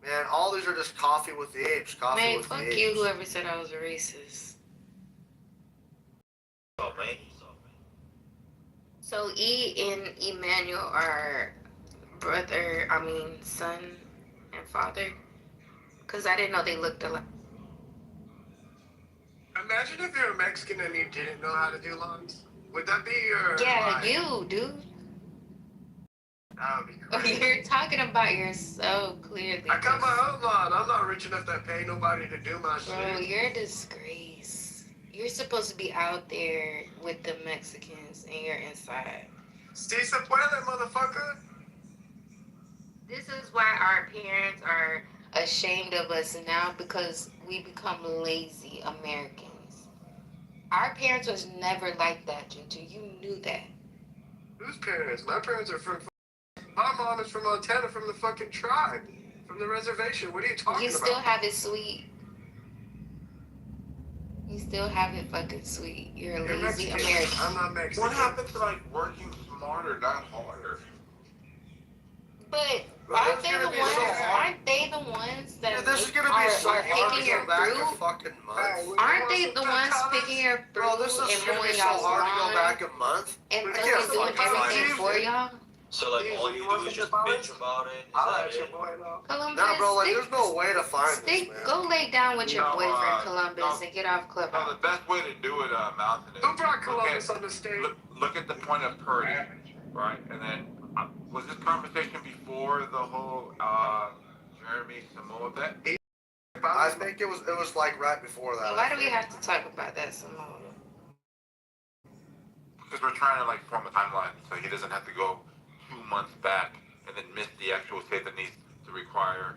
Man, all these are just coffee with the apes. Coffee Man, with the fuck apes. you, whoever said I was a racist. Oh, man. So E and Emmanuel are son and father? Because I didn't know they looked alike. Imagine if you're a Mexican and you didn't know how to do lawns. Would that be your... Yeah, you, dude. That would be crazy. You're talking about yourself clearly. I got my own lawn. I'm not rich enough to pay nobody to do my Bro, shit. you're a disgrace. You're supposed to be out there with the Mexicans and you're inside. Si se puede, motherfucker. This is why our parents are ashamed of us now, because we become lazy Americans. Our parents was never like that, Ginger. You knew that. Whose parents? My parents are from... My mom is from Montana, from the fucking tribe. From the reservation. What are you talking about? You still have it sweet. You still have it fucking sweet. You're a lazy Mexican. American. I'm not Mexican. What happened to like working smarter, not harder? But Bro, aren't it's they gonna the be ones? so hard. Aren't they the ones that Dude, this is gonna be so are hard picking to your go back a fruit? fucking month. Aren't they the ones picking your fruit Bro, this is and gonna be mowing so y'all's hard to go lawn back a month. and I fucking can't doing fucking everything find for it. y'all? So, like, all you do is just bitch about it? Is I'll that let your it? boy know. Columbus, Nah, bro, like, there's no way to find this, man. go lay down with your No, boyfriend, Columbus, no. and get off No, Clubhouse. the best way to do it, Mountain, is Who brought look Columbus at, on the stage? look at the point of Purdy, right? And then, was this conversation before the whole Jeremy Samoa bet? I think it was like right before that. Why do we have to talk about that some more? Because we're trying to like form a timeline so he doesn't have to go 2 months back and then miss the actual state that needs to require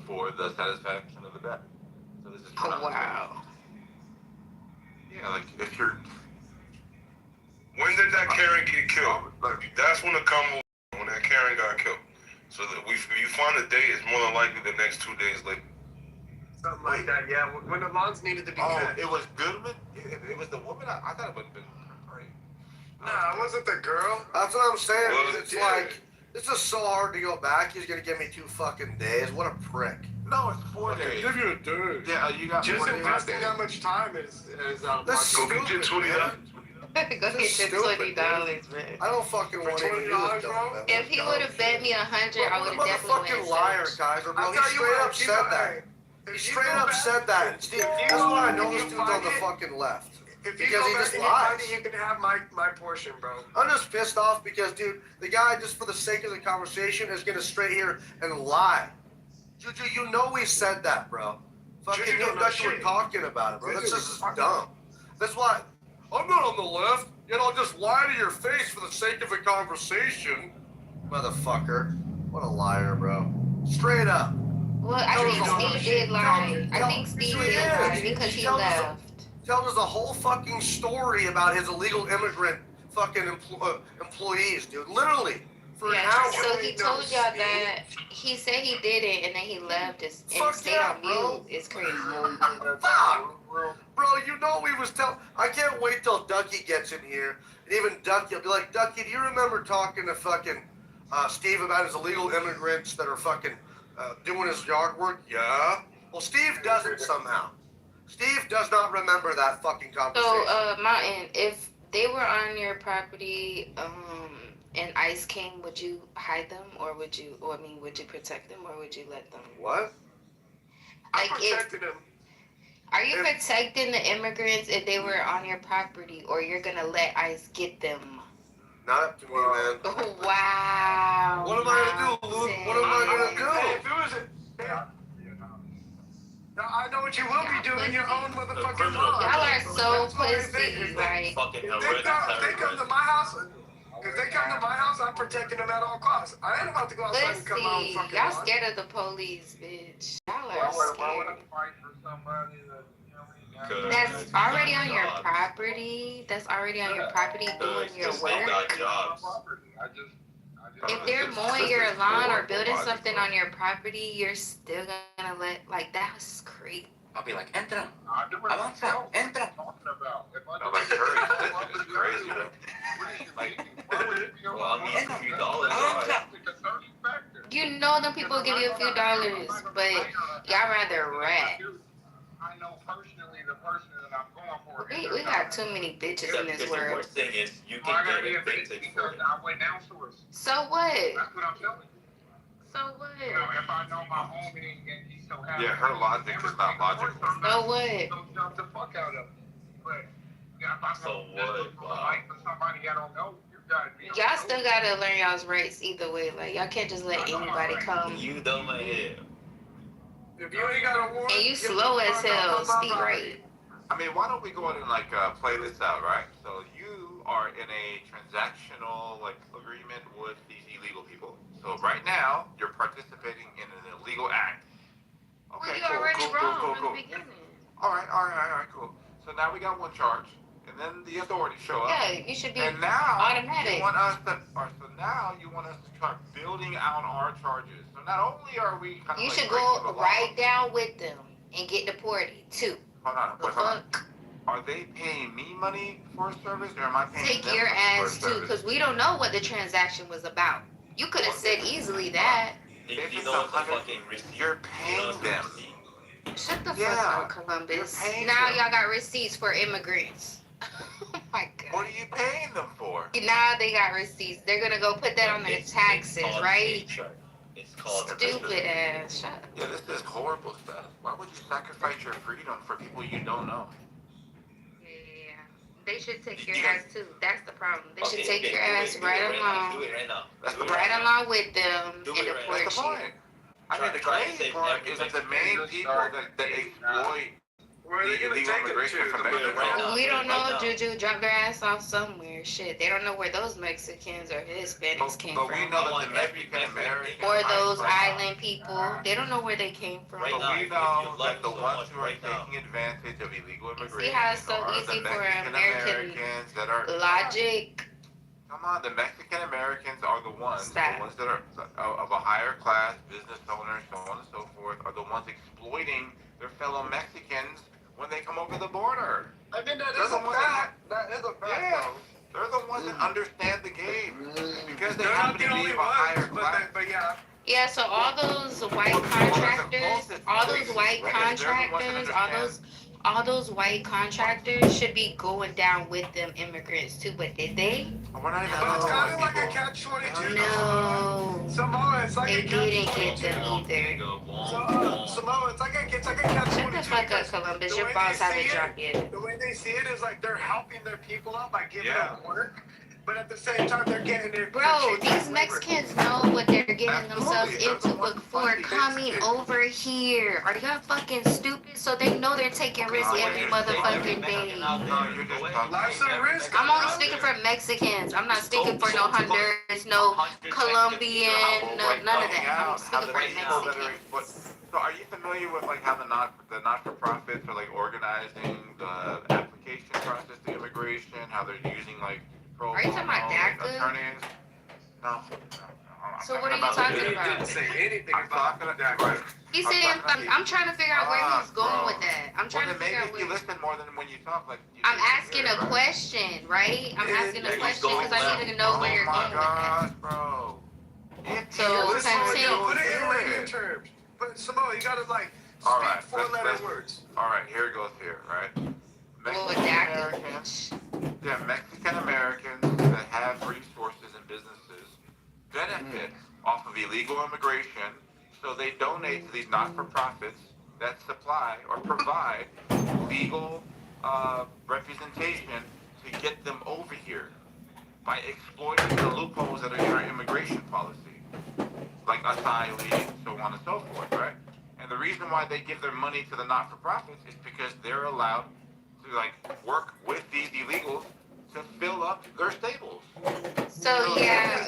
for the satisfaction of the bet. So this is Oh, wow. Yeah, like if you're... When did that Karen get killed? That's when the combo, when that Karen got killed. So that if you find a date, it's more than likely the next 2 days later. Something like that, yeah. When the lawns needed to be cut. it was Goodman? It was the woman? I thought it would have been Purdy. Nah, it wasn't the girl. That's what I'm saying. Well, It's yeah. like, this is so hard to go back. He's gonna give me 2 fucking days. What a prick. No, it's 4 days. Give you a day. Yeah, you got Just 4 days. investing that much time is This Go get your stupid, 20 man. Go get your stupid, $20, man. I don't fucking want to even do $20, this, bro? man. If he would have bet me 100, I would have What a definitely motherfucking went. liar, Kaiser, bro. I'll He tell you straight what, up said that. He straight up said that. And Steve, that's why I know this dude's on the fucking left. If you Because go he back just and you find lies. it, you can have my portion, bro. I'm just pissed off because, dude, the guy, just for the sake of the conversation, is gonna straight here and lie. Juju, you know we said that, bro. Fucking Juju you don't know thought you were shit. talking about it, bro. That's Juju just fucking- dumb. That's why I'm not on the left, yet I'll just lie to your face for the sake of a conversation. Motherfucker. What a liar, bro. Straight up. Well, I Tell think us all Steve that did shit. lie. Tell- I think Steve he did is. lie because he Tell us- left. Tells us a whole fucking story about his illegal immigrant fucking employees, dude. Literally. For an Yeah, hour. so he told y'all that he said he did it and then he left and Fuck stayed yeah, on bro. mute. It's crazy. Fuck! Bro, you know we was I can't wait till Ducky gets in here. And even Ducky will be like, Ducky, do you remember talking to fucking Steve about his illegal immigrants that are fucking doing his yard work? Yeah. Well, Steve doesn't somehow. Steve does not remember that fucking conversation. So, Mountain, if they were on your property, and ICE came, would you hide them, or would you protect them, or would you let them? What? I Like, protected him. Are you protecting the immigrants if they were on your property, or you're gonna let ICE get them? Not up to me, man. Oh, wow. What am I gonna do, Luke? What am I gonna do? Hey, if it was now, I know what you will be doing. Your own motherfucking law. Y'all are so That's what I think. pussy, like. Fucking If they come to my house, I'm protecting them at all costs. I ain't about to go outside Let's and cut my own see. fucking Y'all lawn. scared of the police, bitch. Y'all Why are would I scared. fight for somebody that, you know what I mean? That's already on your property. That's already on your property doing your They work. got jobs. I just If they're mowing your lawn or building something on your property, you're still gonna let, like, that's crazy. I'll be like, entra, I do it avanza, myself. What are you entra. talking about? If I No, like Curry's is crazy, though. What is your Like, meeting? Why would it be on Well, I my mean, mind? a few dollars, That's right? the concerning factor. You know them people give you a few dollars, but y'all rather rat. I know personally the person that I'm going for. We got too many bitches in this because the world. worst thing is you Well, I can gotta get be a a bitch vintage for because it. I went outsourced. So what? That's what I'm telling you. So what? You know, if I know my homie and he so happy. Yeah, her logic is not logical. So what? Go jump the fuck out of it. But yeah, if I So go what? for a life for somebody I don't know, you gotta be. Y'all still gotta learn y'all's rights either way. Like y'all can't just let anybody come. You dumb as hell. If you ain't got a warrant, And you get slow the as fuck out hell. of my Speak body. right. I mean, why don't we go ahead and like play this out, right? So you are in a transactional like agreement with these illegal people. So right now you're participating in an illegal act. Well, Okay, you cool, already cool, wrong cool, in cool, the cool. beginning. All right, cool. So now we got one charge, and then the authorities show up. Yeah, you should be And now automatic. you want us to, so now you want us to start building out our charges. So not only are we kind of You like should breaking go the law, right down with them and get deported too. Hold on, The wait, hold on. fuck? Are they paying me money for a service, or am I paying Take them your money ass for a too, service? because we don't know what the transaction was about. You could have said easily that. You If you it's know what the 100, fucking receipt? you're You know paying what's the them. receipt? Shut the Yeah, fuck up, Columbus. you're paying Now them. y'all got receipts for immigrants. Oh my god. What are you paying them for? Now they got receipts. They're gonna go put that on their It's taxes, called right? paycheck. It's called Stupid ass. Shut up. Yeah, this is horrible stuff. Why would you sacrifice your freedom for people you don't know? Yeah. They should take your You ass too. That's the problem. They should take your do ass it, right do it right now. Do along. it right now. That's Do the it Right now. along with them Do and it right now. That's the deport you. point. I mean, the Try to crazy save part every is that the Mexican. main people that exploit Where are they the gonna illegal take them immigration to? from The Mexico. Right now. We don't know, Right now. Juju. Drop their ass off somewhere. Shit. They don't know where those Mexicans or Hispanics came But we from. know I that want the every Mexican Americans Or those are island people. They don't know where they came from. Right But now, we if you know love that the so ones much who are right now. taking advantage of illegal See immigration how it's so are easy the for Mexican American Americans that are logic. Come on, the Mexican Americans are the ones Stop. that are of a higher class, business owners, so on and so forth, are the ones exploiting their fellow Mexicans when they come over the border. I mean, that They're is the a ones fact. That is a fact, Yeah. though. They're the ones that understand the game because they They're not happen the to be only of a higher ones, class. but yeah. Yeah, so all those white contractors, all those white contractors should be going down with them immigrants too. But did they? We're not even But it's talking kind about of like a people. catch-22. No, Samoa, it's like they a didn't catch-22. get them either. Samoa, it's like a catch-22. Shut the fuck up, Columbus. Your boss haven't dropped yet. The way they see it is like they're helping their people out by giving Yeah. them work, but at the same time they're getting their Bro, these Mexicans know what they're getting themselves into before coming over here. Are y'all fucking stupid? So they know they're taking risks every motherfucking day. No, you're just talking. Life's a risk. I'm only speaking for Mexicans. I'm not speaking for no Honduras, no Colombian, none of that. I'm speaking for Mexicans. So are you familiar with like how the not-for-profits are like organizing the application process to immigration, how they're using like pro Are you talking about bono, DACA? attorneys? No. So what are you talking He about? didn't say anything I'm about talking that. about. He's saying, I'm trying to figure out where he's going with that. I'm trying to maybe figure out if you where. listen more than when you talk, like I'm asking a question, right? I'm asking a question because I need to know where you're going with that. bro. So, Continue. Put it in continue. layman terms. But Samoa, you gotta like All speak right, four-letter let's- words. All right, here it goes. Here, right? Well, Mexican DACA, Americans, bitch. yeah, Mexican Americans that have resources and businesses benefit off of illegal immigration, so they donate to these not-for-profits that supply or provide legal representation to get them over here by exploiting the loopholes that are in our immigration policy, like asylees, so on and so forth, right? And the reason why they give their money to the not-for-profits is because they're allowed to like work with these illegals to fill up their stables. So yeah,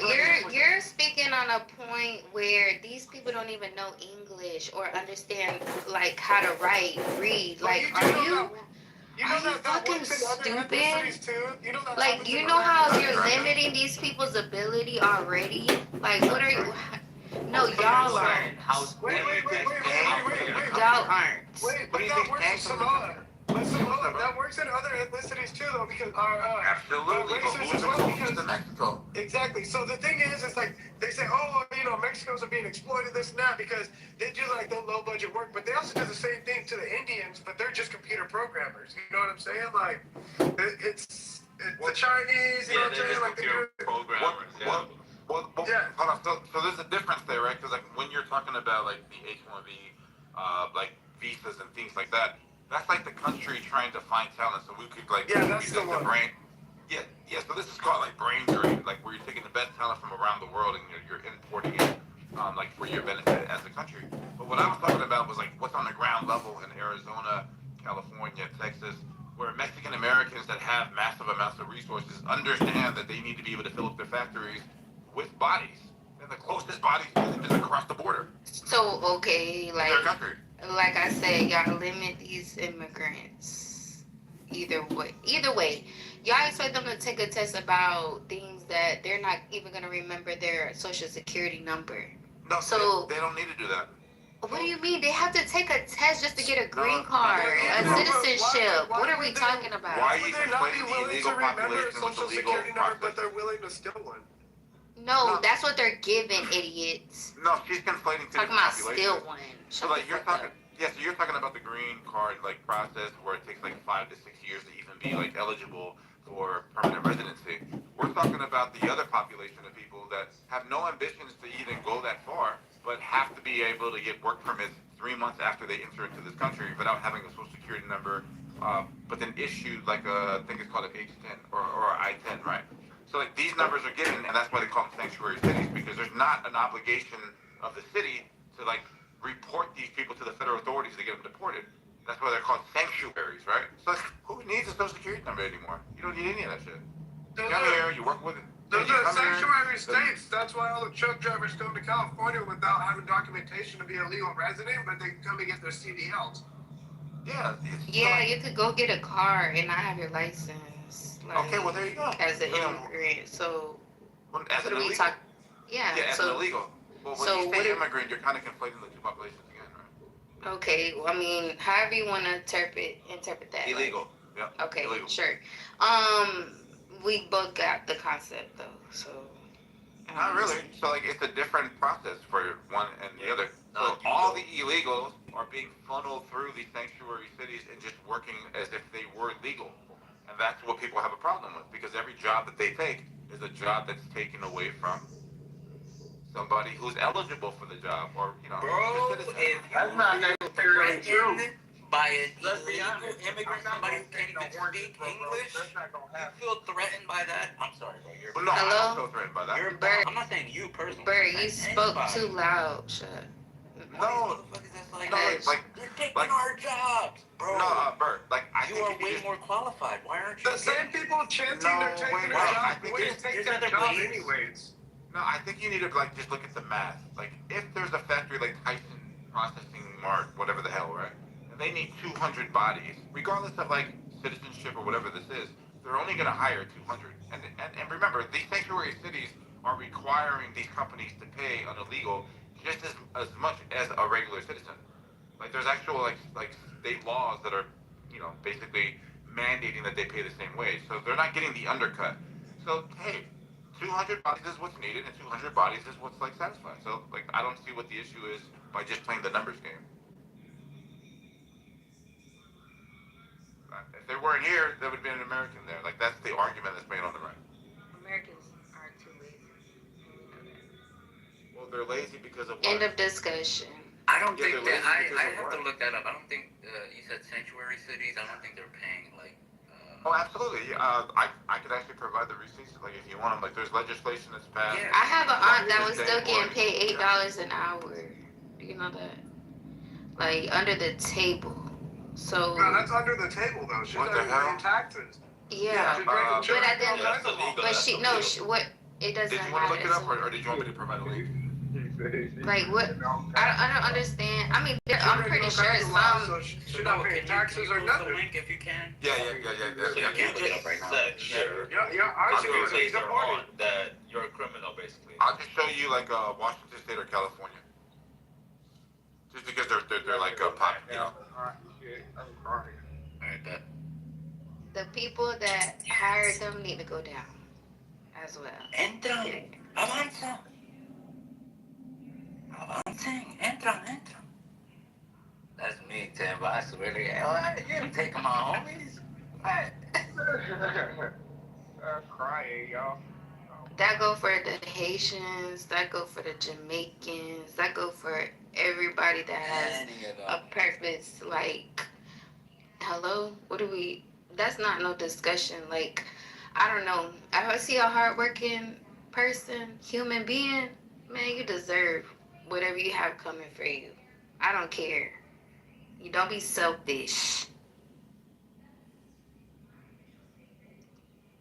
you're speaking on a point where these people don't even know English or understand like how to write, read. Like, are you? Are you fucking stupid? Like, you know how you're limiting these people's ability already? Like, what are you? No, y'all aren't. Wait. Y'all aren't. Wait, What but do you that think works in gangs are Samoa. But Samoa, that works in other ethnicities too, though, because our Absolutely, but races who's as the well. closest Because to Mexico? exactly. So the thing is like they say, oh, you know, Mexicans are being exploited, this and that, because they do like the low budget work, but they also do the same thing to the Indians, but they're just computer programmers. You know what I'm saying? Like it's the Chinese. You know what I'm saying? Like they do. programmers. Well, Yeah. hold on. So there's a difference there, right? Because like when you're talking about like the H-1B, like visas and things like that, that's like the country trying to find talent, so we could like That's use the it one. to brain. Yeah. So this is called like brain drain, like where you're taking the best talent from around the world and you're importing it, like for your benefit as a country. But what I was talking about was like what's on the ground level in Arizona, California, Texas, where Mexican Americans that have massive amounts of resources understand that they need to be able to fill up their factories with bodies. And the closest bodies to them is across the border So okay, in their country. like I said, y'all limit these immigrants. Either way, y'all expect them to take a test about things that they're not even gonna remember their social security number. No, So they don't need to do that. what do you mean? They have to take a test just to get a green No, card, yeah, a but citizenship. why What are would we they- talking about? Why are Would you they not be conflating the willing to illegal remember a population with the social legal security number, but process? they're willing to steal one? No, No. that's what they're giving, idiots. No, she's conflating two Talking different about populations. still one. So Shut like the you're fuck talking, up. yeah. So you're talking about the green card like process where it takes like 5 to 6 years to even be like eligible for permanent residency. We're talking about the other population of people that have no ambitions to even go that far, but have to be able to get work permits 3 months after they enter into this country without having a social security number, but then issued like a, I think it's called an H10 or I-10, right? So like these numbers are given, and that's why they call them sanctuary cities, because there's not an obligation of the city to like report these people to the federal authorities to get them deported. That's why they're called sanctuaries, right? So like, who needs a social security number anymore? You don't need any of that shit. You come here, you work with it. Those you are come here, sanctuary states. That's why all the truck drivers come to California without having documentation to be a legal resident, but they come to get their CDLs. Yeah. Yeah, you could go get a car and not have your license. Like, Okay, well there you go. as an Yeah. immigrant. So Well, as what an are we illegal. talking? Yeah. Yeah, as an So illegal. Well, when so you what say if- immigrant, you're kind of conflating the two populations again, right? okay. Well, I mean, however you want to interpret that. Illegal. Yeah. Okay, Illegal. sure. We both got the concept though, so. Not really. So like it's a different process for one and the other. So all the illegals are being funneled through these sanctuary cities and just working as if they were legal. And that's what people have a problem with, because every job that they take is a job that's taken away from somebody who's eligible for the job, or you know, Bro, a citizen. if That's not necessarily true. threatened by an Let's be illegal honest. immigrant, I'm not somebody gonna who can't take no even warning speak from bro. English, That's not gonna you happen. feel threatened by that? I'm sorry, bro. You're, Well, no, I Hello? don't feel threatened by that. you're Bert. I'm not saying you personally. Bert, I'm you saying spoke anybody. too loud. Shut. No. Motherfuckers that's like, No, like, you're taking like- our jobs, bro. No, Bert. Like I you think are if you way just, more qualified. Why aren't you? The same getting- people chanting No, they're taking wait, their wait, I job think wouldn't there's- take there's that other job ways. anyways. No, I think you need to like just look at the math. Like if there's a factory like Tyson Processing Mart, whatever the hell, right? And they need 200 bodies, regardless of like citizenship or whatever this is. They're only going to hire 200. And remember, these sanctuary cities are requiring these companies to pay an illegal just as much as a regular citizen. Like there's actual like state laws that are, you know, basically mandating that they pay the same wage. So they're not getting the undercut. So hey, 200 bodies is what's needed, and 200 bodies is what's like satisfied. So like I don't see what the issue is by just playing the numbers game. If they weren't here, there would be an American there. Like that's the argument that's made on the right. Americans are too lazy. Well, they're lazy because of what? End of discussion. I don't Yeah, think they're that. lazy because I of have to what? look that up. I don't think you said sanctuary cities. I don't think they're paying like. Oh, absolutely. I could actually provide the receipts like if you want them. Like there's legislation that's passed. Yeah. I have an aunt that was Just still day getting paid employees. $8 an hour. Do you know that? Like under the table. So No, that's under the table though. She's What not the even paying hell? taxes. yeah. She's breaking But children I didn't- all That's kinds of illegal. laws. But she no, what it doesn't Did you want to look it up, matter. or did you want me to provide a link? Like what? I don't understand. I mean, She's I'm breaking pretty all sure kinds of laws, some. so she's not paying taxes or The nothing. link if you can. Yeah. So Yeah. you can't look it up right now. Sure. Yeah, I I'll see do what it he's Later supporting. on that you're a criminal, basically. I'll just show you you like Washington State or California? Just because they're like pop, you know. Shit, I'm crying. Alright, bet. The people that hired them need to go down as well. Entran, avanza. Avancen, entran. That's me, Tim, but I swear to God, you ain't taking my homies. What? I'm crying, y'all. That go for the Haitians, that go for the Jamaicans, that go for everybody that has Any of a them. purpose. Like, hello, what do we? That's not no discussion. Like, I don't know. If I see a hardworking person, human being, man, you deserve whatever you have coming for you. I don't care. You don't be selfish.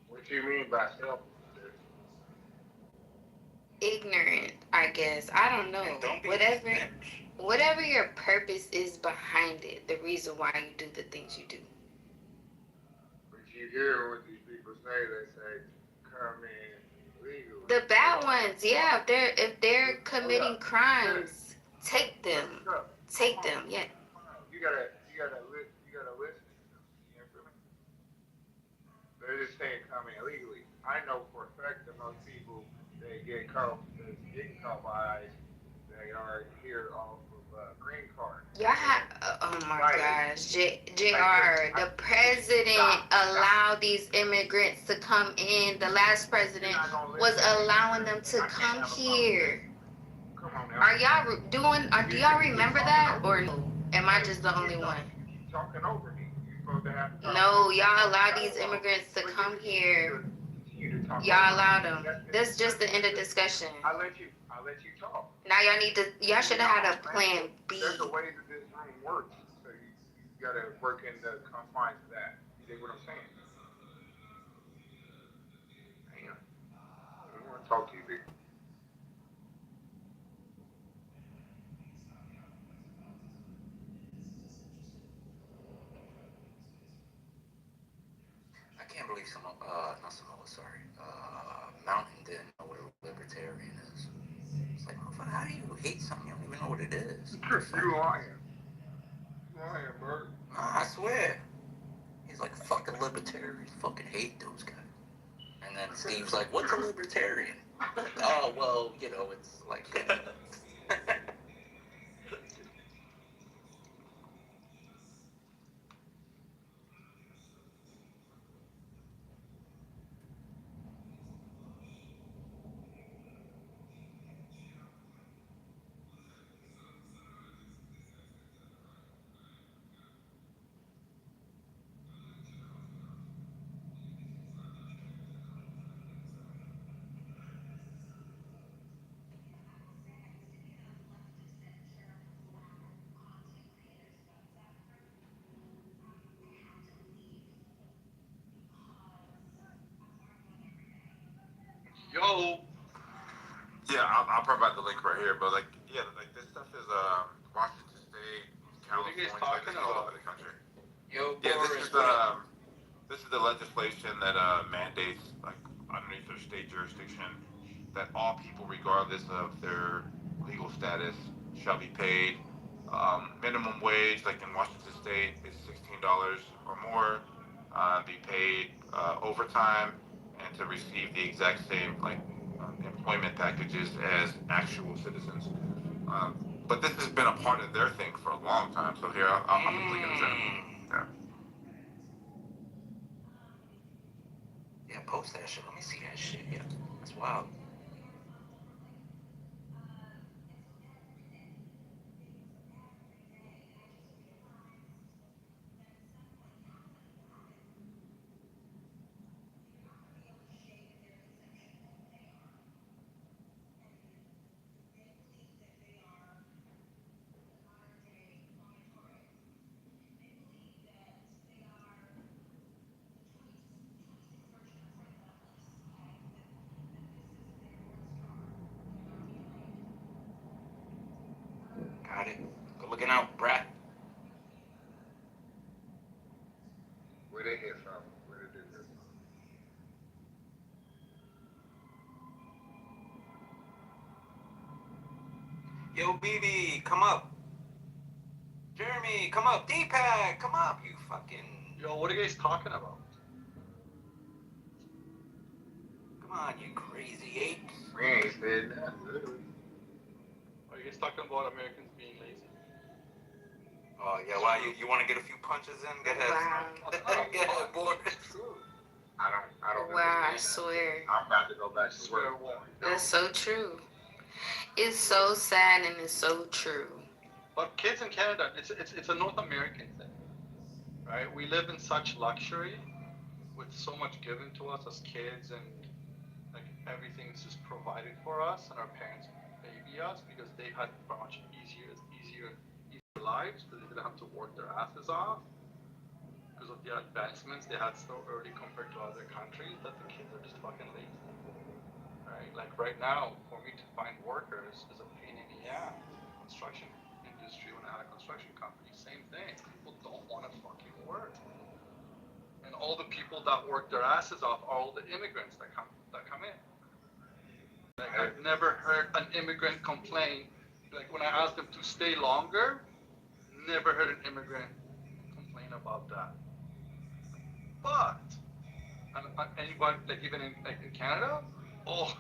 What you mean by self? Ignorant, I guess. I don't know. And don't be Whatever your purpose is behind it, the reason why you do the things you do. But you hear what these people say, they say, come in legally. The bad ones, yeah, if they're committing crimes, take them. Take them, yeah. You gotta listen to them. You feel me? They're just saying come in illegally. I know for a fact that most people they get caught that's getting caught by ICE, they are here off of green card. Y'all have, oh my gosh, JR, the president allowed these immigrants to come in. The last president was allowing them to come here. Come on now. Are y'all doing, do y'all remember that? Or no? Am I just the only one? You keep talking over me. You're supposed to have to talk. No, y'all allow these immigrants to come here. Y'all allow them. That's just the end of discussion. I let you talk. Now y'all should have had a plan B. There's a way that this room works. So you gotta work in the confines of that. You dig what I'm saying? Damn. I don't want to talk to you, big. I can't believe Mountain didn't know what a libertarian is. It's like, motherfucker, how do you hate something you don't even know what it is? You lying. You lying, bro. I swear. He's like, fuck a libertarian. Fucking hate those guys. And then Steve's like, what's a libertarian? Oh, well, you know, it's like... Yo. Yeah, I'll provide the link right here. But like, yeah, like this stuff is Washington State, California, like this is all over the country. Yo, Yeah, Boris, what up? this is the legislation that mandates, like underneath their state jurisdiction, that all people, regardless of their legal status, shall be paid minimum wage. Like in Washington State, is $16 or more. Be paid overtime, and to receive the exact same like employment packages as actual citizens. But this has been a part of their thing for a long time. So here, I'm just looking at that. Yeah. Yeah, post that shit. Let me see that shit. Yeah, that's wild. Got it. Good looking out, brat. Where they hit from? Where they do this? Yo, BB, come up. Jeremy, come up. Deepak, come up. You fucking. Yo, what are you guys talking about? Come on, you crazy apes. We ain't said nothing. Are you guys talking about Americans being lazy? Oh, yeah, why? You want to get a few punches in? Get ahead. Wow. Get ahead, boy. It's true. I don't Wow, I understand swear. that. I'm about to go back to Swear work. war. That's so true. It's so sad and it's so true. But kids in Canada, it's a North American thing, right? We live in such luxury with so much given to us as kids, and like everything's just provided for us, and our parents baby us because they had much easier lives because they didn't have to work their asses off because of the advancements they had so early compared to other countries that the kids are just fucking lazy. Right? Like right now, for me to find workers is a pain in the ass. Construction industry, when I had a construction company, same thing. People don't want to fucking work. And all the people that work their asses off are all the immigrants that come in. Like I've never heard an immigrant complain. Like when I asked them to stay longer, never heard an immigrant complain about that. But anyone like even in Canada, oh,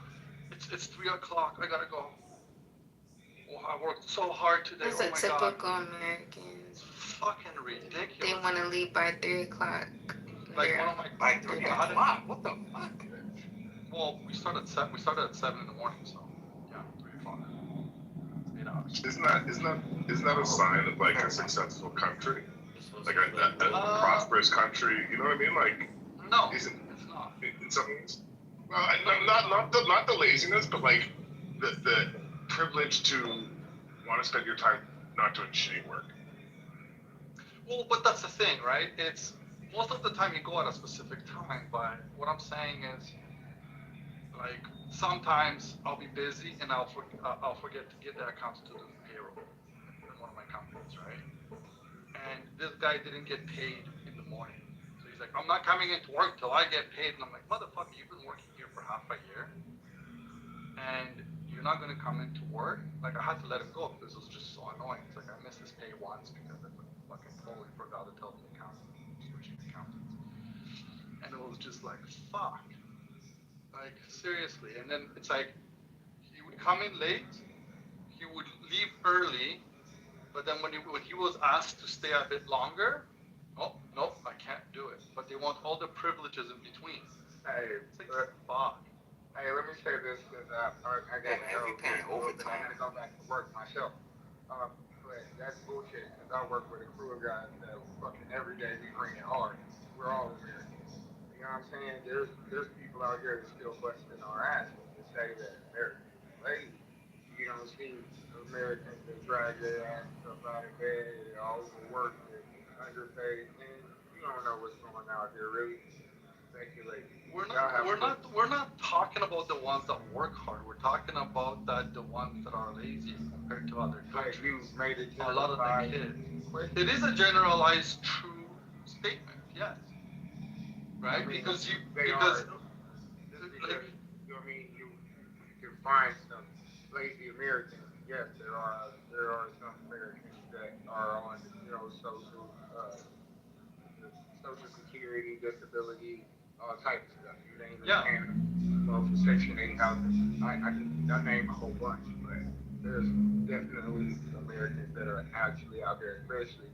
it's 3 o'clock. I gotta go. Oh, I worked so hard today. That's Oh a my typical god, American. it's fucking ridiculous. They want to leave by 3 o'clock. Like one of my By 3 o'clock? What the fuck? well, we started at 7 in the morning, so yeah, 3 o'clock. 8 hours. Isn't that a sign of like a successful country, like a prosperous country? You know what I mean? Like, No, isn't it's not. in some ways? Well, not the laziness, but like the privilege to want to spend your time not doing shitty work. Well, but that's the thing, right? It's most of the time you go at a specific time, but what I'm saying is, like, sometimes I'll be busy and I'll forget to get the accounts to the payroll in one of my companies, right? And this guy didn't get paid in the morning. So he's like, I'm not coming into work till I get paid. And I'm like, motherfucker, you've been working here for half a year and you're not going to come into work? Like, I had to let him go because it was just so annoying. It's like, I missed this pay once because I fucking totally forgot to tell the accountant, switching accountants. And it was just like, fuck. Like, seriously. And then it's like, he would come in late, he would leave early, but then when he was asked to stay a bit longer, oh, nope, I can't do it. But they want all the privileges in between. Hey, It's like, fuck. hey, let me say this because I got to Every penny overtime. I got to go back to work myself. But that's bullshit because I work with a crew of guys that fucking every day we bring it hard. We're all Americans. You know what I'm saying? There's people out here that still busting our asses to say that Americans are lazy. You don't see Americans that drag their ass up out of bed, they're overworked, they're underpaid, and you don't know what's going out here really. Speculate. We're not talking about the ones that work hard. We're talking about the ones that are lazy compared to other Like you countries. made it A lot of the generalized kids. It is a generalized true statement, yes. Right? I mean, because they because are, because you know what I mean you can find some lazy Americans. Yes, there are some Americans that are on social security, disability, all types of stuff. You name it, yeah. well, for Section 8 housing, I name a whole bunch, but there's definitely Americans that are actually out there, especially.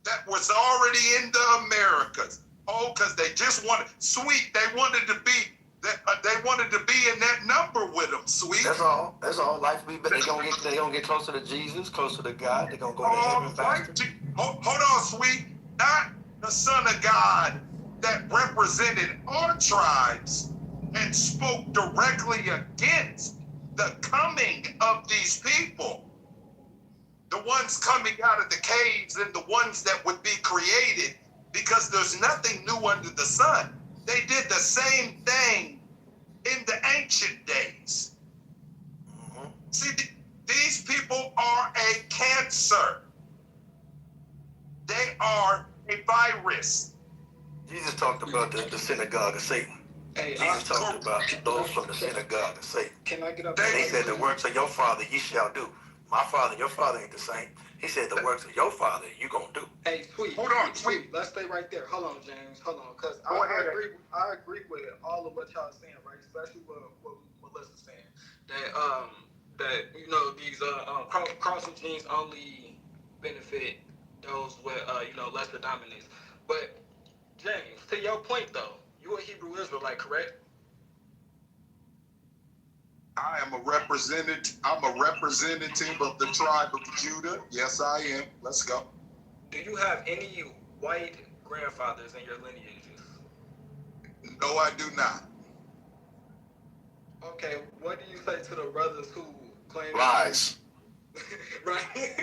That was already in the Americas. Oh, because they just wanted, sweet, they wanted to be in that number with them, sweet. That's all. That's all. Life be better. They gonna get closer to Jesus, closer to God. They gonna go to heaven faster. Hold on, sweet. Not the Son of God that represented our tribes and spoke directly against the coming of these people. The ones coming out of the caves and the ones that would be created, because there's nothing new under the sun. They did the same thing in the ancient days. Mm-hmm. See, these people are a cancer. They are a virus. Jesus talked about the synagogue of Satan. Hey, Jesus talked about those from the synagogue of Satan. Can I get up? And he said, the works of your father ye shall do. My father and your father ain't the same. He said, the works of your father you gonna do. Hey, sweet. Hold on, sweet. Let's stay right there. Hold on, James. Hold on, because I agree with all of what y'all saying, right? Especially what Melissa's saying. That these crossing genes only benefit those with lesser dominance. But James, to your point though, you a Hebrew Israelite, correct? I'm a representative of the tribe of Judah. Yes, I am. Let's go. Do you have any white grandfathers in your lineages? No, I do not. Okay, what do you say to the brothers who claim Lies. right?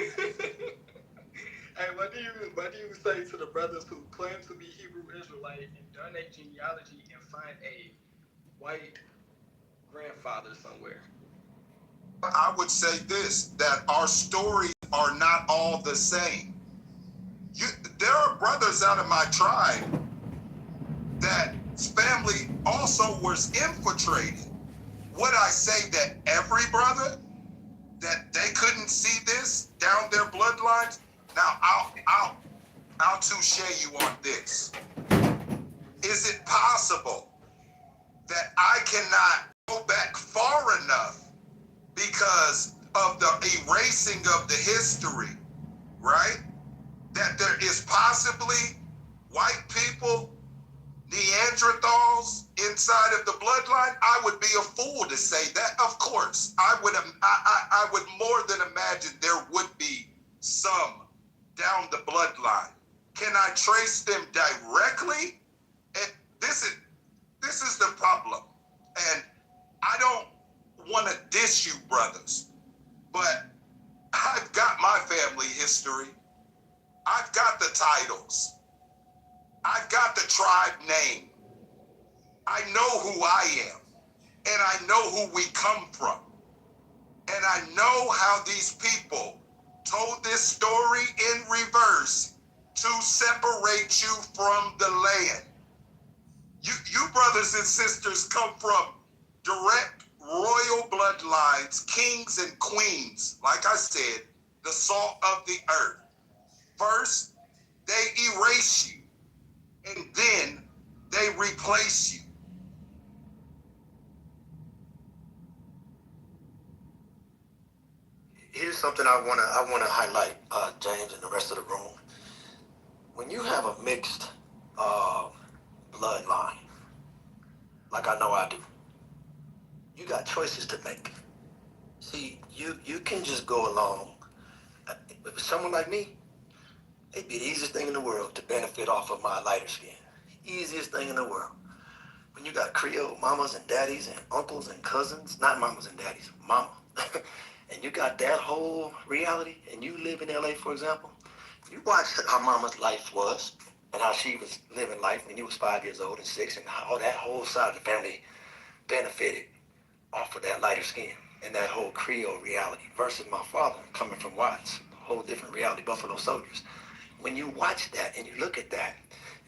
Hey, what do you say to the brothers who claim to be Hebrew Israelite and donate genealogy and find a white grandfather somewhere? I would say this, that our stories are not all the same. There are brothers out of my tribe that family also was infiltrated. Would I say that every brother that they couldn't see this down their bloodlines? Now I'll touche you on this. Is it possible that I cannot go back far enough because of the erasing of the history, right? That there is possibly white people, Neanderthals inside of the bloodline? I would be a fool to say that. Of course, I would more than imagine there would be some down the bloodline. Can I trace them directly? And this is the problem. And I don't want to diss you, brothers, but I've got my family history. I've got the titles. I've got the tribe name. I know who I am, and I know who we come from. And I know how these people told this story in reverse to separate you from the land. You brothers and sisters come from direct royal bloodlines, kings and queens. Like I said, the salt of the earth. First, they erase you, and then they replace you. Here's something I wanna highlight, James and the rest of the room. When you have a mixed bloodline, like I know I do, you got choices to make. See, you can just go along. If someone like me, it'd be the easiest thing in the world to benefit off of my lighter skin. Easiest thing in the world. When you got Creole mamas and daddies and uncles and cousins, not mamas and daddies, mama. And you got that whole reality, and you live in LA, for example, you watch how mama's life was and how she was living life when you was 5 years old and 6, and how that whole side of the family benefited off of that lighter skin and that whole Creole reality versus my father coming from Watts, a whole different reality, Buffalo Soldiers. When you watch that and you look at that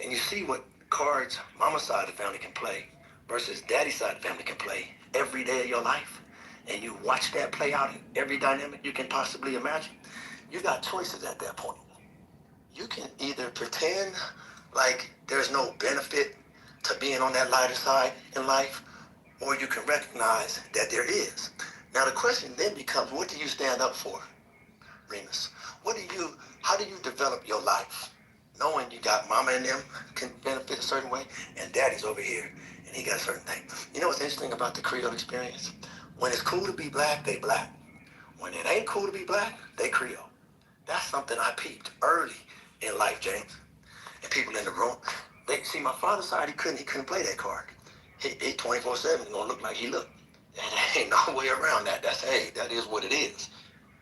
and you see what cards mama's side of the family can play versus daddy's side of the family can play every day of your life, and you watch that play out in every dynamic you can possibly imagine, you got choices at that point. You can either pretend like there's no benefit to being on that lighter side in life, or you can recognize that there is. Now the question then becomes, what do you stand up for, Remus? How do you develop your life? Knowing you got mama and them can benefit a certain way, and daddy's over here, and he got a certain thing. You know what's interesting about the Creole experience? When it's cool to be black, they black. When it ain't cool to be black, they Creole. That's something I peeped early in life, James. And people in the room, they see my father's side, he couldn't play that card. He 24/7 gonna look like he looked. And there ain't no way around that. That is what it is.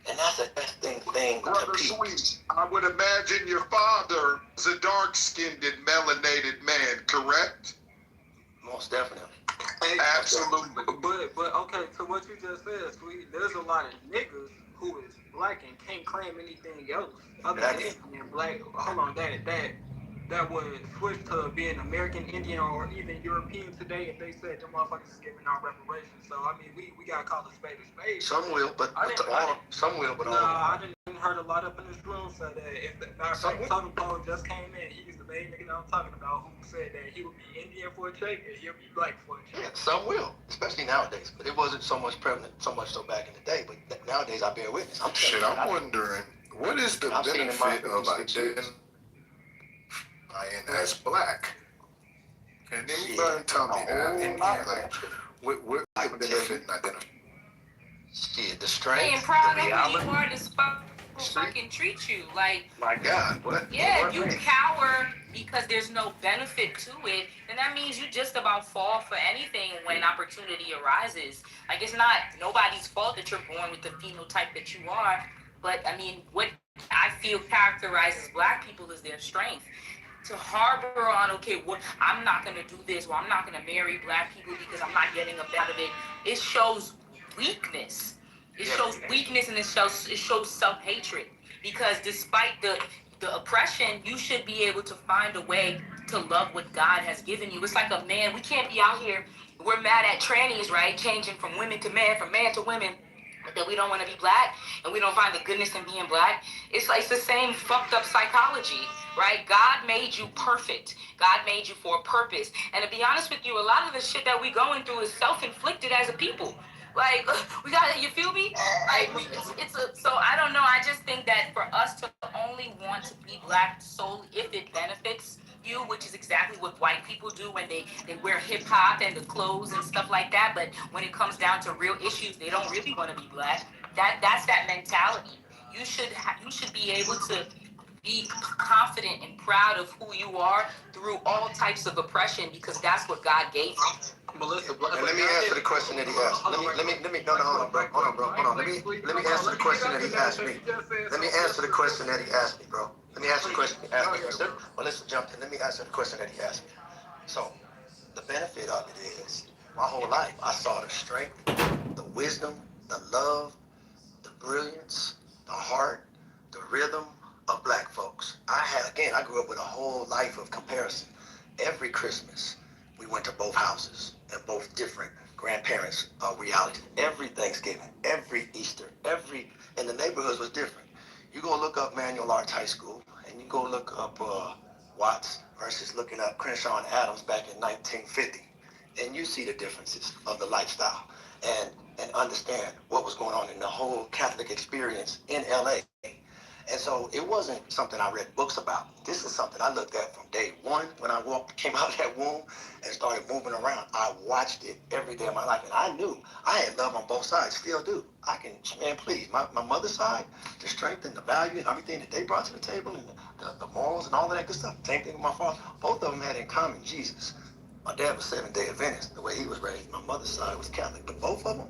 And that's a thing Brother to peep. Sweet, I would imagine your father is a dark-skinned and melanated man, correct? Most definitely. Absolutely. But okay, to what you just said, Sweet, there's a lot of niggas who is black and can't claim anything else other than being black. Hold on, that would switch to being American Indian or even European today if they said them motherfuckers is giving out reparations. So I mean, we gotta call a spade a spade. Some will, but some will, but all. Nah, I didn't heard a lot up in this room say that if the matter of fact, Totem Pole just came in, he's the main nigga that I'm talking about who said that he would be Indian for a check and he'll be black for a check. Yeah, some will, especially nowadays. But it wasn't so much prevalent, so much so back in the day. But nowadays, I bear witness. I'm wondering, what is the benefit of identifying as black? Can anybody tell me that? Like, what benefit in identifying? Shit, the strength, Being proud the of who reality. you are, the fucking treat you like. My God, what? Yeah, if you cower because there's no benefit to it, then that means you just about fall for anything when opportunity arises. Like, it's not nobody's fault that you're born with the phenotype that you are, but I mean, what I feel characterizes black people as their strength. To harbor on, okay, what I'm not gonna do this, or I'm not gonna marry black people because I'm not getting a bit of it. It shows weakness. It shows weakness, and it shows self hatred. Because despite the oppression, you should be able to find a way to love what God has given you. It's like a man. We can't be out here. We're mad at trannies, right? Changing from women to men, from man to women, that we don't want to be black and we don't find the goodness in being black. It's like it's the same fucked up psychology, right? God made you perfect. God made you for a purpose. And to be honest with you, a lot of the shit that we going through is self-inflicted as a people. Like we got, you feel me? Like so I don't know. I just think that for us to only want to be black solely if it benefits you, which is exactly what white people do when they wear hip hop and the clothes and stuff like that. But when it comes down to real issues, they don't really want to be black. That's that mentality. You should be able to be confident and proud of who you are through all types of oppression because that's what God gave you. Melissa, And let me answer the question that he asked. No, hold on, bro. Hold on. Let me answer the question that he asked me. Let me answer the question that he asked me, bro. Let me answer the question he asked me. Well, let's jump in. Let me answer the question that he asked me. So, the benefit of it is, my whole life, I saw the strength, the wisdom, the love, the brilliance, the heart, the rhythm of black folks. I grew up with a whole life of comparison. Every Christmas, we went to both houses and both different grandparents' reality. Every Thanksgiving, every Easter, and the neighborhoods was different. You go look up Manual Arts High School, and you go look up Watts versus looking up Crenshaw and Adams back in 1950, and you see the differences of the lifestyle. And understand what was going on in the whole Catholic experience in LA. And so it wasn't something I read books about. This is something I looked at from day one when I came out of that womb and started moving around. I watched it every day of my life, and I knew I had love on both sides, still do. Man, please, my mother's side, the strength and the value and everything that they brought to the table and the morals and all of that good stuff. Same thing with my father. Both of them had in common Jesus. My dad was Seventh-day Adventist, the way he was raised. My mother's side was Catholic, but both of them,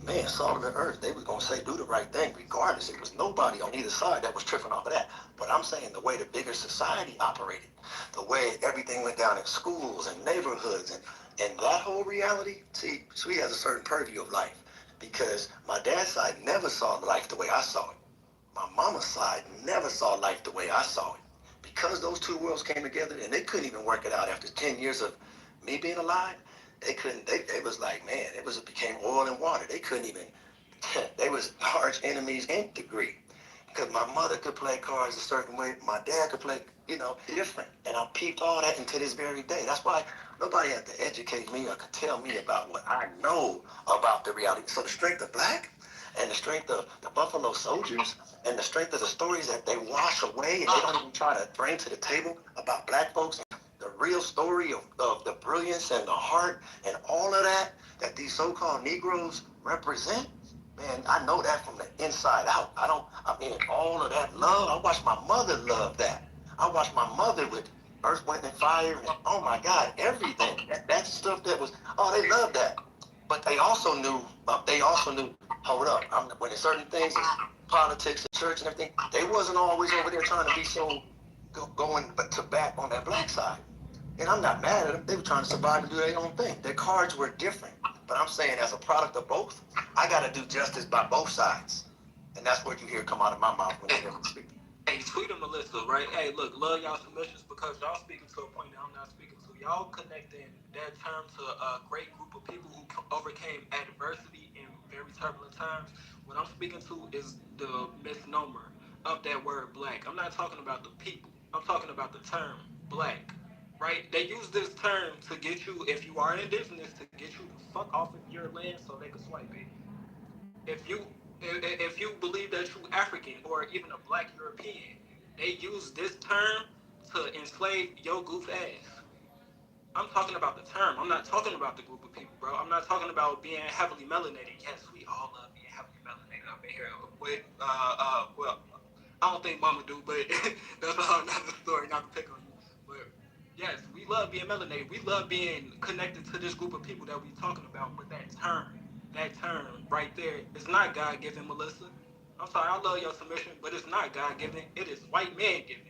man, salt of the earth. They was gonna say do the right thing regardless. It was nobody on either side that was tripping off of that. But I'm saying the way the bigger society operated, the way everything went down in schools and neighborhoods and that whole reality, see, so he has a certain purview of life. Because my dad's side never saw life the way I saw it. My mama's side never saw life the way I saw it. Because those two worlds came together and they couldn't even work it out after 10 years of me being alive, they couldn't, they was like, man, it became oil and water. They couldn't even, they was arch enemies nth degree. Because my mother could play cards a certain way, my dad could play, different. And I peeped all that into this very day. That's why nobody had to educate me or could tell me about what I know about the reality. So the strength of black and the strength of the Buffalo Soldiers and the strength of the stories that they wash away and they don't even try to bring to the table about black folks, the real story of the brilliance and the heart and all of that these so-called Negroes represent, man, I know that from the inside out. I mean, all of that love, I watched my mother love that. I watched my mother with Earth, Wind, and Fire, and oh my God, everything. That stuff that was, oh, they loved that. But they also knew, hold up, when there's certain things, politics and church and everything, they wasn't always over there trying to be so going to back on that black side. And I'm not mad at them. They were trying to survive and do their own thing. Their cards were different. But I'm saying as a product of both, I got to do justice by both sides. And that's what you hear come out of my mouth when you hear me speak. Hey, Sweet and Melissa, right? Hey, look, love y'all submissions because y'all speaking to a point that I'm not speaking to. Y'all connecting that term to a great group of people who overcame adversity in very turbulent times. What I'm speaking to is the misnomer of that word black. I'm not talking about the people. I'm talking about the term black, right? They use this term to get you, if you are indigenous, to get you to fuck off of your land so they can swipe it. If you believe that you're African or even a black European, they use this term to enslave your goof ass. I'm talking about the term. I'm not talking about the group of people, bro. I'm not talking about being heavily melanated. Yes, we all love being heavily melanated up in here. But, well, I don't think Mama do, but that's a whole nother story, not to pick on you. But yes, we love being melanated. We love being connected to this group of people that we talking about with that term. That term right there is not God given, Melissa. I'm sorry, I love your submission, but it's not God given. It is white man given.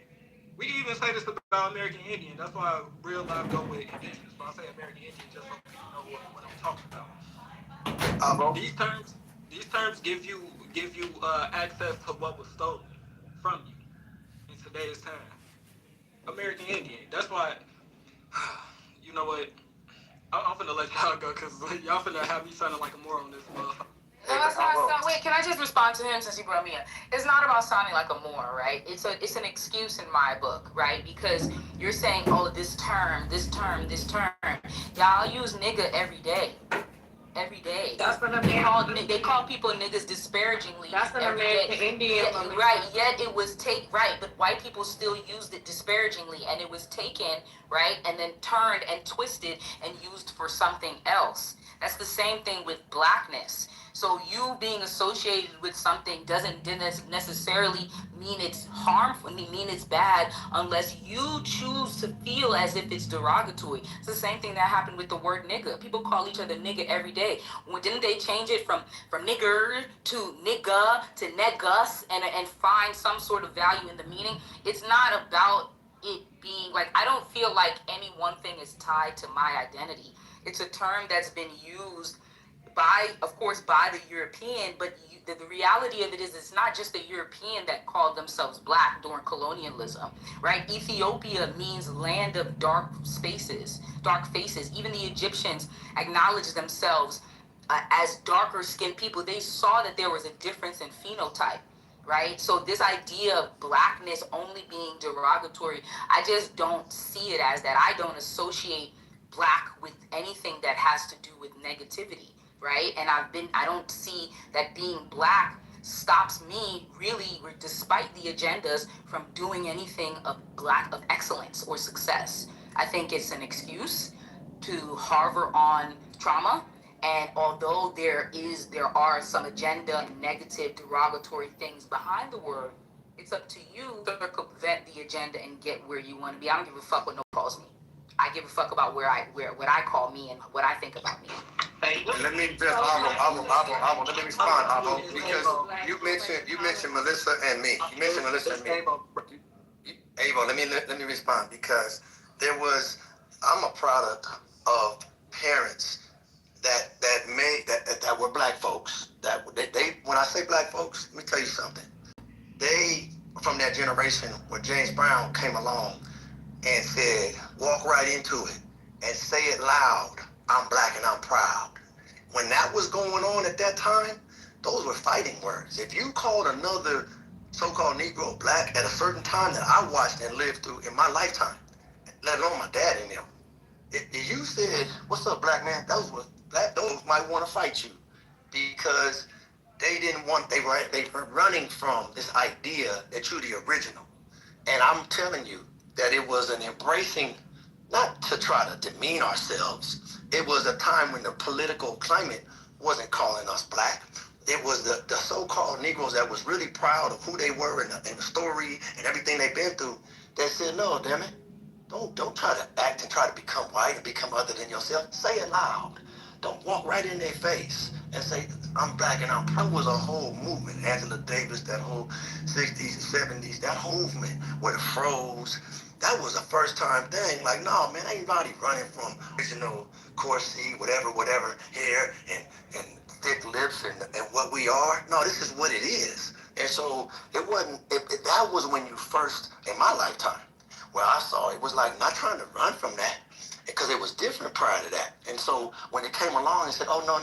We even say this about American Indian. That's why real life go with indigenous. But I say American Indian just so people know what I'm talking about. Bro. These terms give you access to what was stolen from you in today's time. American Indian. That's why. You know what? I'm finna let y'all go because y'all finna have me sounding like a moron on this motherfucker. No, that's not. Wait, can I just respond to him since he brought me in? It's not about sounding like a moron, right? It's an excuse in my book, right? Because you're saying, oh, this term, this term, this term. Y'all use nigga every day. Every day. That's an American. They call people niggas disparagingly. That's an every American day. Indian. Right. Yet it was but white people still used it disparagingly, and it was taken right and then turned and twisted and used for something else. That's the same thing with blackness. So you being associated with something didn't necessarily mean it's harmful, mean it's bad, unless you choose to feel as if it's derogatory. It's the same thing that happened with the word nigga. People call each other nigga every day. Didn't they change it from nigger to nigga to negus and find some sort of value in the meaning? It's not about it being like, I don't feel like any one thing is tied to my identity. It's a term that's been used of course, by the European, but the reality of it is it's not just the European that called themselves black during colonialism, right? Ethiopia means land of dark spaces, dark faces. Even the Egyptians acknowledged themselves as darker skinned people. They saw that there was a difference in phenotype. Right? So this idea of blackness only being derogatory, I just don't see it as that. I don't associate black with anything that has to do with negativity, right? And I don't see that being black stops me really, despite the agendas, from doing anything of excellence or success. I think it's an excuse to harbor on trauma. And although there are some agenda, negative, derogatory things behind the word, it's up to you to circumvent the agenda and get where you want to be. I don't give a fuck what no one calls me. I give a fuck about what I call me and what I think about me. Hey, let me just, let me respond, Avo, because you mentioned Melissa and me. You mentioned Melissa and me. Avo, let me respond, because I'm a product of parents that were black folks. When I say black folks, let me tell you something. They from that generation where James Brown came along and said, walk right into it and say it loud. I'm black and I'm proud. When that was going on at that time, those were fighting words. If you called another so-called Negro black at a certain time that I watched and lived through in my lifetime, let alone my dad and them, if you said, what's up, black man, those might want to fight you, because they were running from this idea that you're the original. And I'm telling you that it was an embracing, not to try to demean ourselves. It was a time when the political climate wasn't calling us black. It was the so-called Negroes that was really proud of who they were and the story and everything they've been through, that said, no, damn it, don't try to act and try to become white and become other than yourself. Say it loud. Don't walk right in their face and say, I'm black and I'm proud. It was a whole movement. Angela Davis, that whole 60s and 70s, that whole movement where the froze, that was a first time thing. Like, no, man, ain't nobody running from original Corsi, whatever, hair and thick lips and what we are. No, this is what it is. And so it wasn't, that was when you first, in my lifetime, where I saw it was like not trying to run from that, because it was different prior to that. And so when it came along and said, oh, no,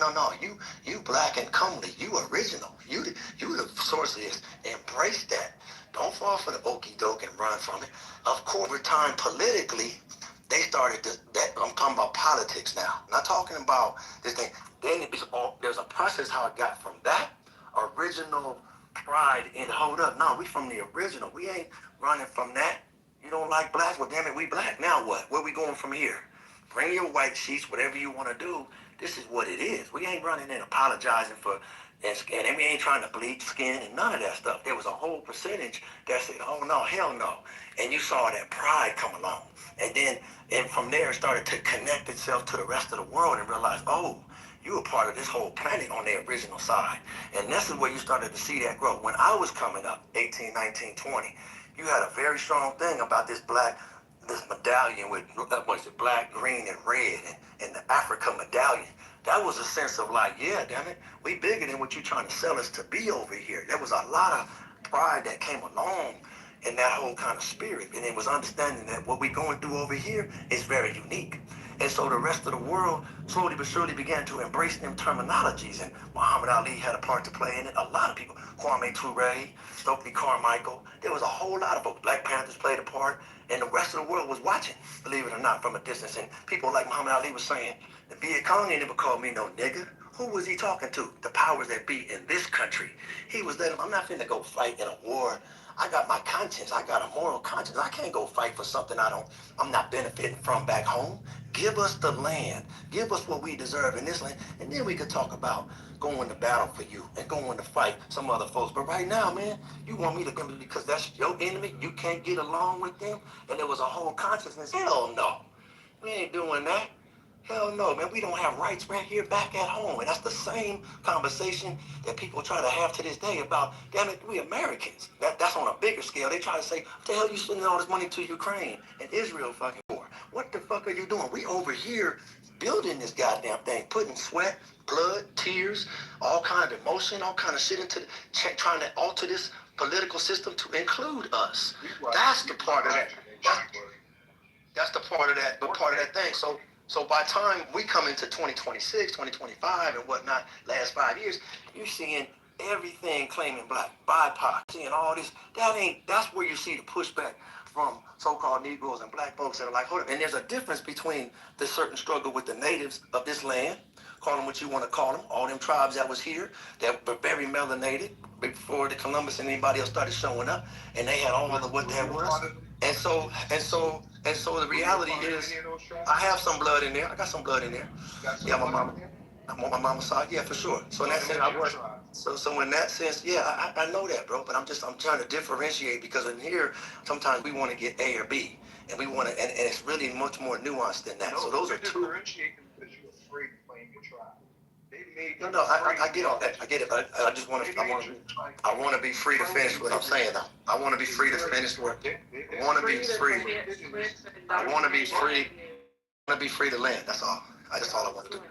you black and comely, you original, you the source of this, embrace that. Don't fall for the okie doke and run from it. Of course, over time, politically, they started I'm talking about politics now. I'm not talking about this thing. Then there's a process how it got from that original pride in, hold up, no, we from the original. We ain't running from that. You don't like black? Well, damn it, we black. Now what? Where we going from here? Bring your white sheets, whatever you want to do. This is what it is. We ain't running in apologizing for, and we ain't trying to bleach skin and none of that stuff. There was a whole percentage that said, oh, no, hell no. And you saw that pride come along. And from there, it started to connect itself to the rest of the world and realize, oh, You were part of this whole planet on the original side. And this is where you started to see that growth. When I was coming up, 18, 19, 20, you had a very strong thing about this medallion with, what is it, black, green, and red, and the Africa medallion. That was a sense of like, yeah, damn it, we bigger than what you're trying to sell us to be over here. There was a lot of pride that came along in that whole kind of spirit. And it was understanding that what we're going through over here is very unique. And so the rest of the world slowly but surely began to embrace them terminologies. And Muhammad Ali had a part to play in it. A lot of people, Kwame Ture, Stokely Carmichael, there was a whole lot of folks. Black Panthers played a part. And the rest of the world was watching, believe it or not, from a distance. And people like Muhammad Ali was saying, the Viet Cong ain't never called me no nigga. Who was he talking to? The powers that be in this country. He was letting them, I'm not finna go fight in a war. I got my conscience. I got a moral conscience. I can't go fight for something I'm not benefiting from back home. Give us the land. Give us what we deserve in this land. And then we could talk about going to battle for you and going to fight some other folks. But right now, man, you want me to come because that's your enemy. You can't get along with them. And there was a whole consciousness. Hell no. We ain't doing that. Hell no, man. We don't have rights right here back at home. And that's the same conversation that people try to have to this day about, damn it, we Americans. That's on a bigger scale. They try to say, what the hell you sending all this money to Ukraine and Israel fucking war? What the fuck are you doing? We over here building this goddamn thing, putting sweat, blood, tears, all kind of emotion, all kind of shit into trying to alter this political system to include us. That's the part of that. That's the part of that thing. So by the time we come into 2026, 2025 and whatnot, last 5 years, you're seeing everything claiming black, BIPOC, seeing all this. That's where you see the pushback from so-called Negroes and black folks that are like, hold up. And there's a difference between the certain struggle with the natives of this land, call them what you want to call them, all them tribes that was here, that were very melanated before the Columbus and anybody else started showing up, and they had all of what that was. And so the reality is, I have some blood in there. I got some blood in there. Yeah, my mama. I'm on my mama's side. Yeah, for sure. So in that sense, I was. So in that sense, yeah, I know that, bro. But I'm trying to differentiate because in here, sometimes we want to get A or B, and we want to, and it's really much more nuanced than that. So those are two. Differentiate them because you're afraid to claim your tribe. No, I get all that. I get it. But I just want to. I want to be free to finish what I'm saying now. I want to be free to finish what. I want to be free. I want to be free. I want to be free to land. That's all. That's all I want to do.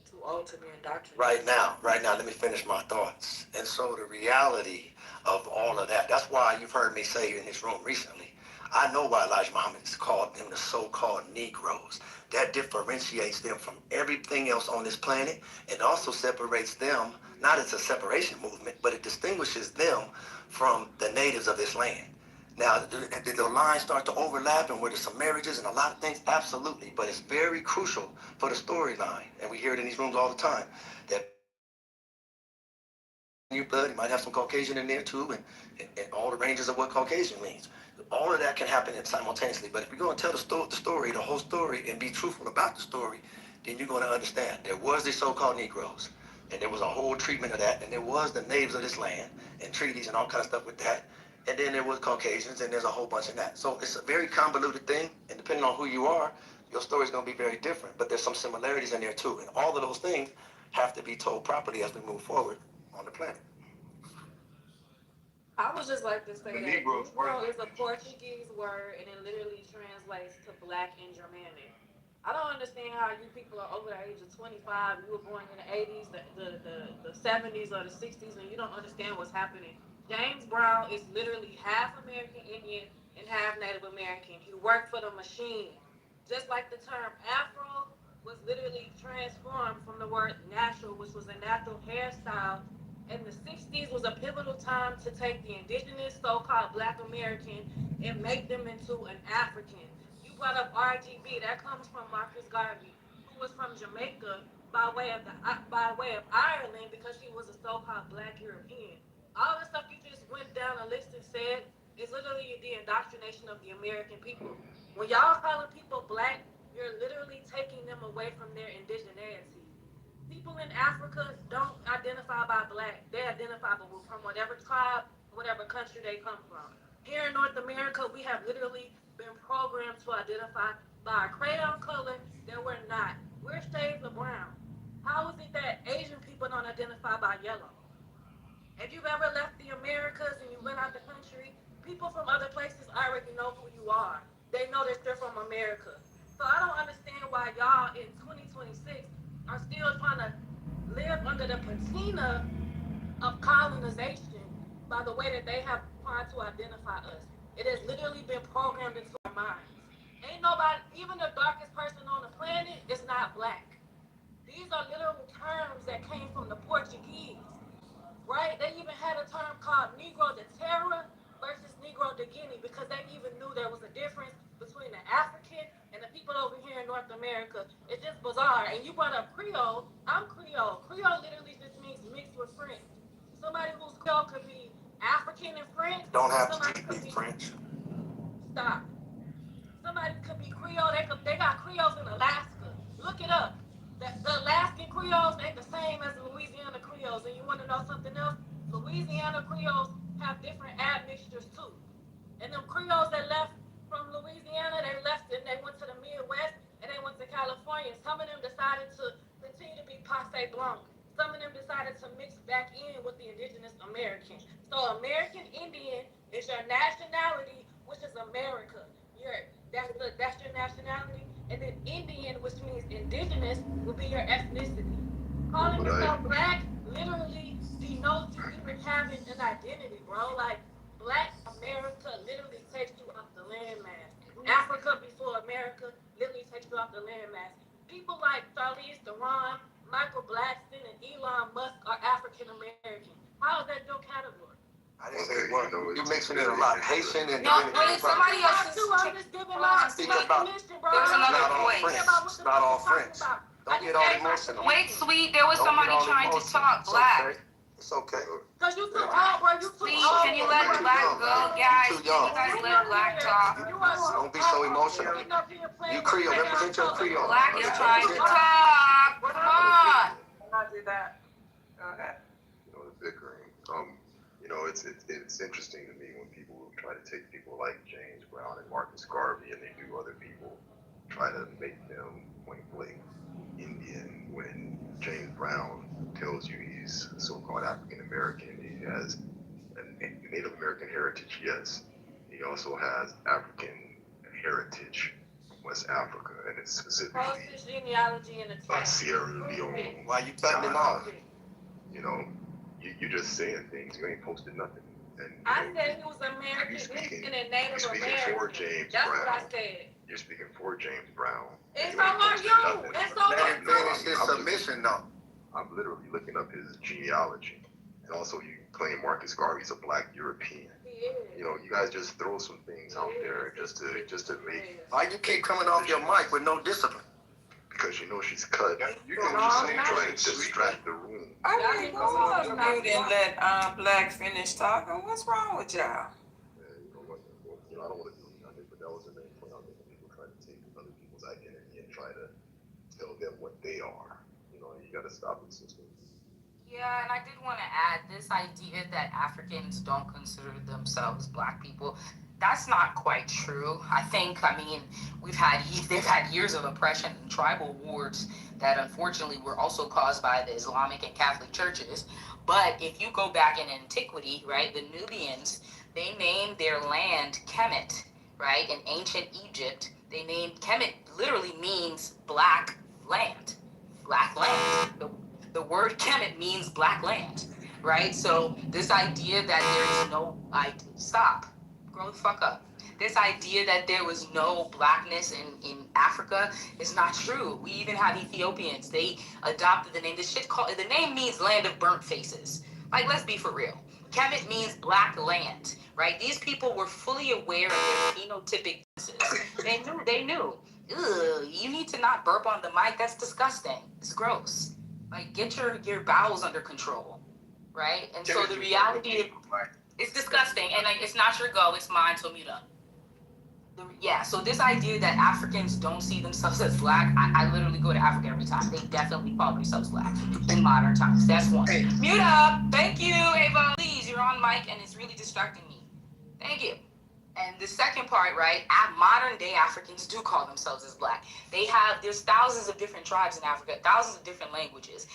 Too old to be indoctrinated. Right now, let me finish my thoughts. And so the reality of all of that, that's why you've heard me say in this room recently, I know why Elijah Muhammad is called them the so-called Negroes. That differentiates them from everything else on this planet and also separates them, not as a separation movement, but it distinguishes them from the natives of this land. Now, did the lines start to overlap and were there some marriages and a lot of things? Absolutely. But it's very crucial for the storyline. And we hear it in these rooms all the time. That your blood, you might have some Caucasian in there too, and all the ranges of what Caucasian means. All of that can happen simultaneously. But if you're going to tell the whole story, and be truthful about the story, then you're going to understand. There was the so-called Negroes, and there was a whole treatment of that, and there was the natives of this land, and treaties and all kind of stuff with that. And then there was Caucasians, and there's a whole bunch of that. So it's a very convoluted thing, and depending on who you are, your story's going to be very different. But there's some similarities in there too, and all of those things have to be told properly as we move forward on the planet. I would just like to say that Negro is a Portuguese word, and it literally translates to black and Germanic. I don't understand how you people are over the age of 25. You were born in the 80s, the 70s, or the 60s, and you don't understand what's happening. James Brown is literally half American Indian and half Native American. He worked for the machine. Just like the term Afro was literally transformed from the word natural, which was a natural hairstyle. And the 60s was a pivotal time to take the indigenous so-called black American and make them into an African. You brought up RGB, that comes from Marcus Garvey, who was from Jamaica by way of Ireland because she was a so-called black European. All the stuff you just went down a list and said is literally the indoctrination of the American people. When y'all calling people black, you're literally taking them away from their indigeneity. People in Africa don't identify by black. They identify from whatever tribe, whatever country they come from. Here in North America, we have literally been programmed to identify by a crayon color that we're not. We're shades of brown. How is it that Asian people don't identify by yellow? If you've ever left the Americas and you went out the country, people from other places already know who you are. They know that you're from America. So I don't understand why y'all in 2026 are still trying to live under the patina of colonization by the way that they have tried to identify us. It has literally been programmed into our minds. Ain't nobody, even the darkest person on the planet is not black. These are literal terms that came from the Portuguese, right? They even had a term called Negro de Terra versus Negro de Guinea because they even knew there was a difference between the African and the people over here in North America. It's just bizarre. And you brought up Creole. I'm Creole. Creole literally just means mixed with French. Somebody who's Creole could be African and French. Don't have to Somebody just could be be French. Stop. Somebody could be Creole. They got Creoles in Alaska. Look it up. The Alaskan Creoles ain't the same as the Louisiana Creoles. And you want to know something else? Louisiana Creoles have different admixtures too. And them Creoles that left from Louisiana, they left and they went to the Midwest and they went to California. Some of them decided to continue to be passe blanc. Some of them decided to mix back in with the indigenous American. So American Indian is your nationality, which is America. That's your nationality. And then Indian, which means indigenous, will be your ethnicity. Calling yourself black literally denotes you even having an identity, bro. Like Black America literally takes you off the landmass. Africa before America literally takes you off the landmass. People like Charlize Theron, Michael Blackson, and Elon Musk are African American. How is that your category? I didn't say it was. You're mixing in a lot. Haitian and No, wait, somebody else is. I'm just giving my Speak about. submission, bro. There's another Not all point. French. It's not all French. Don't get all emotional. Wait, sweet, there was Don't somebody get all trying to emotional. talk It's black. okay. It's okay. Cause you too old, bro. You too Sweet, old. can you let black go, guys? Too Can young. you guys let black talk? Don't be so emotional. You Creole. Represent your Creole. Black is trying to talk. Come on. I'll do that. Go ahead. You know, the bickering. You know, it's interesting to me when people try to take people like James Brown and Marcus Garvey and they do other people, try to make them point blank Indian when James Brown tells you he's so-called African American. He has a Native American heritage, yes. He also has African heritage from West Africa, and it's specifically genealogy in the Sierra Leone. Why you cutting him off? You know, you're just saying things. You ain't posted nothing. And I said he was American and Native American. American. For James That's Brown. what I said. You're speaking for James Brown. And so are you. And so Let him finish his submission, though. I'm literally looking up his genealogy. And also, you claim Marcus Garvey's a black European. He is. You know, you guys just throw some things out there just to make. Why you keep coming off your mic with no discipline? Because you know she's cut. You can just say trying to distract the room. I mean, go on mute and let Black finish talking. What's wrong with y'all? You know, I don't want to do nothing, but that was the main point. I think people try to take other people's identity and try to tell them what they are. You know, you got to stop the system. Yeah, and I did want to add this idea that Africans don't consider themselves black people. That's not quite true. I mean, they've had years of oppression and tribal wars that unfortunately were also caused by the Islamic and Catholic churches. But if you go back in antiquity, right, the Nubians, they named their land Kemet, right? In ancient Egypt, they named Kemet literally means black land. Black land. The word Kemet means black land, right? So this idea that there's no, stop. Grow the fuck up. This idea that there was no blackness in Africa is not true. We even have Ethiopians. They adopted the name. The name means land of burnt faces. Like, let's be for real. Kemet means black land, right? These people were fully aware of their phenotypic differences. They knew. Ugh, you need to not burp on the mic. That's disgusting. It's gross. Like, get your bowels under control, right? And so the reality is, it's disgusting, and like, it's not your go, it's mine, so mute up. So this idea that Africans don't see themselves as black, I literally go to Africa every time. They definitely call themselves black in modern times. That's one. Hey. Mute up. Thank you, Ava. Please, you're on mic, and it's really distracting me. Thank you. And the second part, right? Modern day Africans do call themselves as black. There's thousands of different tribes in Africa, thousands of different languages,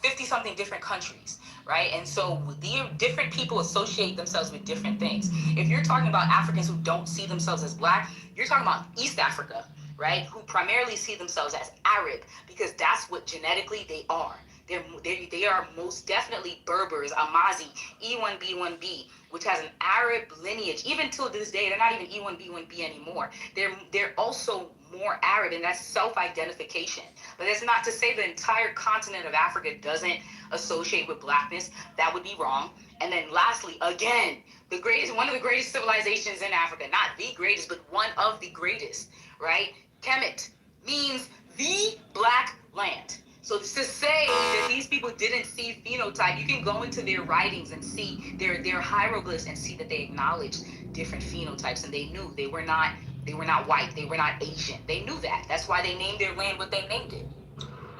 50 something different countries, right? And so the different people associate themselves with different things. If you're talking about Africans who don't see themselves as black, you're talking about East Africa, right? Who primarily see themselves as Arab, because that's what genetically they are. They are most definitely Berbers, Amazi, E1B1B, which has an Arab lineage. Even till this day, they're not even E1B1B anymore. They're also more Arab, and that's self-identification. But that's not to say the entire continent of Africa doesn't associate with blackness. That would be wrong. And then lastly, again, one of the greatest civilizations in Africa, not the greatest, but one of the greatest, right? Kemet means the black land. So to say that these people didn't see phenotype, you can go into their writings and see their hieroglyphs and see that they acknowledged different phenotypes, and they knew they were not white, they were not Asian. They knew that. That's why they named their land what they named it.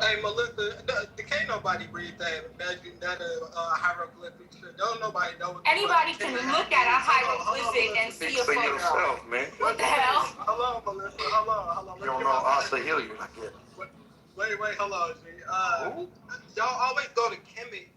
Hey, Melissa, can't nobody read that hieroglyphic shit. Don't nobody know. Anybody can look at a hieroglyphic and see a photo. Yourself, man. What the hell? Hold on, Melissa. Hold on. You don't know Asa Hilliard, I get it. Wait, hold on, G. Y'all always go to Kemet.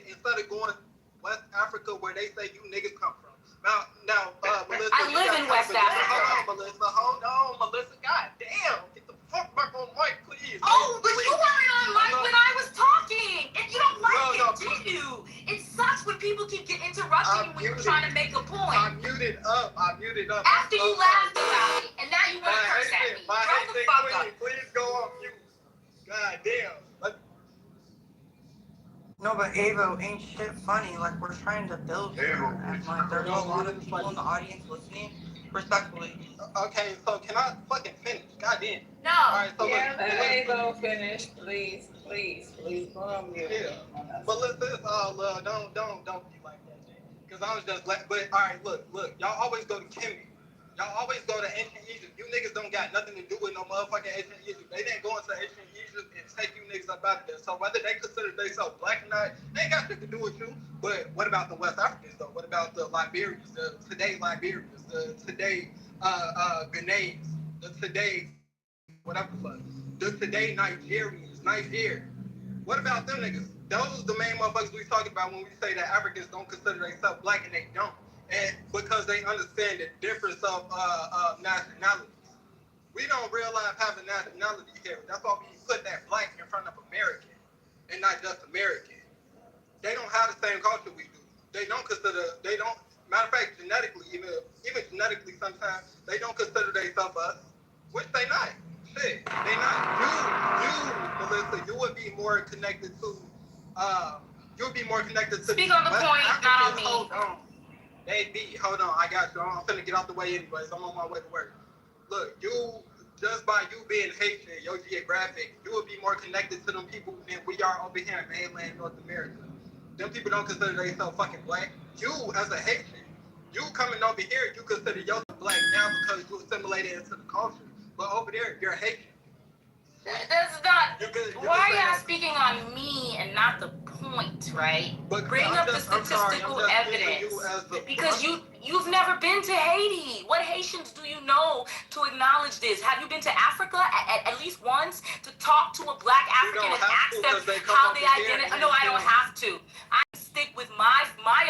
Instead of going to West Africa where they say you niggas come from. Now, Melissa. I live in West Africa. Hold on, Melissa. God damn. Get the fuck back on mic, please. Oh, but you weren't on mic when I was talking. And you don't like it, do you? It sucks when people keep getting interrupting you when you're trying to make a point. I muted up. After you laughed about it, and now you want to curse at me. Grow the fuck up. Please go on mute. God damn. No, but Avo ain't shit funny. Like, we're trying to build here. And, like, there's a lot of people in the audience listening. Respectfully. Okay, so can I fucking finish? God damn. No. Alright, so Yeah, let Avo finish, please, go on mute. Yeah. But listen, it's all love. Don't be like that, Jay. Because I was just like, but alright, look. Y'all always go to Kemet. Y'all always go to ancient Egypt. You niggas don't got nothing to do with no motherfucking ancient Egypt. They didn't go into ancient Egypt and take you niggas up out of there. So whether they consider themselves black or not, they ain't got shit to do with you. But what about the West Africans though? What about the Liberians, the today Liberians, the today Ghanaians, the today whatever the fuck, the today Nigerians, Nigeria? What about them niggas? Those are the main motherfuckers we talking about when we say that Africans don't consider themselves black, and they don't. And because they understand the difference of nationalities. We don't realize having nationality here. That's why we put that black in front of American and not just American. They don't have the same culture we do. Matter of fact, genetically, even genetically sometimes, they don't consider themselves us, which they not. Shit, they not. You, Melissa, you would be more connected to, Speak on the West point, Africans. not on me. Hold on. Hold on, I got you. I'm finna get out the way anyways. I'm on my way to work. Look, just by you being Haitian, your geographic, you would be more connected to them people than we are over here in mainland North America. Them people don't consider themselves fucking black. You, as a Haitian, you coming over here, you consider yourself black now because you assimilated into the culture. But over there, you're Haitian. That's not. Why are y'all speaking on me and not the point, right? But bring up the statistical evidence. Because you've never been to Haiti. What Haitians do you know to acknowledge this? Have you been to Africa at least once to talk to a black African and ask them how they identify? No, I don't have to. I stick with my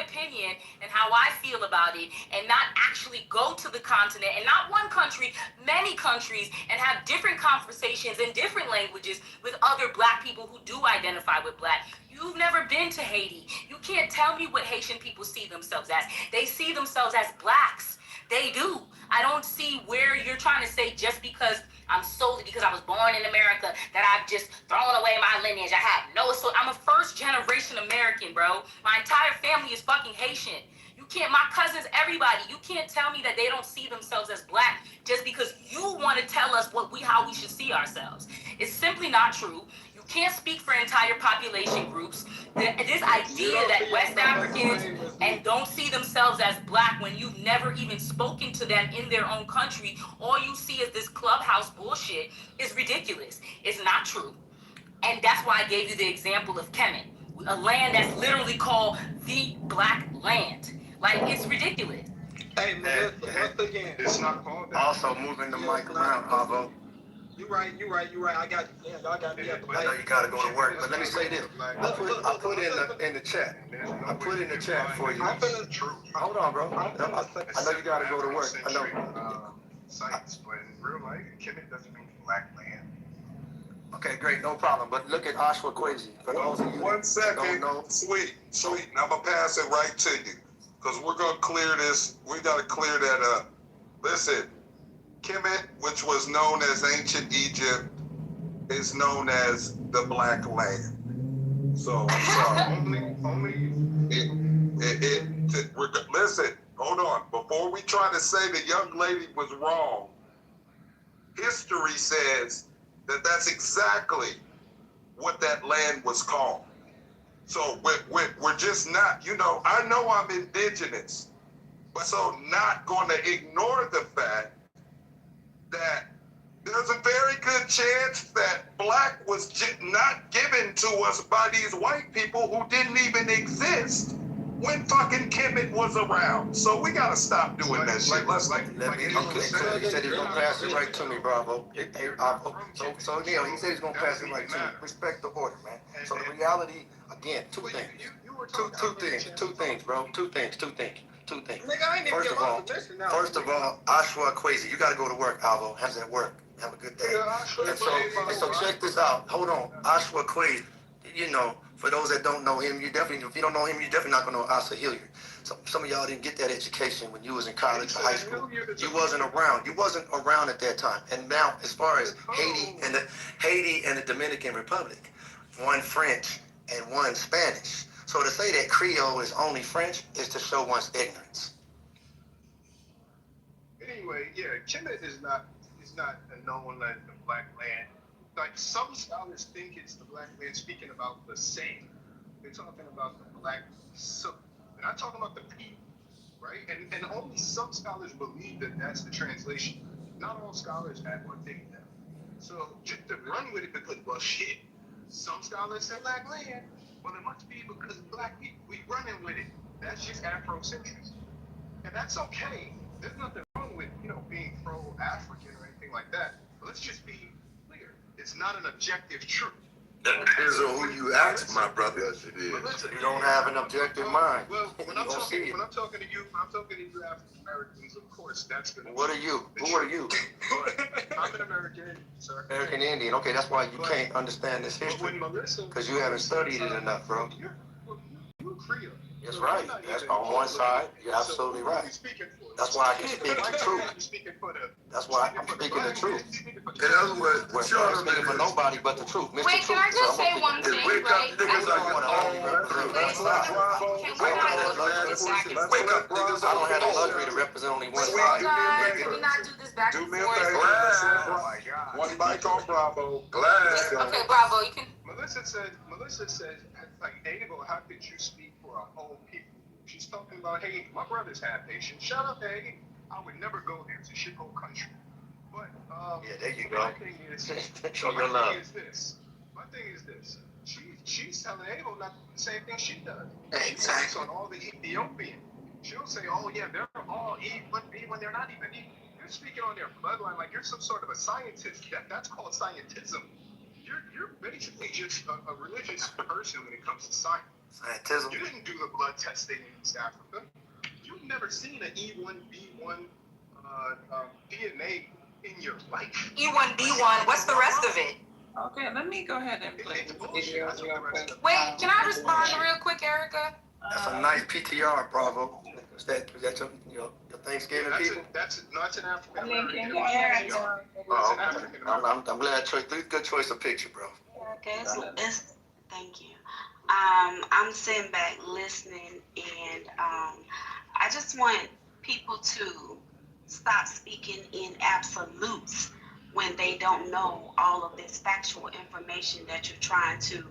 opinion and how I feel about it, and not actually go to the continent, and not one country, many countries, and have different conversations in different languages with other black people who do identify with black. You've never been to Haiti. You can't tell me what Haitian people see themselves as. They see themselves as blacks. They do. I don't see where you're trying to say just because I was born in America that I've just thrown away my lineage. I'm a first generation American, bro. My entire family is fucking Haitian. My cousins, everybody, you can't tell me that they don't see themselves as black just because you want to tell us how we should see ourselves. It's simply not true. You can't speak for entire population groups. This idea that West Africans and don't see themselves as black when you've never even spoken to them in their own country, all you see is this clubhouse bullshit, is ridiculous. It's not true. And that's why I gave you the example of Kemet, a land that's literally called the Black Land. Like, it's ridiculous. Hey, Melissa, once again. It's not called that. Also moving the mic around, Pavo. You right. I got you. Damn, y'all got me at the I know you gotta go to work, but let me say this. I put in the chat. I put in the chat for you. Hold on, bro. I know you gotta go to work. I know. Sites, but in real life, Kemet doesn't mean black land. Okay, great, no problem. But look at Oshwa Kwesi. For those of you One that second, don't know. sweet. I'm gonna pass it right to you, cause we're gonna clear this. We gotta clear that up. Listen, Kemet, which was known as ancient Egypt, is known as the Black Land. So I'm sorry. Listen, hold on. Before we try to say the young lady was wrong, history says that that's exactly what that land was called. So we're just not, I know I'm indigenous, but so not going to ignore the fact that there's a very good chance that black was not given to us by these white people who didn't even exist when fucking Kemet was around. So we gotta stop doing that shit. He said he's gonna pass it right to me, Bravo. So Neil, he said he's gonna pass it right to me. Respect the order, man. So the reality, again, two things, bro. Two things. First of all, Oshwa Kwesi, you gotta go to work, Alvo. How's that work? Have a good day. And so check this out. Hold on, Oshwa Kwesi. For those that don't know him, if you don't know him, you're definitely not gonna know Asa Hilliard. So some of y'all didn't get that education when you was in college or high school. You wasn't around at that time. And now, as far as Haiti and the Dominican Republic, one French and one Spanish. So to say that Creole is only French is to show one's ignorance. Anyway, yeah, Kemet is not known as the black land. Like some scholars think it's the black land speaking about the same. They're talking about the black soup. They're not talking about the people, right? And only some scholars believe that that's the translation. Not all scholars have one thing now. So just to run with it because, well, shit, some scholars say black land. Well, it must be because black people, we running with it. That's just Afrocentrism. And that's okay. There's nothing wrong with, being pro-African or anything like that. But let's just be clear. It's not an objective truth. That depends on who you ask, my brother. Yes, it is. Listen, you don't have an objective mind. Well, when I'm talking to you African Americans, of course, that's gonna. What are you? Who are you? I'm an American Indian, sir. American Indian. Okay, that's why you can't understand this history because you haven't studied it enough, bro. You're Creole. That's right. That's on one side. You're absolutely right. That's why I can speak the truth. That's why I'm speaking the truth. In other words, I'm speaking for nobody but the truth. Mr. Wait, can I just say one thing, right? I don't have the luxury to represent only one side. Can we not do this back and forth? One mic on Bravo. Okay, Bravo, you can. Melissa says, like, Abel, how could you speak for a whole people? She's talking about, hey, my brothers have patience. Shut up, Haiti. I would never go there. It's a shithole country. But, yeah, there you go. My thing is this. She's telling Abel not to do the same thing she does. She works on all the Ethiopian. She'll say, oh, yeah, they're all E1B when they're not even E. You're speaking on their bloodline like you're some sort of a scientist. That's called scientism. You're basically just a religious person when it comes to science. Scientism. You didn't do the blood testing in East Africa. You've never seen an E1B1 DNA in your life. E1B1, what's the rest of it? Okay, let me go ahead and play the video real quick. Wait, can I respond real quick, Erica? That's a nice PTR, Bravo. Is that your Thanksgiving people? That's an African American. I'm glad. Good choice of picture, bro. Okay, thank you. I'm sitting back listening, and I just want people to stop speaking in absolutes when they don't know all of this factual information that you're trying to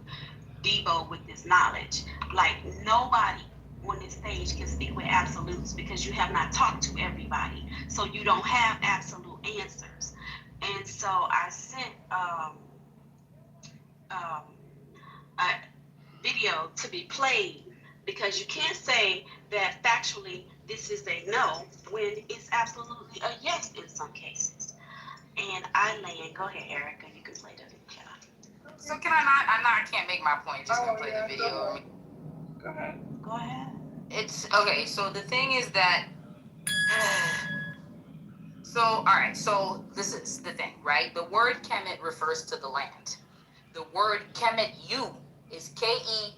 debo with this knowledge. Like, nobody on this stage can speak with absolutes because you have not talked to everybody, so you don't have absolute answers. And so I sent a video to be played because you can't say that factually this is a no when it's absolutely a yes in some cases. And I land. Go ahead, Erica. You can play the video. So can I not? I can't make my point. Just gonna play the video. Go ahead. Go ahead. It's okay. So the thing is that. So all right. So this is the thing, right? The word Kemet refers to the land. The word Kemetyu is Kemetyu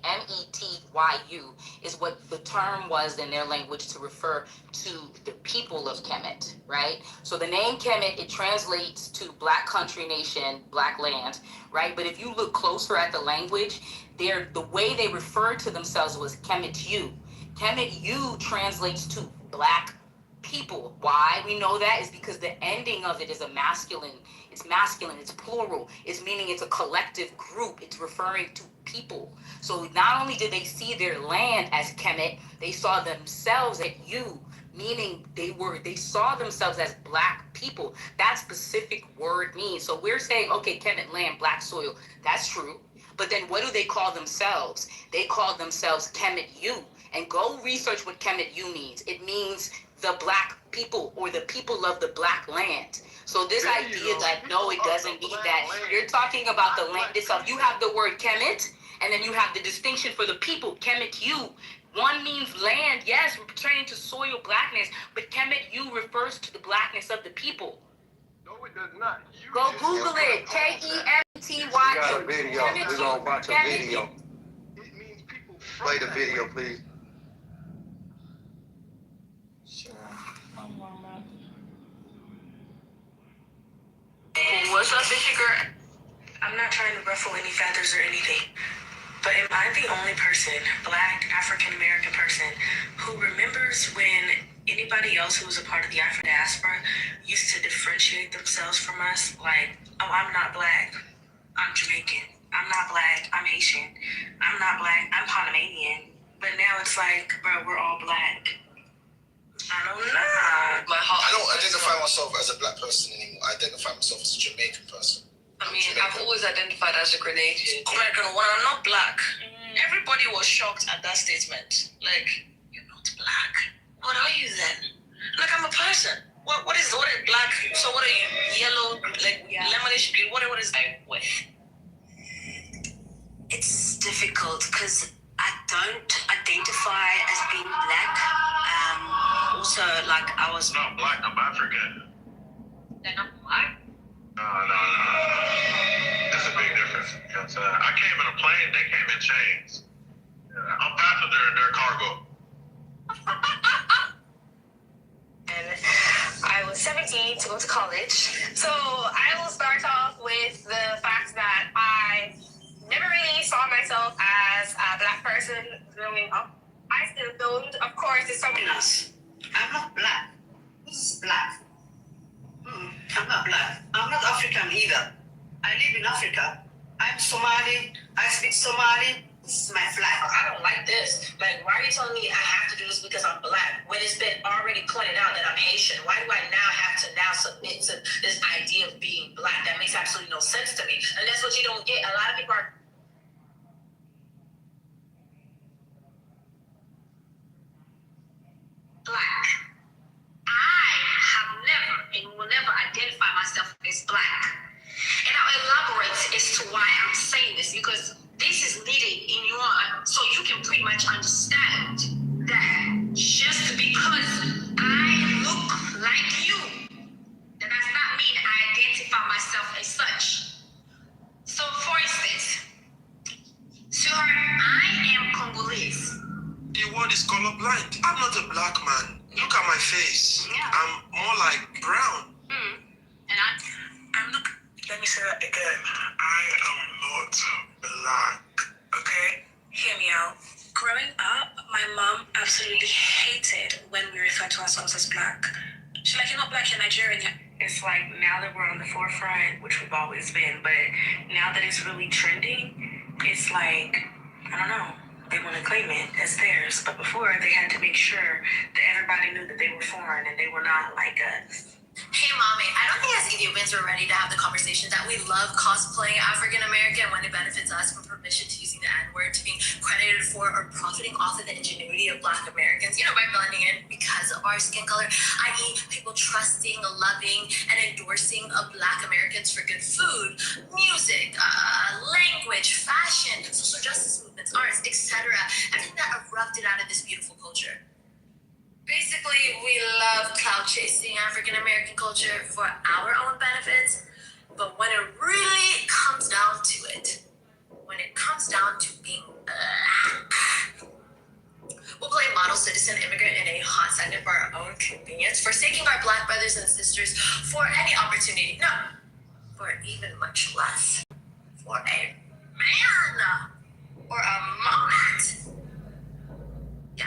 is what the term was in their language to refer to the people of Kemet, right? So the name Kemet, it translates to black country nation, black land, right? But if you look closer at the language, the way they referred to themselves was Kemetyu. Kemetyu translates to black people. Why we know that is because the ending of it is masculine, it's plural, it's meaning it's a collective group, it's referring to people. So not only did they see their land as Kemet, they saw themselves as you, meaning they saw themselves as black people. That specific word means. So we're saying, okay, Kemet land, black soil, that's true. But then what do they call themselves? They call themselves Kemetyu. And go research what Kemetyu means. It means the black people or the people of the black land. So this idea that no, it doesn't mean that. You're talking about the land itself. You have the word Kemet, and then you have the distinction for the people, Kemetyu. One means land, yes, pertaining to soil blackness, but Kemetyu refers to the blackness of the people. No, it does not. Go Google it. Kemetyu. We got a video. We're gonna watch a video. It means people Play the video, please. Sure. One moment. What's up, bitch, girl? I'm not trying to ruffle any feathers or anything, but am I the only person, black, African-American person, who remembers when anybody else who was a part of the Afro diaspora used to differentiate themselves from us? Like, oh, I'm not black, I'm Jamaican. I'm not black, I'm Haitian. I'm not black, I'm Panamanian. But now it's like, bro, we're all black. I don't know. I don't identify myself as a black person anymore. I identify myself as a Jamaican person. I've always identified as a Grenadian. Like, when I'm not black, everybody was shocked at that statement. Like, you're not black. What are you then? Like, I'm a person. What is black? So what are you? Yellow, like lemonish green? What is I with? It's difficult because I don't identify as being black. Also, like I was not black, I'm African. Then I'm black. No. That's a big difference. You know what I'm saying? I came in a plane, they came in chains. I'm passenger in their cargo. And I was 17 to go to college. So I will start off with the fact that I never really saw myself as a black person growing up. I still don't. Of course, it's someone else. I'm not black. Who's black? I'm not black. I'm not African either. I live in Africa. I'm Somali. I speak Somali. This is my flag. I don't like this. Like, why are you telling me I have to do this because I'm black when it's been already pointed out that I'm Haitian? Why do I now have to submit to this idea of being black? That makes absolutely no sense to me. And that's what you don't get. A lot of people are black. I have never and will never identify myself as black. And I'll elaborate as to why I'm saying this, because this is needed in your so you can pretty much understand that just because I look like you, that does not mean I identify myself as such. So for instance, sweetheart, I am Congolese. The word is colorblind. I'm not a black man. Look at my face. Yeah. I'm more like brown. And I'm not. Let me say that again. I am not black. Okay? Hear me out. Growing up, my mom absolutely hated when we refer to ourselves as black. She's like, you're not black, you're Nigerian. It's like now that we're on the forefront, which we've always been, but now that it's really trending, it's like, I don't know, they want to claim it as theirs. But before, they had to make sure that everybody knew that they were foreign and they were not like us. Hey, mommy, I don't think as Ethiopians we're ready to have the conversation that we love cosplaying African American when it benefits us, from permission to using the N word to being credited for or profiting off of the ingenuity of Black Americans, by blending in because of our skin color, i.e., people trusting, loving, and endorsing of Black Americans for good food, music, language, fashion, social justice movements, arts, etc. Everything that erupted out of this beautiful culture. Basically, we love cloud chasing African American culture for our own benefits, but when it really comes down to it, when it comes down to being we'll play model citizen immigrant in a hot second for our own convenience, forsaking our Black brothers and sisters for any opportunity. No, for even much less. For a man or a moment. Yeah,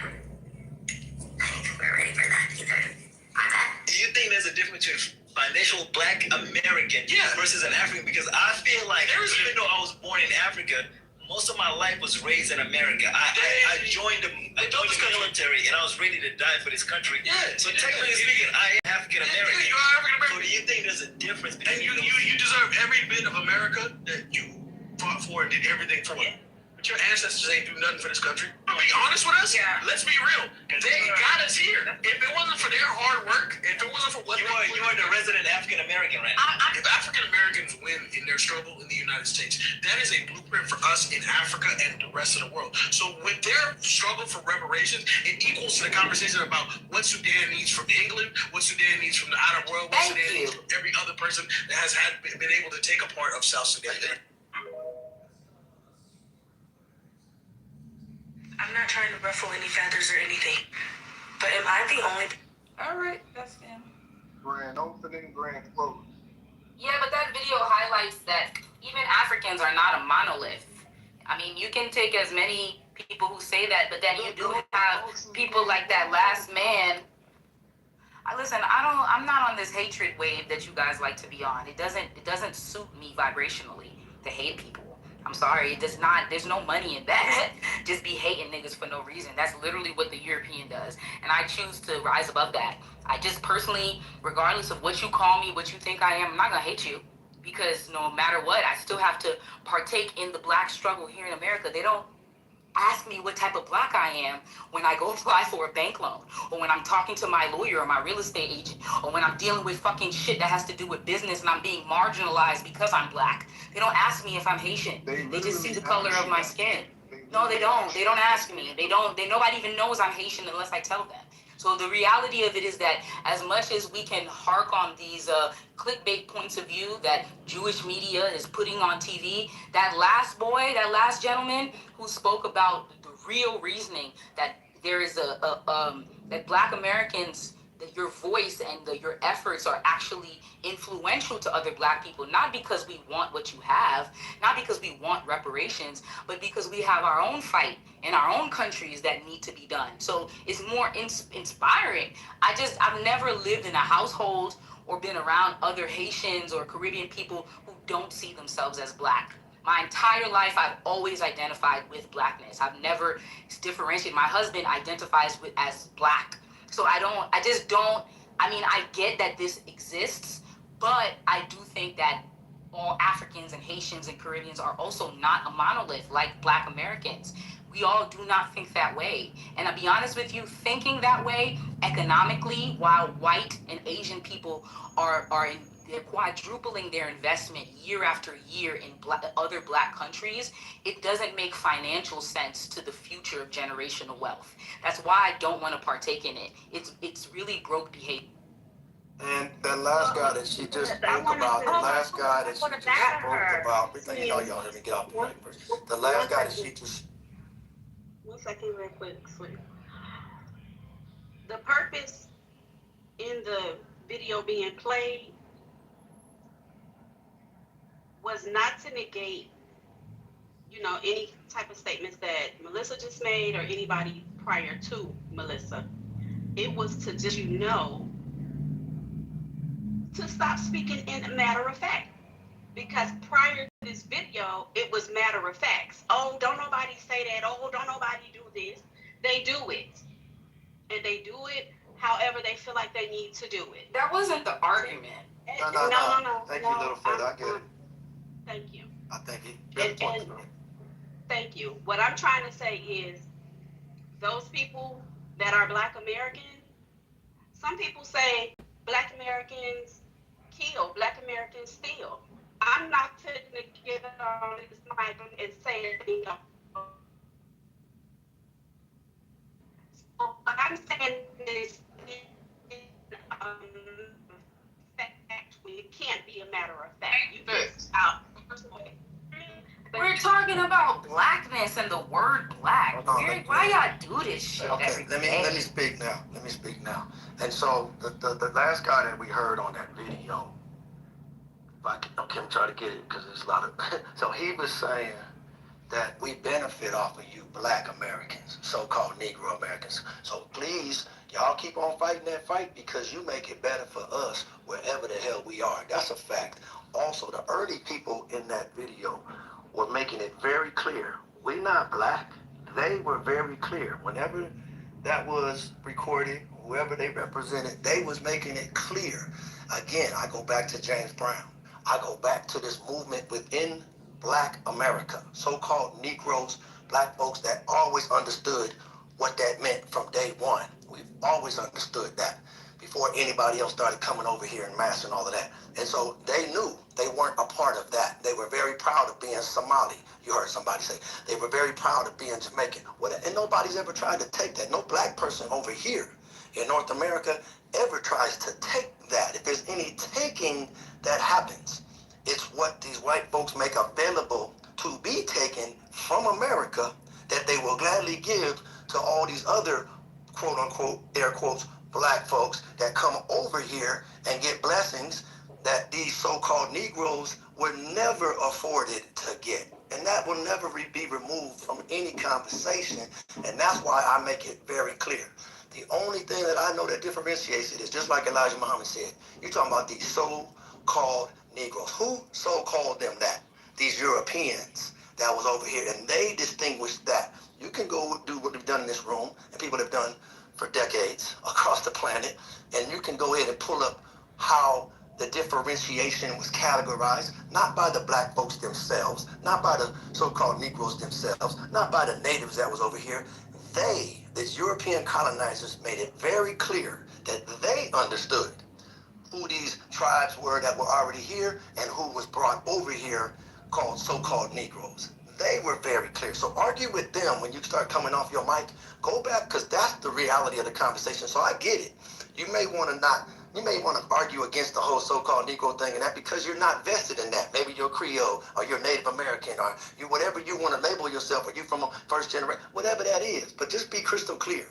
I think we're ready for that either. Do you think there's a difference between financial Black American versus an African? Because I feel like even though I was born in Africa, most of my life was raised in America. I joined the military and I was ready to die for this country. So technically speaking, I am African American. You are African American. So do you think there's a difference between You deserve every bit of America that you fought for and did everything for. But your ancestors ain't do nothing for this country. Be honest with us. Let's be real. They got us here. If it wasn't for their hard work, if it wasn't for what you are the resident African American, right? If African Americans win in their struggle in the United States, that is a blueprint for us in Africa and the rest of the world. So with their struggle for reparations, it equals to the conversation about what Sudan needs from England, what Sudan needs from the outer world, what Sudan needs from every other person that has been able to take a part of South Sudan. I'm not trying to ruffle any feathers or anything, but am I the only? All right, that's him. Grand opening, grand close. Yeah, but that video highlights that even Africans are not a monolith. I mean, you can take as many people who say that, but then you do have people like that last man. I'm not on this hatred wave that you guys like to be on. It doesn't suit me vibrationally to hate people. I'm sorry, it does not. There's no money in that. Just be hating niggas for no reason. That's literally what the European does. And I choose to rise above that. I just personally, regardless of what you call me, what you think I am, I'm not gonna hate you. Because no matter what, I still have to partake in the Black struggle here in America. They don't ask me what type of Black I am when I go apply for a bank loan, or when I'm talking to my lawyer or my real estate agent, or when I'm dealing with fucking shit that has to do with business and I'm being marginalized because I'm Black. They don't ask me if I'm Haitian. They just see the color of my skin. No, they don't. They don't ask me. Nobody even knows I'm Haitian unless I tell them. So the reality of it is that as much as we can hark on these clickbait points of view that Jewish media is putting on TV, that last gentleman who spoke about the real reasoning that there is that Black Americans, that your voice and your efforts are actually influential to other Black people, not because we want what you have, not because we want reparations, but because we have our own fight in our own countries that need to be done. So it's more inspiring. I've never lived in a household or been around other Haitians or Caribbean people who don't see themselves as Black. My entire life, I've always identified with Blackness. I've never differentiated. My husband identifies as Black. So I get that this exists, but I do think that all Africans and Haitians and Caribbeans are also not a monolith like Black Americans. We all do not think that way. And I'll be honest with you, thinking that way economically, while white and Asian people they're quadrupling their investment year after year in other Black countries, it doesn't make financial sense to the future of generational wealth. That's why I don't want to partake in it. It's really broke behavior. And that last guy that she just spoke about, y'all heard me get off the mic first. The last guy that she just... 1 second, real quick, sweet. The purpose in the video being played was not to negate, any type of statements that Melissa just made or anybody prior to Melissa. It was to just, to stop speaking in matter of fact. Because prior to this video, it was matter of facts. Oh, don't nobody say that. Oh, don't nobody do this. They do it. And they do it however they feel like they need to do it. That wasn't the argument. No. Thank you, little Fred. I get it. Thank you. I think it. And thank you. What I'm trying to say is those people that are Black American, some people say Black Americans kill, Black Americans steal. I'm not going to get on this mic and say anything. So what I'm saying is, it can't be a matter of fact. You just out. We're talking about blackness and the word black. Why y'all do this shit? Okay, let me speak now. Let me speak now. And so the last guy that we heard on that video, if I can try to get it because there's a lot of. So he was saying that we benefit off of you Black Americans, so-called Negro Americans. So please, y'all keep on fighting that fight because you make it better for us wherever the hell we are. That's a fact. Also, the early people in that video were making it very clear. We're not black. They were very clear. Whenever that was recorded, whoever they represented, they was making it clear. Again, I go back to James Brown. I go back to this movement within Black America, so-called Negroes, Black folks that always understood what that meant from day one. We've always understood that before anybody else started coming over here and mass and all of that. And so they knew they weren't a part of that. They were very proud of being Somali. You heard somebody say. They were very proud of being Jamaican. And nobody's ever tried to take that. No Black person over here in North America ever tries to take that. If there's any taking that happens, it's what these white folks make available to be taken from America that they will gladly give to all these other, quote unquote, air quotes, Black folks that come over here and get blessings that these so-called Negroes were never afforded to get. And that will never be removed from any conversation. And that's why I make it very clear. The only thing that I know that differentiates it is just like Elijah Muhammad said. You're talking about these so-called Negroes. Who so-called them that? These Europeans that was over here. And they distinguished that. You can go do what we've done in this room, and people have done for decades across the planet, and you can go ahead and pull up how the differentiation was categorized, not by the Black folks themselves, not by the so-called Negroes themselves, not by the natives that was over here. They, these European colonizers, made it very clear that they understood who these tribes were that were already here and who was brought over here called so-called Negroes. They were very clear. So argue with them when you start coming off your mic. Go back, because that's the reality of the conversation. So I get it. You may want to argue against the whole so-called Negro thing, and that because you're not vested in that. Maybe you're Creole, or you're Native American, or you whatever you want to label yourself, or you from a first generation, whatever that is. But just be crystal clear.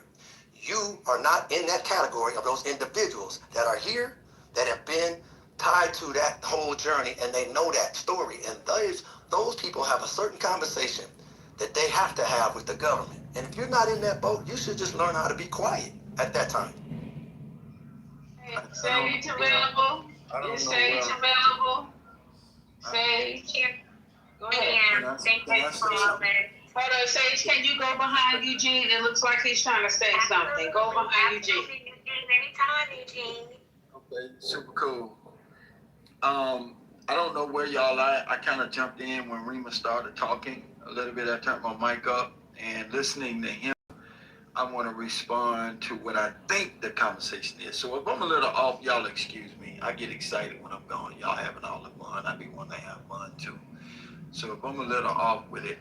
You are not in that category of those individuals that are here, that have been tied to that whole journey, and they know that story. And those people have a certain conversation that they have to have with the government. And if you're not in that boat, you should just learn how to be quiet at that time. Sage available. Is Sage available? Sage. Go ahead. Thank you for all that. Hold on, Sage, can you go behind Eugene? It looks like he's trying to say something. Go behind Eugene. Anytime, Eugene. Okay, super cool. I don't know where y'all at. I kind of jumped in when Rima started talking a little bit. I turned my mic up, and listening to him, I want to respond to what I think the conversation is. So if I'm a little off, y'all excuse me. I get excited when I'm gone. Y'all having all the fun. I be wanting to have fun too. So if I'm a little off with it,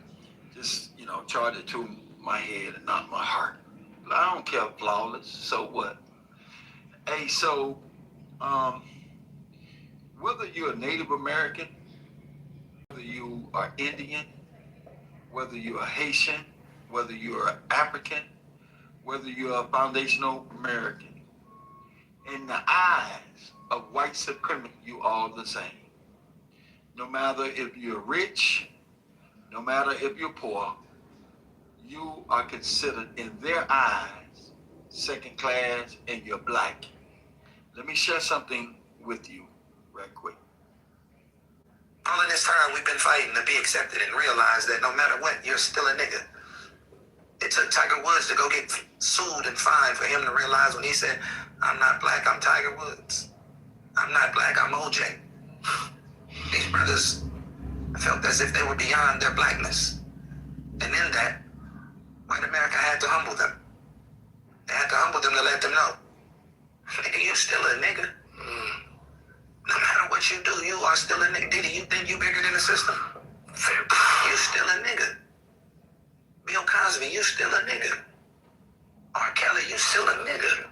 just, charge it to my head and not my heart. But I don't care, flawless. So what? Hey, so, whether you're a Native American, whether you are Indian, whether you're a Haitian, whether you're African, whether you're a foundational American, in the eyes of white supremacy, you all the same. No matter if you're rich, no matter if you're poor, you are considered in their eyes second class and you're black. Let me share something with you right quick. All of this time we've been fighting to be accepted and realize that no matter what, you're still a nigga. It took Tiger Woods to go get sued and fined for him to realize when he said, I'm not black, I'm Tiger Woods. I'm not black, I'm OJ. These brothers felt as if they were beyond their blackness. And in that, white America had to humble them. They had to humble them to let them know, nigga, you still a nigga. No matter what you do, you are still a nigga. Diddy, you think you bigger than the system? You still a nigga. Bill Cosby, you still a nigga. R. Kelly, you still a nigga.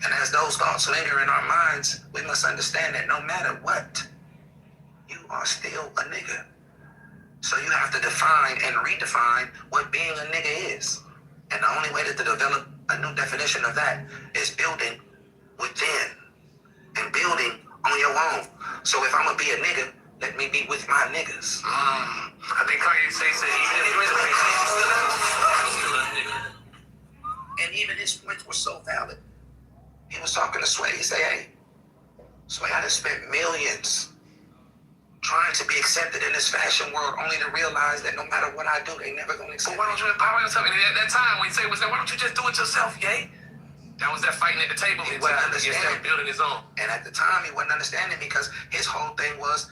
And as those thoughts linger in our minds, we must understand that no matter what, you are still a nigga. So you have to define and redefine what being a nigga is. And the only way to develop a new definition of that is building within and building on your own. So if I'm gonna be a nigga, let me be with my niggas. I think Kanye said and even his points were so valid. He was talking to Sway. He said, hey, Sway, I done spent millions trying to be accepted in this fashion world, only to realize that no matter what I do, they never gonna accept me. Why don't you empower yourself? And at that time, when he said was that, why don't you just do it yourself, yay? That was that fighting at the table. He wasn't understanding, building his own. And at the time, he wasn't understanding because his whole thing was,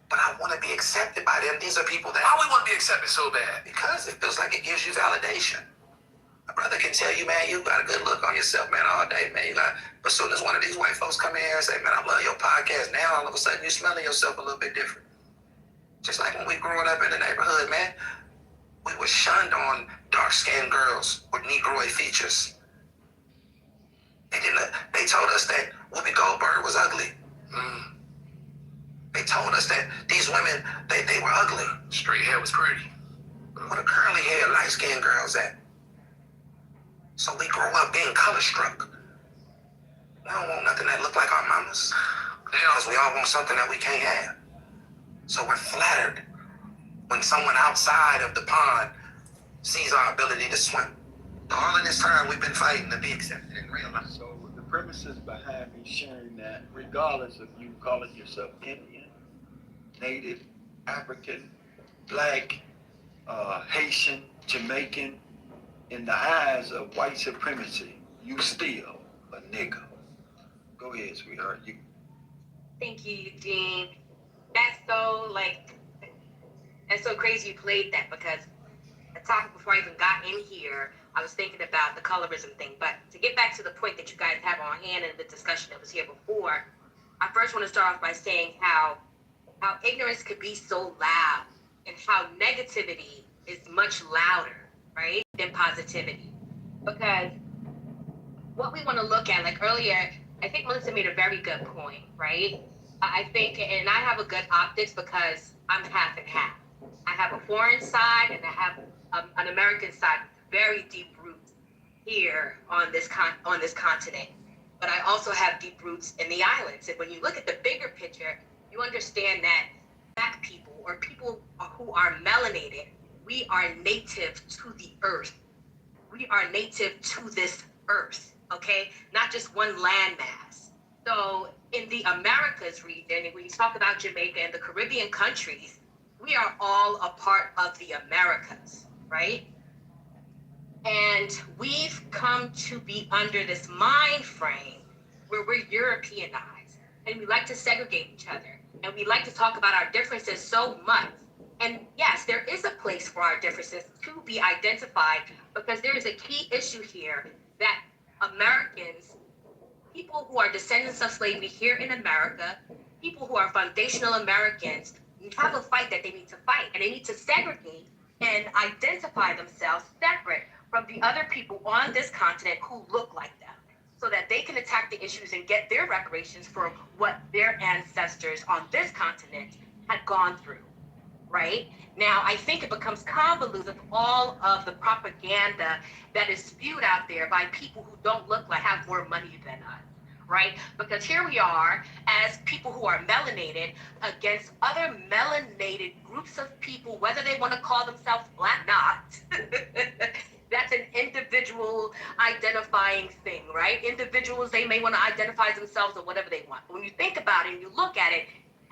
but I want to be accepted by them. These are people that... Why we want to be accepted so bad? Because it feels like it gives you validation. A brother can tell you, man, you got a good look on yourself, man, all day, man. But as soon as one of these white folks come in here and say, man, I love your podcast, now all of a sudden you're smelling yourself a little bit different. Just like when we growing up in the neighborhood, man, we were shunned on dark-skinned girls with Negroid features. They told us that Whoopi Goldberg was ugly. They told us that these women, they were ugly. Straight hair was pretty. Where the curly hair, light-skinned girls at? So we grow up being color-struck. We don't want nothing that look like our mamas. Because we all want something that we can't have. So we're flattered when someone outside of the pond sees our ability to swim. All of this time we've been fighting to be accepted in real life. So the premises behind me sharing that, regardless of you calling yourself Indian, Native, African, Black, Haitian, Jamaican, in the eyes of white supremacy, you still a nigga. Go ahead, sweetheart. Thank you, Eugene. That's so crazy you played that, because the topic before I even got in here, I was thinking about the colorism thing. But to get back to the point that you guys have on hand in the discussion that was here before, I first want to start off by saying how ignorance could be so loud and how negativity is much louder, right, than positivity. Because what we want to look at, like earlier, I think Melissa made a very good point, right? I think, and I have a good optics because I'm half and half. I have a foreign side and I have an American side with very deep roots here on this continent. But I also have deep roots in the islands. And when you look at the bigger picture, you understand that Black people, or people who are melanated, we are native to the earth. We are native to this earth, okay? Not just one landmass. So in the Americas region, and when you talk about Jamaica and the Caribbean countries, we are all a part of the Americas, right? And we've come to be under this mind frame where we're Europeanized, and we like to segregate each other, and we like to talk about our differences so much. And yes, there is a place for our differences to be identified, because there is a key issue here that Americans, people who are descendants of slavery here in America, people who are foundational Americans, have a fight that they need to fight, and they need to segregate and identify themselves separate from the other people on this continent who look like them, so that they can attack the issues and get their reparations for what their ancestors on this continent had gone through. Right? Now, I think it becomes convoluted with all of the propaganda that is spewed out there by people who don't look like have more money than us, right? Because here we are as people who are melanated against other melanated groups of people, whether they want to call themselves Black or not. That's an individual identifying thing, right? Individuals, they may want to identify themselves or whatever they want. But when you think about it and you look at it,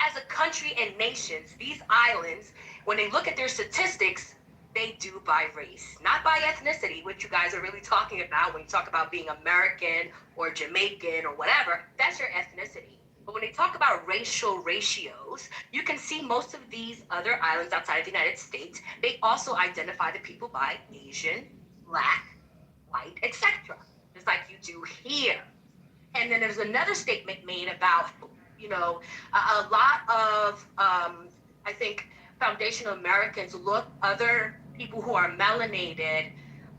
as a country and nations, these islands, when they look at their statistics, they do by race, not by ethnicity, which you guys are really talking about when you talk about being American or Jamaican or whatever. That's your ethnicity. But when they talk about racial ratios, you can see most of these other islands outside of the United States, they also identify the people by Asian, Black, white, etc., just like you do here. And then there's another statement made about, a lot of, I think, foundational Americans look other people who are melanated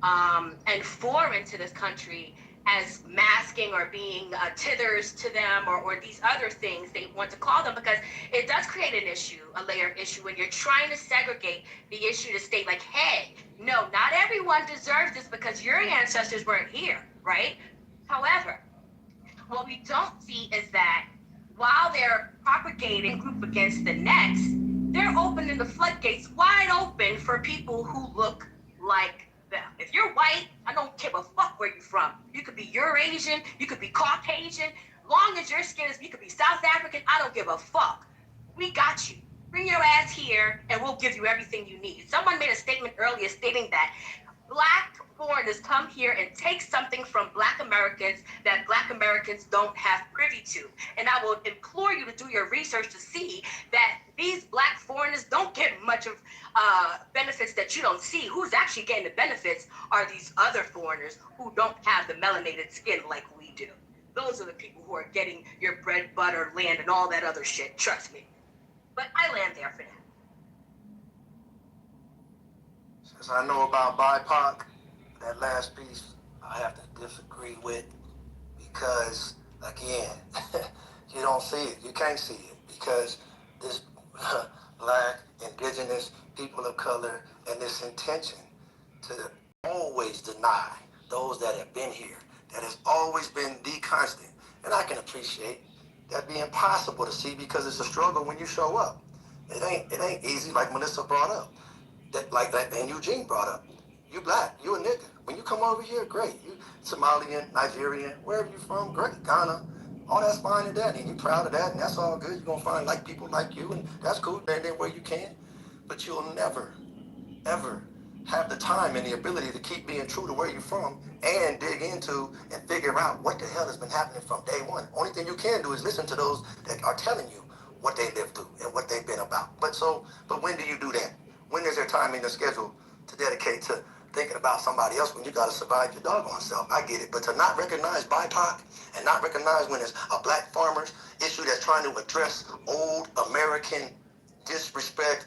and foreign to this country as masking or being tithers to them or these other things they want to call them, because it does create an issue, a layer of issue, when you're trying to segregate the issue to state like, hey, no, not everyone deserves this because your ancestors weren't here, right? However, what we don't see is that while they're propagating group against the next, they're opening the floodgates wide open for people who look like them. If you're white, I don't give a fuck where you're from. You could be Eurasian, you could be Caucasian, long as your skin is, you could be South African, I don't give a fuck. We got you. Bring your ass here and we'll give you everything you need. Someone made a statement earlier stating that Black foreigners come here and take something from Black Americans that Black Americans don't have privy to. And I will implore you to do your research to see that these Black foreigners don't get much of benefits that you don't see. Who's actually getting the benefits are these other foreigners who don't have the melanated skin like we do. Those are the people who are getting your bread, butter, land, and all that other shit. Trust me. But I land there for now. Since I know about BIPOC, that last piece I have to disagree with because, again, you don't see it. You can't see it because this Black, indigenous, people of color, and this intention to always deny those that have been here, that has always been the constant. And I can appreciate that being possible to see because it's a struggle when you show up. It ain't easy like Melissa brought up. That and Eugene brought up. You Black, you a nigga. When you come over here, great. You Somalian, Nigerian, wherever you from, great. Ghana, all that's fine and dandy. And you proud of that, and that's all good. You're gonna find like people like you, and that's cool. There where you can. But you'll never, ever have the time and the ability to keep being true to where you're from and dig into and figure out what the hell has been happening from day one. Only thing you can do is listen to those that are telling you what they lived through and what they've been about. But when do you do that? When is there time in the schedule to dedicate to thinking about somebody else when you got to survive your doggone self? I get it. But to not recognize BIPOC and not recognize when it's a Black farmer's issue that's trying to address old American disrespect,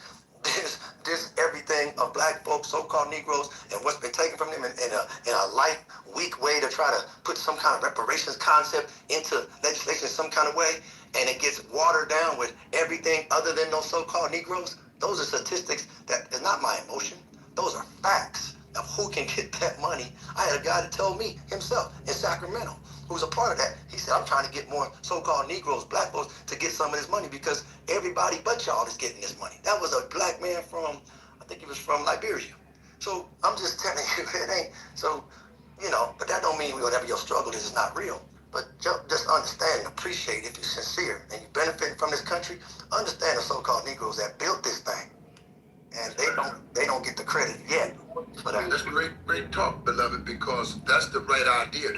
this everything of Black folks, so-called Negroes, and what's been taken from them in a light, weak way to try to put some kind of reparations concept into legislation in some kind of way, and it gets watered down with everything other than those so-called Negroes. Those are statistics that is not my emotion. Those are facts of who can get that money. I had a guy that told me himself in Sacramento, who's a part of that. He said, I'm trying to get more so-called Negroes, Black folks, to get some of this money because everybody but y'all is getting this money. That was a Black man from, I think he was from Liberia. So I'm just telling you, it ain't, so, but that don't mean whatever your struggle is not real. But just understand and appreciate if you're sincere and you're benefiting from this country, understand the so-called Negroes that built this thing. And they don't get the credit yet. But that's great talk, beloved, because that's the right idea.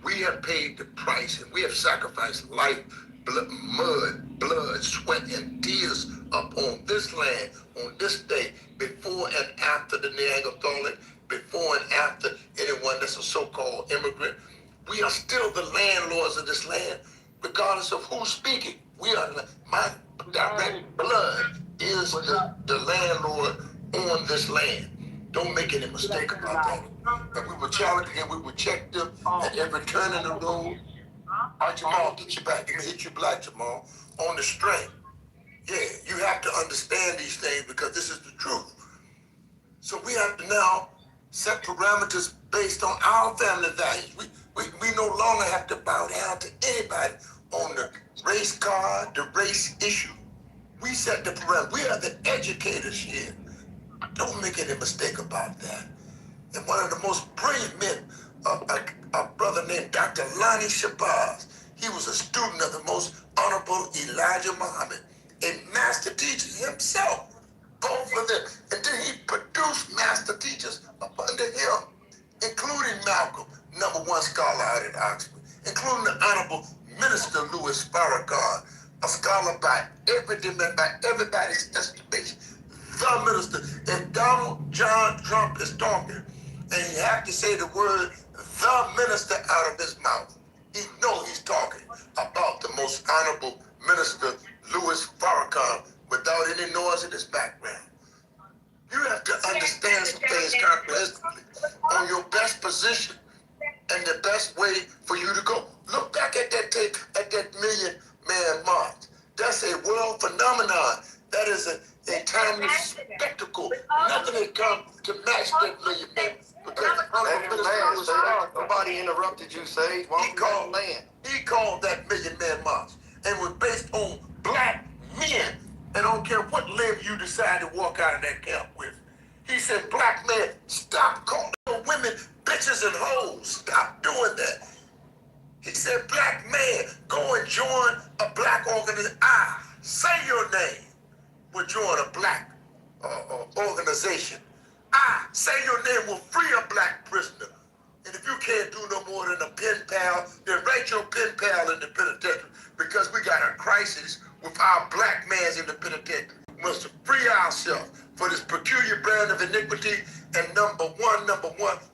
We have paid the price and we have sacrificed life, blood, sweat, and tears up on this land, on this day, before and after the Neanderthal, before and after anyone that's a so-called immigrant. We are still the landlords of this land, regardless of who's speaking. We are, my direct blood is the landlord on this land. Don't make any mistake about that. And we will challenge and we will check them at every turn in the road. All right, Jamal, get your back. You're gonna hit you Black, Jamal, on the strength. Yeah, you have to understand these things because this is the truth. So we have to now set parameters based on our family values. We no longer have to bow down to anybody on the race card, the race issue. We set the parameters. We are the educators here. Don't make any mistake about that. And one of the most brilliant men, a brother named Dr. Lonnie Shabazz, he was a student of the most honorable Elijah Muhammad, a master teacher himself. Both of them. And then he produced produced master teachers up under him, including Malcolm, #1 scholar out at Oxford, including the Honorable Minister Louis Farrakhan, a scholar by everybody's estimation. The minister. If Donald John Trump is talking, and you have to say the word the minister out of his mouth, he knows he's talking about the most honorable minister Louis Farrakhan without any noise in his background. You have to understand some things comprehensively on your best position and the best way for you to go. Look back at that tape, at that million-man march. That's a world phenomenon. That is a timeless spectacle. Nothing has come to match that million-man. Because nobody interrupted you, Sage. He called that million-man march and was based on black men. And I don't care what limb you decide to walk out of that camp with. He said, black men, stop calling women bitches and hoes. Stop doing that. He said, black man, go and join a black organization. Say your name, will join a black organization. Say your name, will free a black prisoner. And if you can't do no more than a pen pal, then write your pen pal in the penitentiary, because we got a crisis with our black man's in the penitentiary. We must free ourselves for this peculiar brand of iniquity. And number one,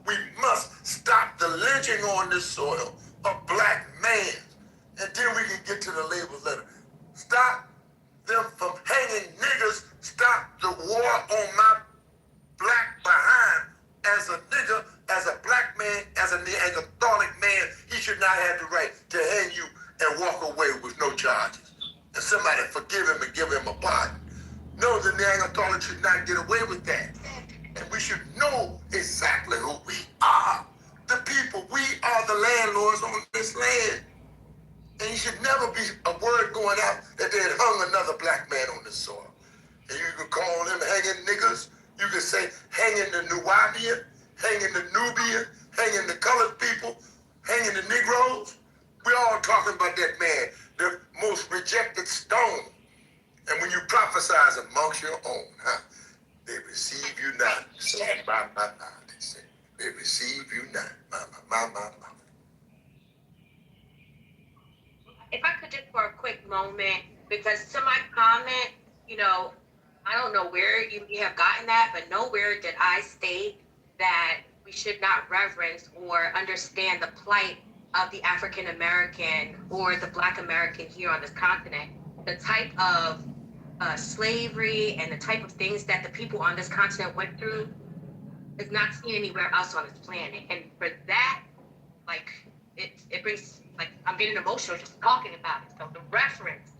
we must stop the lynching on this soil of black man. And then we can get to the label letter. Stop them from hanging niggers. Stop the war on my black behind. As a nigger, as a black man, as a Neanderthalic man, he should not have the right to hang you and walk away with no charges. And somebody forgive him and give him a pardon. No, the Neanderthalic should not get away with that. And we should know exactly who we are. The people, we are the landlords on this land. And you should never be a word going out that they had hung another black man on this soil. And you can call them hanging niggers. You can say hanging the Nubian, hanging the Nubian, hanging the colored people, hanging the Negroes. We're all talking about that man, the most rejected stone. And when you prophesize amongst your own, they receive you not. So, they say, they receive you not. My. If I could just for a quick moment, because to my comment, I don't know where you have gotten that, but nowhere did I state that we should not reverence or understand the plight of the African American or the Black American here on this continent. The type of slavery and the type of things that the people on this continent went through is not seen anywhere else on this planet. And for that, it brings, I'm getting emotional just talking about it. So the reference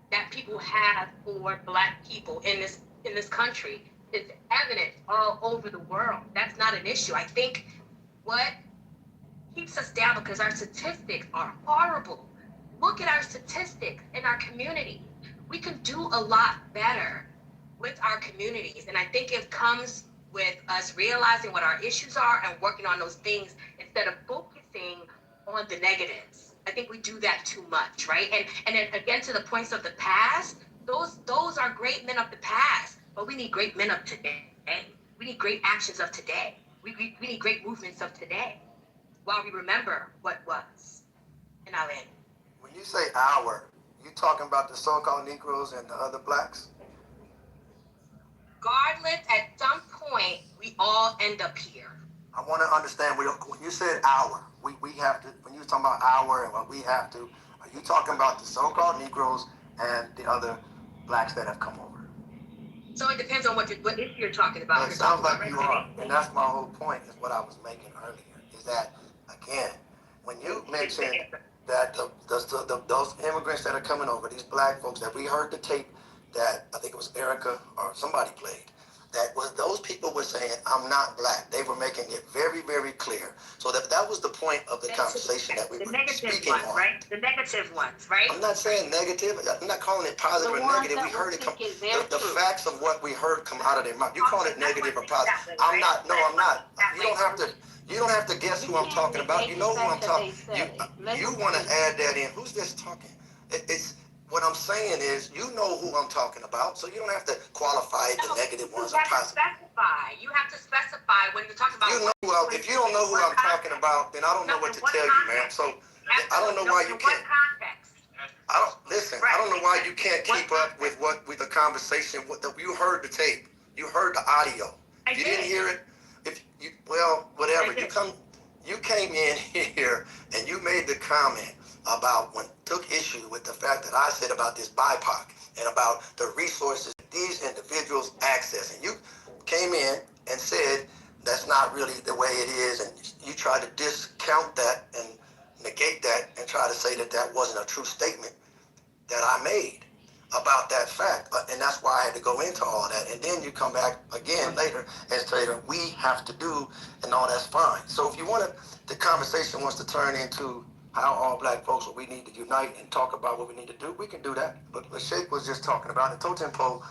that people have for Black people in this country is evident all over the world. That's not an issue. I think what keeps us down, because our statistics are horrible. Look at our statistics in our community. We can do a lot better with our communities. And I think it comes with us realizing what our issues are and working on those things instead of focusing on the negatives. I think we do that too much, right? And then again, to the points of the past, those are great men of the past, but we need great men of today. We need great actions of today. We need great movements of today while we remember what was. And I'll end. When you say our, you talking about the so-called Negroes and the other blacks? Regardless, at some point, we all end up here. I want to understand, when you said our, we have to, when you were talking about our and what we have to, are you talking about the so-called Negroes and the other blacks that have come over? So it depends on what issue you're talking about. It sounds like you are, and that's my whole point, is what I was making earlier, is that, again, when you mentioned that those immigrants that are coming over, these black folks that we heard the tape that I think it was Erica or somebody played, that was those people were saying, I'm not black. They were making it very, very clear. So that was the point of the conversation that we were speaking on. Right? The negative ones, right? I'm not saying negative. I'm not calling it positive or negative. We heard it come. The facts of what we heard come out of their mouth. You call it negative or positive. I'm not. No, I'm not. You don't have to. You don't have to guess who I'm talking about. You know who I'm talking. You want to add that in. Who's this talking? It's What I'm saying is, you know who I'm talking about, so you don't have to qualify it, the negative ones or positive. You have to specify when you're talking about. If you don't know who I'm talking about, then I don't know what to tell you, man. So I don't know why you can't. I don't know why you can't keep up with with the conversation. You heard the tape, you heard the audio. If you didn't hear it, whatever. You came in here and you made the comment about took issue with the fact that I said about this BIPOC and about the resources these individuals access. And you came in and said that's not really the way it is, and you tried to discount that and negate that and try to say that that wasn't a true statement that I made about that fact. And that's why I had to go into all that. And then you come back again later and say that we have to do, and all that's fine. So if you want the conversation wants to turn into how all black folks, what we need to unite and talk about what we need to do, we can do that. But Sheikh was just talking about it. Sotempo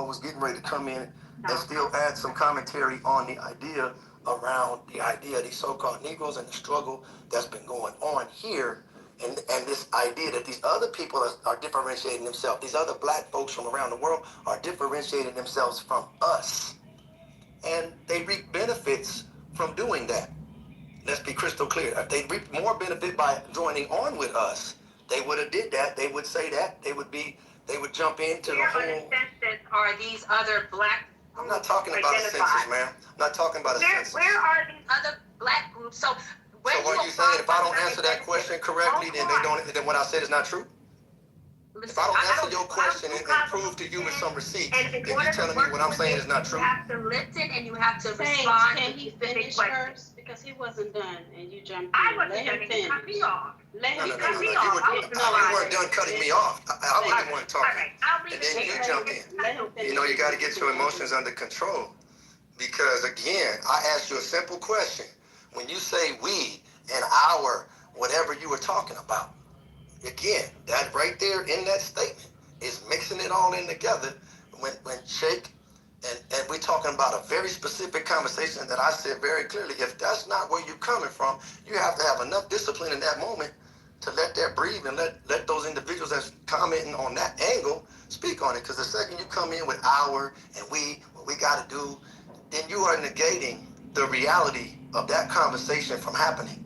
was getting ready to come in and still add some commentary on the idea around the idea of these so-called Negroes and the struggle that's been going on here, and this idea that these other people are differentiating themselves. These other black folks from around the world are differentiating themselves from us. And they reap benefits from doing that. Let's be crystal clear. If they reap more benefit by joining on with us, they would have did that. They would say that. They would jump into the whole... Are these other black groups? I'm not talking about a census, ma'am. I'm not talking about a census. Where are these other black groups? So are you saying if I don't answer that question correctly, then then what I said is not true? If I don't answer your question and prove to you with some receipts, then you're telling me what I'm saying is not true? You have to listen and you have to respond. Can he finish first? Because he wasn't done and you jumped in. I wasn't done. He cut me off. You weren't done cutting me off. I wasn't the one talking. And then you jumped in. You got to get your emotions under control. Because again, I asked you a simple question. When you say we and our, whatever you were talking about, again, that right there in that statement is mixing it all in together. When Sheikh, and we're talking about a very specific conversation that I said very clearly, if that's not where you're coming from, you have to have enough discipline in that moment to let that breathe and let those individuals that's commenting on that angle speak on it. Because the second you come in with our and we, what we got to do, then you are negating the reality of that conversation from happening.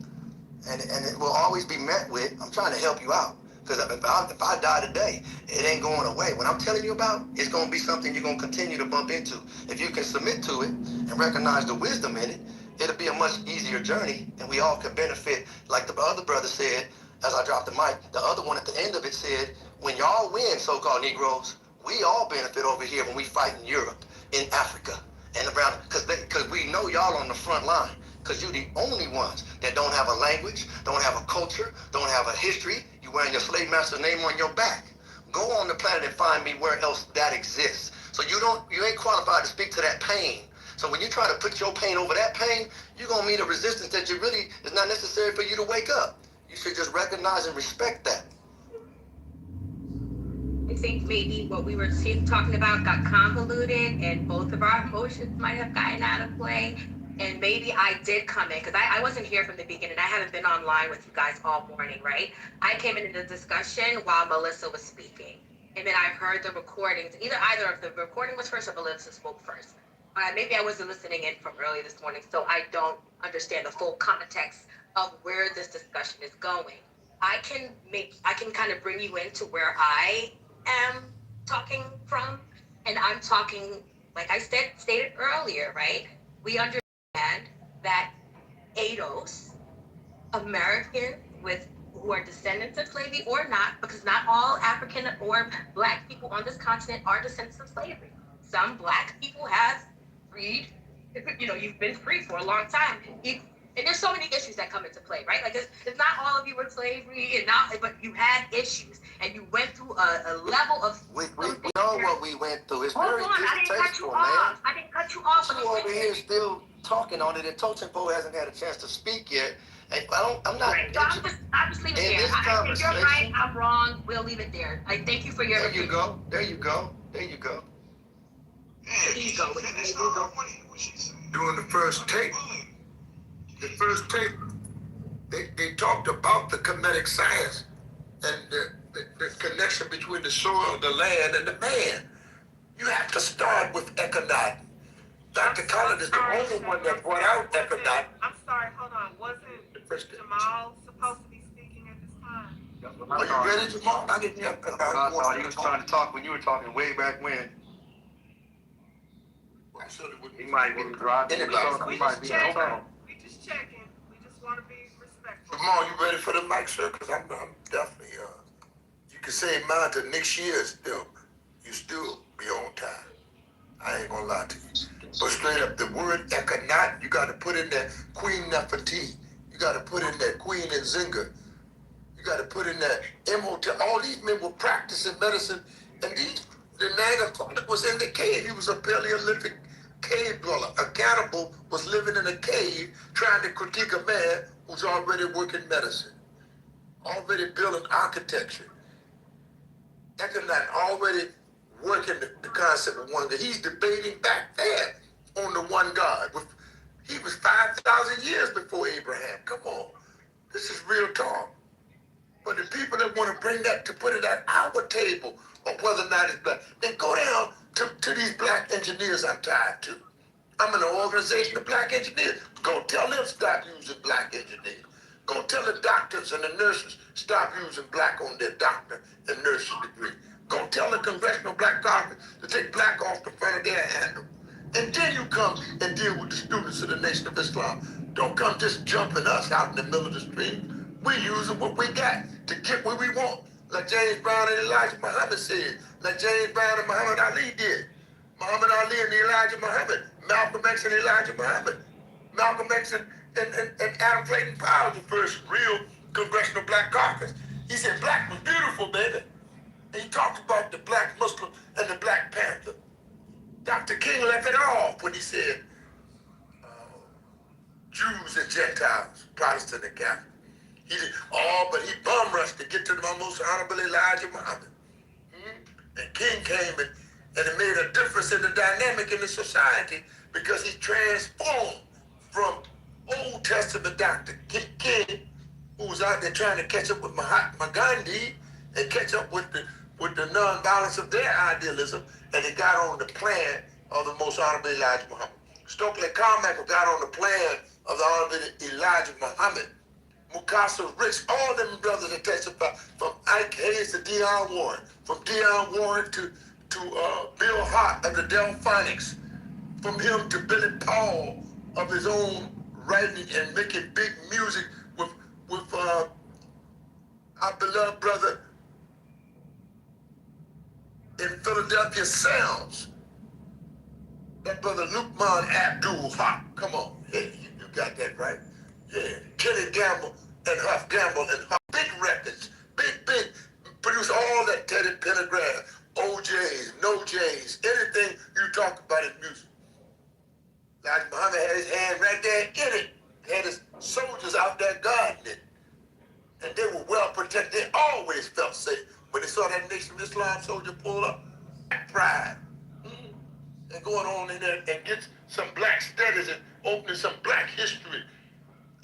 And it will always be met with, I'm trying to help you out. Because if I die today, it ain't going away. What I'm telling you about, it's going to be something you're going to continue to bump into. If you can submit to it and recognize the wisdom in it, it'll be a much easier journey, and we all can benefit. Like the other brother said, as I dropped the mic, the other one at the end of it said, when y'all win, so-called Negroes, we all benefit over here when we fight in Europe, in Africa, and around, because we know y'all on the front line. Because you're the only ones that don't have a language, don't have a culture, don't have a history. You wearing your slave master's name on your back. Go on the planet and find me where else that exists. So you ain't qualified to speak to that pain. So when you try to put your pain over that pain, you're going to meet a resistance that you really is not necessary for you to wake up. You should just recognize and respect that. I think maybe what we were talking about got convoluted and both of our emotions might have gotten out of play. And maybe I did come in, because I wasn't here from the beginning. I haven't been online with you guys all morning, right? I came into the discussion while Melissa was speaking. And then I heard the recordings. Either of the recording was first or Melissa spoke first. Maybe I wasn't listening in from early this morning, so I don't understand the full context of where this discussion is going. I can kind of bring you into where I am talking from. And I'm talking, like I stated earlier, right? We understand that ADOS, Americans who are descendants of slavery or not, because not all African or black people on this continent are descendants of slavery. Some black people have freed, you've been free for a long time. And there's so many issues that come into play, right? Like it's not all of you were slavery, but you had issues and you went through a level of. We know what we went through. It's very distasteful, man. I didn't cut you off. You over here still talking on it, and Totempo hasn't had a chance to speak yet. And I'm not. Right. So I'll just leave it there. I think you're right. I'm wrong. We'll leave it there. I thank you for your. There you go. There you go. During the first tape, they talked about the Kemetic science, and the connection between the soil, the land, and the man. You have to start with Econaut. Dr. Collins is the only one that brought out Econaut. I'm sorry, hold on. Wasn't Jamal supposed to be speaking at this time? Are you ready, Jamal? I didn't hear. I thought he was trying to talk when you were talking way back when. He might be driving. We just checking. We just checking. We just want to be respectful. Jamal, you ready for the mic, sir? Because I'm definitely, you can say mine to next year still. You still be on time. I ain't gonna lie to you. But straight up, the word Econaut, you got to put in there Queen Nefertiti. You got to put in there Queen Nzinga. You got to put in there Imhotep. All these men were practicing medicine, and the Neanderthal was in the cave. He was a Paleolithic cave dweller. A cannibal was living in a cave trying to critique a man who's already working medicine, already building architecture. Econaut already working the concept of one God. He's debating back there on the one God. He was 5,000 years before Abraham. Come on. This is real talk. But the people that want to bring that to put it at our table of whether or not it's black, then go down to these black engineers I'm tied to. I'm in an organization of black engineers. Go tell them stop using black engineers. Go tell the doctors and the nurses stop using black on their doctor and nursing degree. Go tell the Congressional Black Caucus to take black off the front of their handle. And then you come and deal with the students of the Nation of Islam. Don't come just jumping us out in the middle of the street. We're using what we got to get where we want. Like James Brown and Elijah Muhammad said. Like James Brown and Muhammad Ali did. Muhammad Ali and Elijah Muhammad. Malcolm X and Elijah Muhammad. Malcolm X and Adam Clayton Powell, the first real Congressional Black Caucus. He said black was beautiful, baby. And he talked about the black Muslim and the Black Panther. Dr. King left it off when he said Jews and Gentiles, Protestant and Catholic. He did but he bum rushed to get to the most honorable Elijah Muhammad. And King came and it made a difference in the dynamic in the society because he transformed from Old Testament Dr. King, who was out there trying to catch up with Mahatma Gandhi and catch up with the nonviolence of their idealism, and he got on the plan of the most honorable Elijah Muhammad. Stokely Carmichael got on the plan of the honorable Elijah Muhammad. Mukasa Ricks, all them brothers that testify, from Ike Hayes to Deion Warren, from Deion Warren to Bill Hart of the Delphonics, from him to Billy Paul of his own writing and making big music with our beloved brother in Philadelphia Sounds, that brother Lukman Abdul Haq. Come on, hey, you got that right. Yeah, Kenny Gamble and Huff Gamble and Huff. Big records, big, produce all that Teddy Pendergrass, OJs, No J's, anything you talk about in music. Elijah Muhammad had his hand right there in it. Had his soldiers out there guarding it. And they were well protected. They always felt safe. When they saw that Nation of Islam soldier pull up, pride. And going on in there and get some black studies and opening some black history.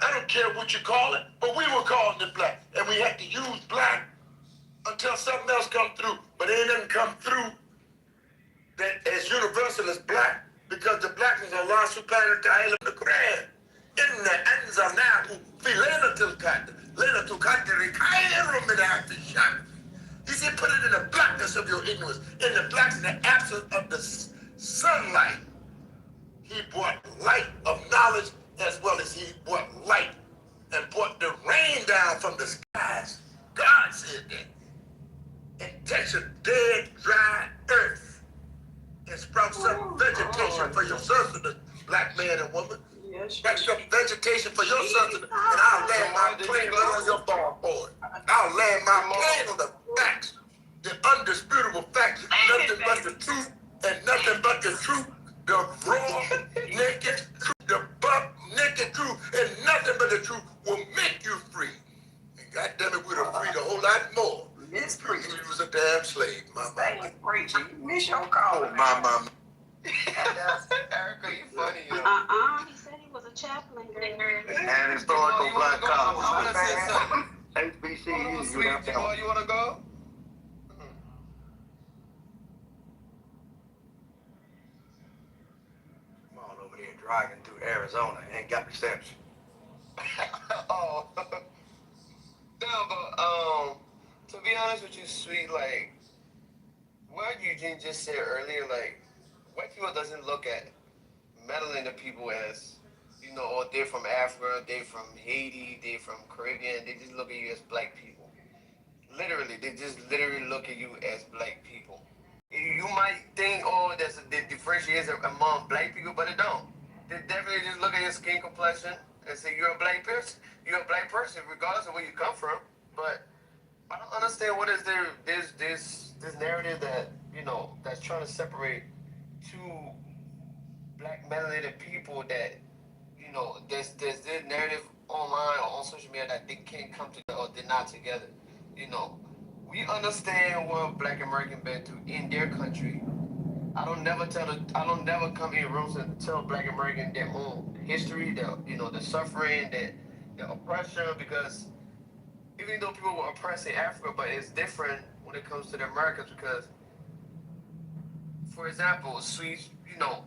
I don't care what you call it, but we were calling it black. And we had to use black until something else come through. But it doesn't come through that as universal as black, because the blackness of Allah subhanahu wa ta'ala in the Quran. Inna anzalnahu fi laylatil qadr. Laylatul qadri khayrun min alfi shahr. He said, put it in the blackness of your ignorance, in the blackness, in the absence of the sunlight. He brought light of knowledge as well as he brought light and brought the rain down from the skies. God said that. And takes a dead, dry earth and sprouts up vegetation for your sustenance, black man and woman. Sprouts up vegetation for your sustenance, and I'll land my plane right on your bar for it. I'll land my plane on the facts, the undisputable facts, nothing but the truth and nothing but the truth, the raw, naked truth, the buck naked truth, and nothing but the truth will make you free. And goddamn it, we'd have freed a whole lot more. Miss preaching. He was a damn slave, my mama. Preaching. Miss your call. Oh, my mama. Erica, you funny, yo. He said he was a chaplain. And historical black college. HBCU, you want to go? over there driving through Arizona and ain't got reception. Oh. No, but to be honest with you, sweet, like what Eugene just said earlier, like white people doesn't look at melanated people as, you know, oh, they're from Africa, they're from Haiti, they're from Caribbean. They just look at you as black people. Literally, they just literally look at you as black people. You might think, oh, there's a differentiation among black people, but it don't. They definitely just look at your skin complexion and say you're a black person. You're a black person, regardless of where you come from. But I don't understand what is there this narrative that, you know, that's trying to separate two black melanated people that, you know, there's this narrative online or on social media that they can't come together or they're not together. You know, we understand what Black Americans been through in their country. I don't never come in rooms and tell Black Americans their own history, their, you know, the suffering, the oppression, because even though people were oppressed in Africa, but it's different when it comes to the Americans because, for example, Swedes, you know,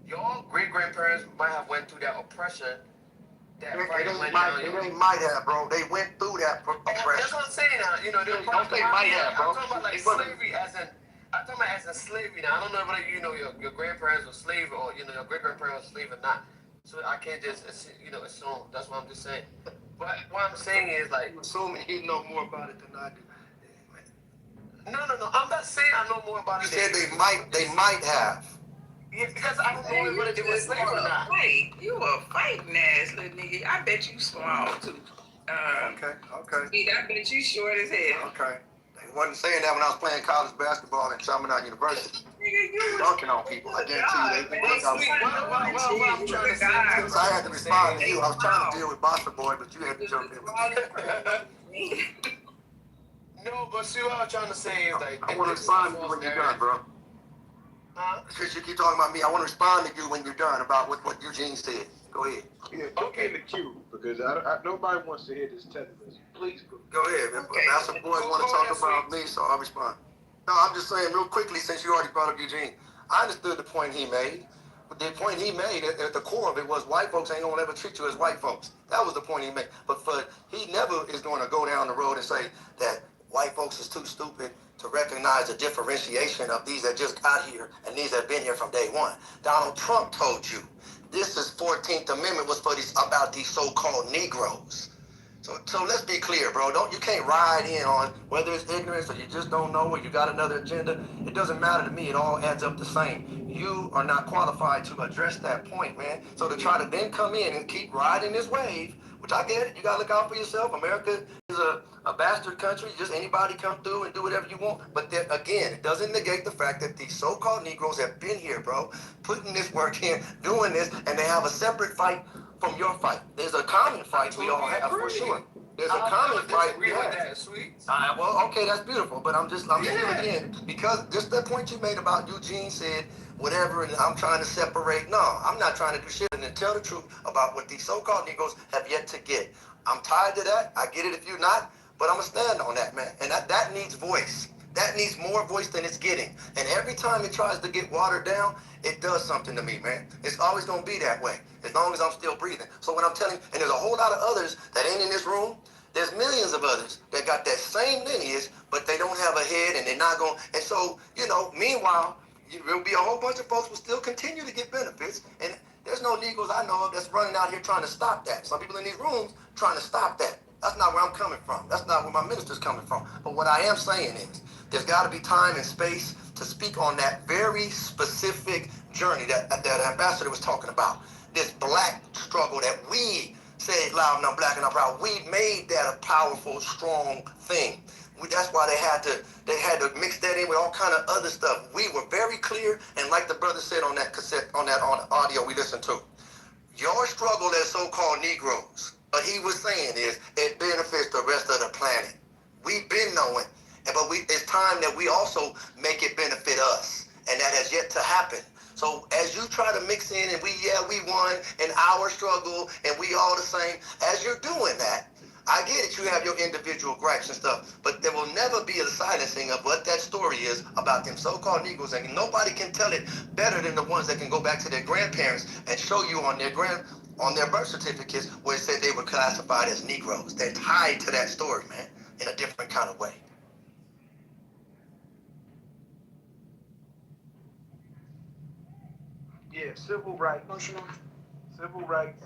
your great grandparents might have went through that oppression. That They might have, bro. They went through that oppression. That's what I'm saying now. You know, don't say might have, bro. I'm talking about like slavery I'm talking about as in slavery now. I don't know whether, you know, your grandparents were slave or, you know, your great grandparents were slave or not. So I can't just, you know, assume. That's what I'm just saying. But what I'm saying is like, Assuming you know more about it than I do. No. I'm not saying I know more about it. You said they might have. Yeah, because I don't know whether they were slave or not. Wait, you a fighting ass little nigga. I bet you small too. Okay. I bet you short as hell. Okay. They wasn't saying that when I was playing college basketball at Chaminade University. Nigga, you Dunking on people. I guarantee you they think I was. I'm trying to say. Because I had to respond to you. I was trying to deal with Bossa Boy, but you had to jump in. No, but see what I'm trying to say is like, I want to respond to you when you're done, bro. Since you keep talking about me, I want to respond to you when you're done about what Eugene said. Go ahead. Yeah, okay. In the queue, because nobody wants to hear this tetanus. Please go ahead, man. Okay. Now some boys want to talk about me, so I'll respond. No, I'm just saying real quickly, since you already brought up Eugene, I understood the point he made. The point he made at the core of it was white folks ain't gonna ever treat you as white folks. That was the point he made. But he never is going to go down the road and say that white folks is too stupid to recognize the differentiation of these that just got here and these that have been here from day one. Donald Trump told you this is 14th Amendment was for about these so-called Negroes. So let's be clear, bro. You can't ride in on whether it's ignorance or you just don't know or you got another agenda. It doesn't matter to me. It all adds up the same. You are not qualified to address that point, man. So to try to then come in and keep riding this wave, which I get it, you gotta look out for yourself. America is a bastard country. Just anybody come through and do whatever you want. But then again, it doesn't negate the fact that these so-called Negroes have been here, bro, putting this work in, doing this, and they have a separate fight from your fight. There's a common fight we all have, for sure. There's a common fight we have. Well, okay, that's beautiful, but I'm saying again, because just that point you made about Eugene said, whatever, and I'm trying to separate. No, I'm not trying to do shit and then tell the truth about what these so-called Negroes have yet to get. I'm tied to that. I get it if you're not, but I'm going to stand on that, man. And that needs voice. That needs more voice than it's getting. And every time it tries to get watered down, it does something to me, man. It's always going to be that way, as long as I'm still breathing. So when I'm telling, and there's a whole lot of others that ain't in this room, there's millions of others that got that same lineage, but they don't have a head and they're not going. And so, you know, meanwhile, there'll be a whole bunch of folks who still continue to get benefits. And there's no Negroes I know of that's running out here trying to stop that. Some people in these rooms trying to stop that. That's not where I'm coming from. That's not where my minister's coming from. But what I am saying is, there's got to be time and space to speak on that very specific journey that ambassador was talking about. This black struggle that we say it loud and I'm black and I'm proud. We made that a powerful, strong thing. That's why they had to mix that in with all kind of other stuff. We were very clear, and like the brother said on that cassette, on audio we listened to, your struggle as so-called Negroes, what he was saying is it benefits the rest of the planet. We've been knowing, but it's time that we also make it benefit us, and that has yet to happen. So as you try to mix in and we won in our struggle and we all the same, as you're doing that, I get it, you have your individual gripes and stuff, but there will never be a silencing of what that story is about them so-called Negroes, and nobody can tell it better than the ones that can go back to their grandparents and show you on their birth certificates where it said they were classified as Negroes. They're tied to that story, man, in a different kind of way. Yeah, civil rights. Civil rights.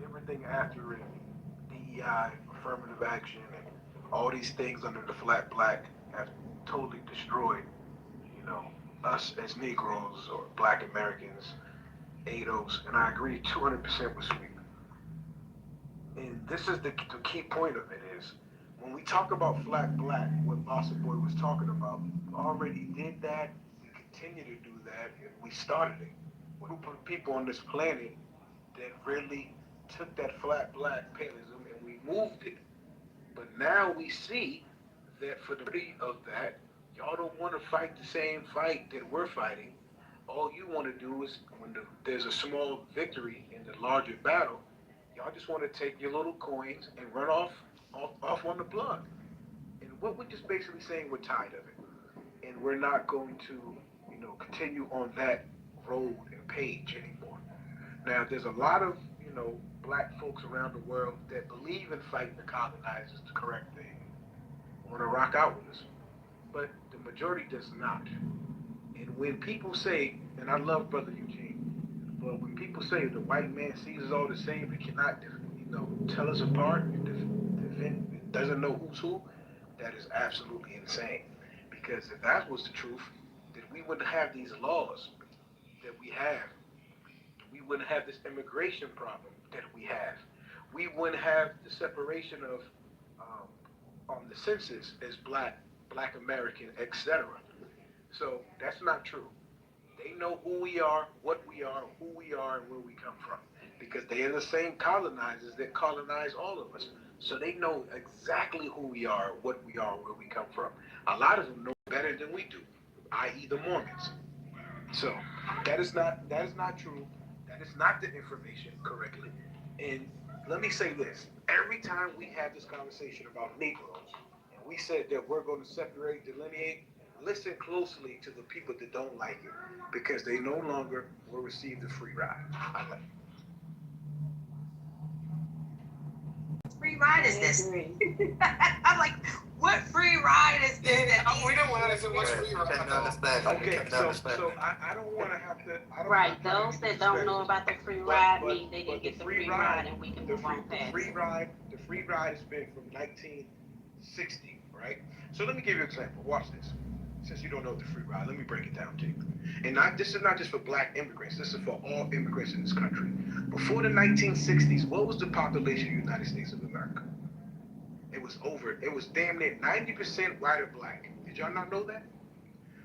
Everything after it, DEI, affirmative action, and all these things under the flat black have totally destroyed, us as Negroes or Black Americans, ADOS, and I agree 200% with Sweet. And this is the key point of it is, when we talk about flat black, what Bossa Boy was talking about, we already did that, we continue to do that, and we started it. We're a group of people on this planet that really took that flat black paganism and we moved it. But now we see that for the majority of that, y'all don't want to fight the same fight that we're fighting. All you want to do is, when there's a small victory in the larger battle, y'all just want to take your little coins and run off on the plug. And what we're just basically saying, we're tired of it. And we're not going to, continue on that road and page anymore. Now, there's a lot of, black folks around the world that believe in fighting the colonizers the correct thing, want to rock out with us. But the majority does not. And when people say, and I love Brother Eugene, but when people say the white man sees us all the same and cannot, tell us apart, and doesn't know who's who, that is absolutely insane. Because if that was the truth, then we wouldn't have these laws that we have. We wouldn't have this immigration problem that we have. We wouldn't have the separation of on the census as Black American, etc. So that's not true. They know who we are, what we are, who we are, and where we come from. Because they are the same colonizers that colonize all of us. So they know exactly who we are, what we are, where we come from. A lot of them know better than we do, i.e. the Mormons. So that is not true. That is not the information correctly. And let me say this. Every time we have this conversation about Negroes, and we said that we're going to separate, delineate, listen closely to the people that don't like it, because they no longer will receive the free ride. Free ride is this? I'm like, what free ride is this? We don't want to say what's free ride. Okay, so I don't want to have to. Right, those that don't know about the free ride mean they didn't get the free ride, and we can move on past. The free ride has been from 1960, right? So let me give you an example. Watch this. Since you don't know the free ride, let me break it down to you. And this is not just for Black immigrants. This is for all immigrants in this country. Before the 1960s, what was the population of the United States of America? It was damn near 90% white or Black. Did y'all not know that?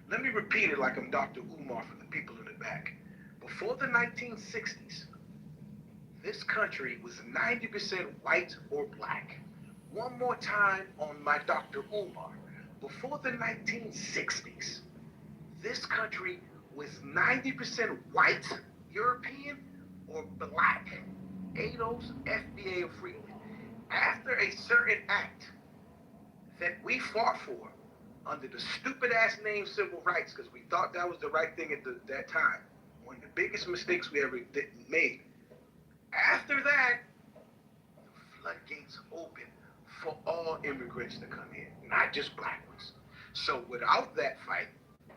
Let me repeat it like I'm Dr. Umar for the people in the back. Before the 1960s, this country was 90% white or Black. One more time on my Dr. Umar. Before the 1960s, this country was 90% white, European, or Black. ADOS, FBA, or Freedom. After a certain act that we fought for under the stupid ass name civil rights, because we thought that was the right thing at that time, one of the biggest mistakes we ever made. After that, the floodgates opened for all immigrants to come in, not just Black ones. So without that fight,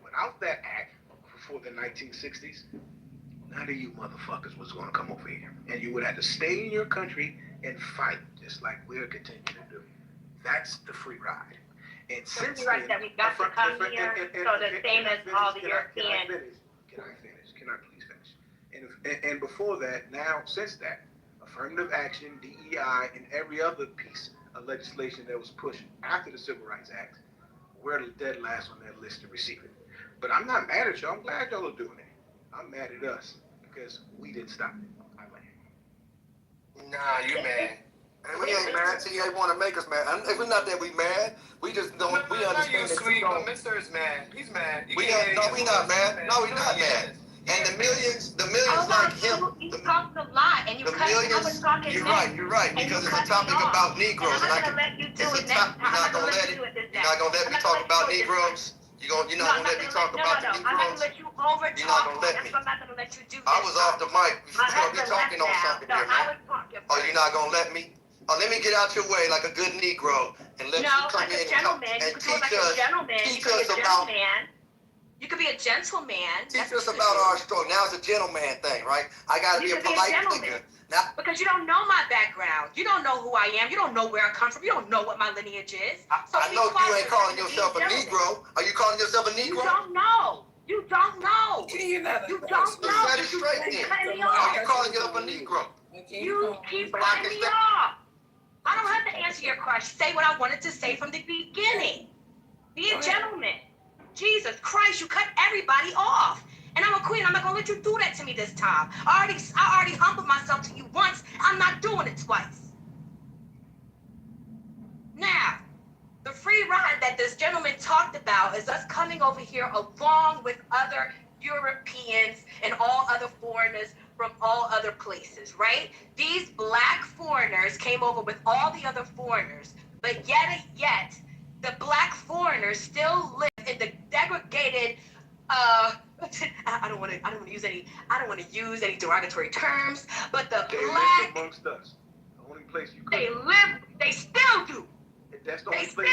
without that act before the 1960s, none of you motherfuckers was going to come over here. And you would have to stay in your country and fight, just like we're continuing to do. That's the free ride. And since then, that we got to come here, so the same as all the European. Can I finish? Can I please finish? And before that, now, since that, affirmative action, DEI, and every other piece of legislation that was pushed after the Civil Rights Act, we're dead last on that list to receive it. But I'm not mad at y'all. I'm glad y'all are doing it. I'm mad at us because we didn't stop it. Nah, you mad. And we ain't mad. See, they want to make us mad. It's not that we mad. We just don't. We understand that you don't. Mr. is mad. He's mad. We not mad. No, we not mad. And the millions like him. You talked a lot, and you The cut. I was millions. talking. You're next, right. Because it's a topic about Negroes, and I'm and not gonna let you do it's it a top. next time. You're not gonna let it. You're not gonna let me talk about Negroes. You're not gonna let me talk about the I'm not gonna Negroes. let you over talk. You're not gonna let me. I'm not gonna let you do. I was off the mic. My We're husband talking on left something now. here, No, I man. was talking. Oh, you're not gonna let me? Oh, let me get out your way like a good Negro and let you come like in a gentleman. and You could do it like a gentleman. teach You could us be a about gentleman. You could be a gentleman. teach us about our story. Now it's a gentleman thing, right? I gotta be a polite figure. Now, because you don't know my background. You don't know who I am. You don't know where I come from. You don't know what my lineage is. So I know you ain't calling yourself a Negro. Are you calling yourself a Negro? You don't know. You don't know. You don't know. Set it straight then. Are you calling yourself a Negro? You keep cutting me off. I don't have to answer your question. Say what I wanted to say from the beginning. Be a gentleman. Jesus Christ, you cut everybody off. And I'm a queen. I'm not gonna let you do that to me this time. I already humbled myself to you once. I'm not doing it twice. Now, the free ride that this gentleman talked about is us coming over here along with other Europeans and all other foreigners from all other places, right? These black foreigners came over with all the other foreigners, but yet the black foreigners still live in the degraded I don't want to use any derogatory terms, but the they black live amongst us. The only place you could. They still do. That's the only place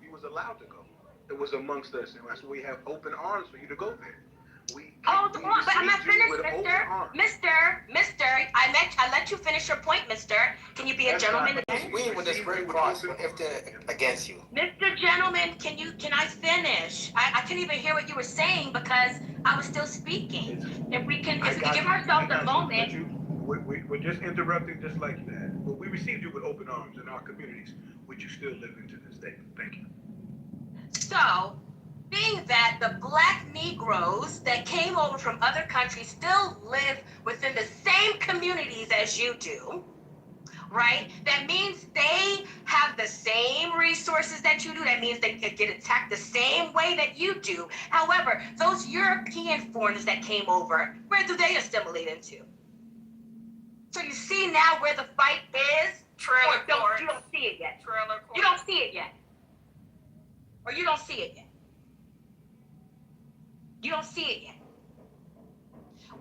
you was allowed to go. It was amongst us, and that's why we have open arms for you to go there. But I'm not finished, Mister. I let you finish your point, Mister. Can you be a gentleman again? When this great cross against you. Mr. Gentleman, can I finish? I couldn't even hear what you were saying because I was still speaking. If we can give ourselves a moment. We're just interrupting just like that. But we received you with open arms in our communities, which you still live in to this day. Thank you. So, being that the black Negroes that came over from other countries still live within the same communities as you do, right? That means they have the same resources that you do. That means they get attacked the same way that you do. However, those European foreigners that came over, where do they assimilate into? So you see now where the fight is? You don't see it yet. You don't see it yet. Or you don't see it yet. You don't see it yet.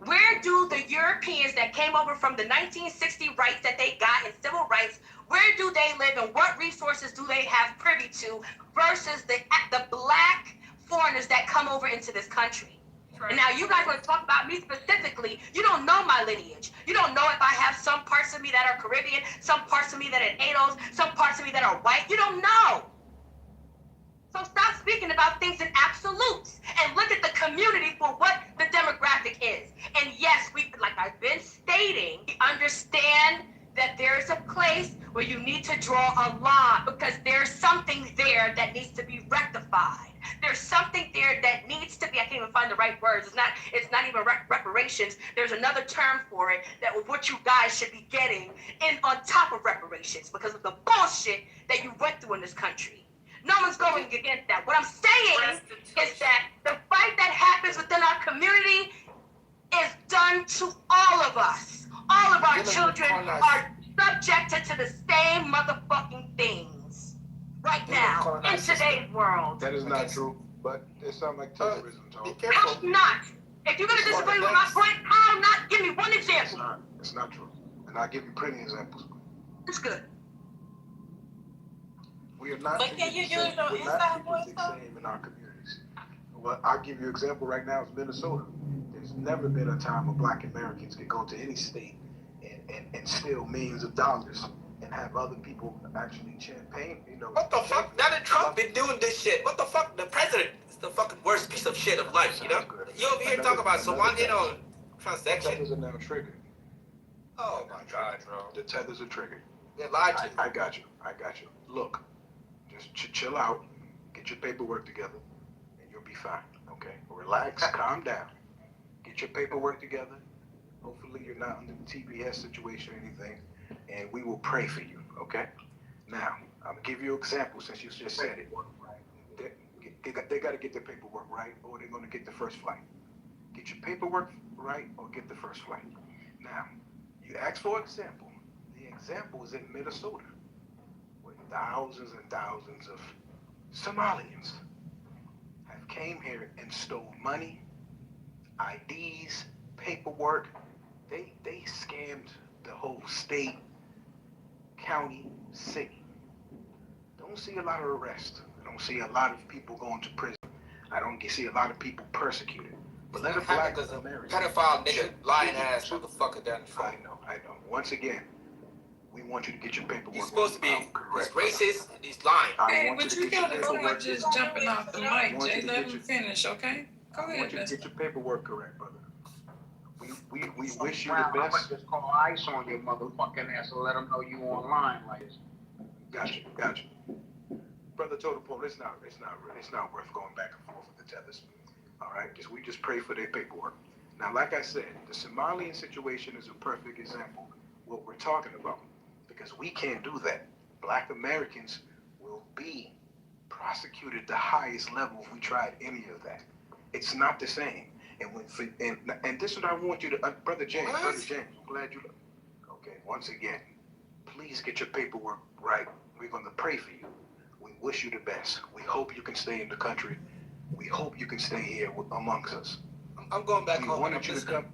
Where do the Europeans that came over from the 1960 rights that they got in civil rights, where do they live and what resources do they have privy to versus the black foreigners that come over into this country? And now you guys want to talk about me specifically. You don't know my lineage. You don't know if I have some parts of me that are Caribbean, some parts of me that are ADOs, some parts of me that are white. You don't know. So stop speaking about things in absolutes and look at the community for what the demographic is. And yes, like I've been stating, we understand that there's a place where you need to draw a line because there's something there that needs to be rectified. There's something there that needs to be, I can't even find the right words. It's not even reparations. There's another term for it that what you guys should be getting in on top of reparations because of the bullshit that you went through in this country. No one's going against that. What I'm saying is that the fight that happens within our community is done to all of us. All of our children are subjected to the same motherfucking things right now in today's world. That is not true, but it sounds like terrorism, Tom. How not? If you're gonna disagree with my point, how not? Give me one example. It's not true. And I'll give you plenty of examples. It's good. We are not But can you use your inside voice though? Same in our communities. Well, I'll give you an example right now. It's Minnesota. There's never been a time where Black Americans can go to any state and steal millions of dollars and have other people actually campaign. You know. What the fuck? Donald Trump been doing this shit. What the fuck? The president is the fucking worst piece of shit of life. You know. You over here talking about Somalian on transaction? Tethers are now triggered. Oh my God, bro. The tethers are triggered. They lied to you. I got you. Look. Just chill out, get your paperwork together, and you'll be fine, okay? Relax, calm down, get your paperwork together. Hopefully you're not under the TBS situation or anything, and we will pray for you, okay? Now, I'm gonna give you an example since you just said it. They got to get their paperwork right, or they're gonna get the first flight. Get your paperwork right or get the first flight. Now, you asked for example. The example is in Minnesota, where thousands and thousands of Somalians have came here and stole money, IDs, paperwork. They scammed the whole state, county, city. Don't see a lot of arrests. I don't see a lot of people going to prison. I don't see a lot of people persecuted. But let a black American pedophile nigga, lying ass motherfucker down the front. I know. Once again, we want you to get your paperwork. He's supposed to be he's racist and he's lying. Hey, but you gotta start just jumping off the mic, Jay. Let him finish, okay? Go ahead. I want you to get your paperwork correct, brother. We wish you the I'm best. gonna just call ICE on your motherfucking ass and let them know you online like this. Gotcha. Brother Totopo, it's not worth going back and forth with the tethers. All right, we just pray for their paperwork. Now, like I said, the Somalian situation is a perfect example of what we're talking about, because we can't do that. Black Americans will be prosecuted the highest level if we tried any of that. It's not the same. And this is what I want you to, Brother James, I'm glad you. Okay, once again, please get your paperwork right. We're going to pray for you. We wish you the best. We hope you can stay in the country. We hope you can stay here amongst us. I'm going back home.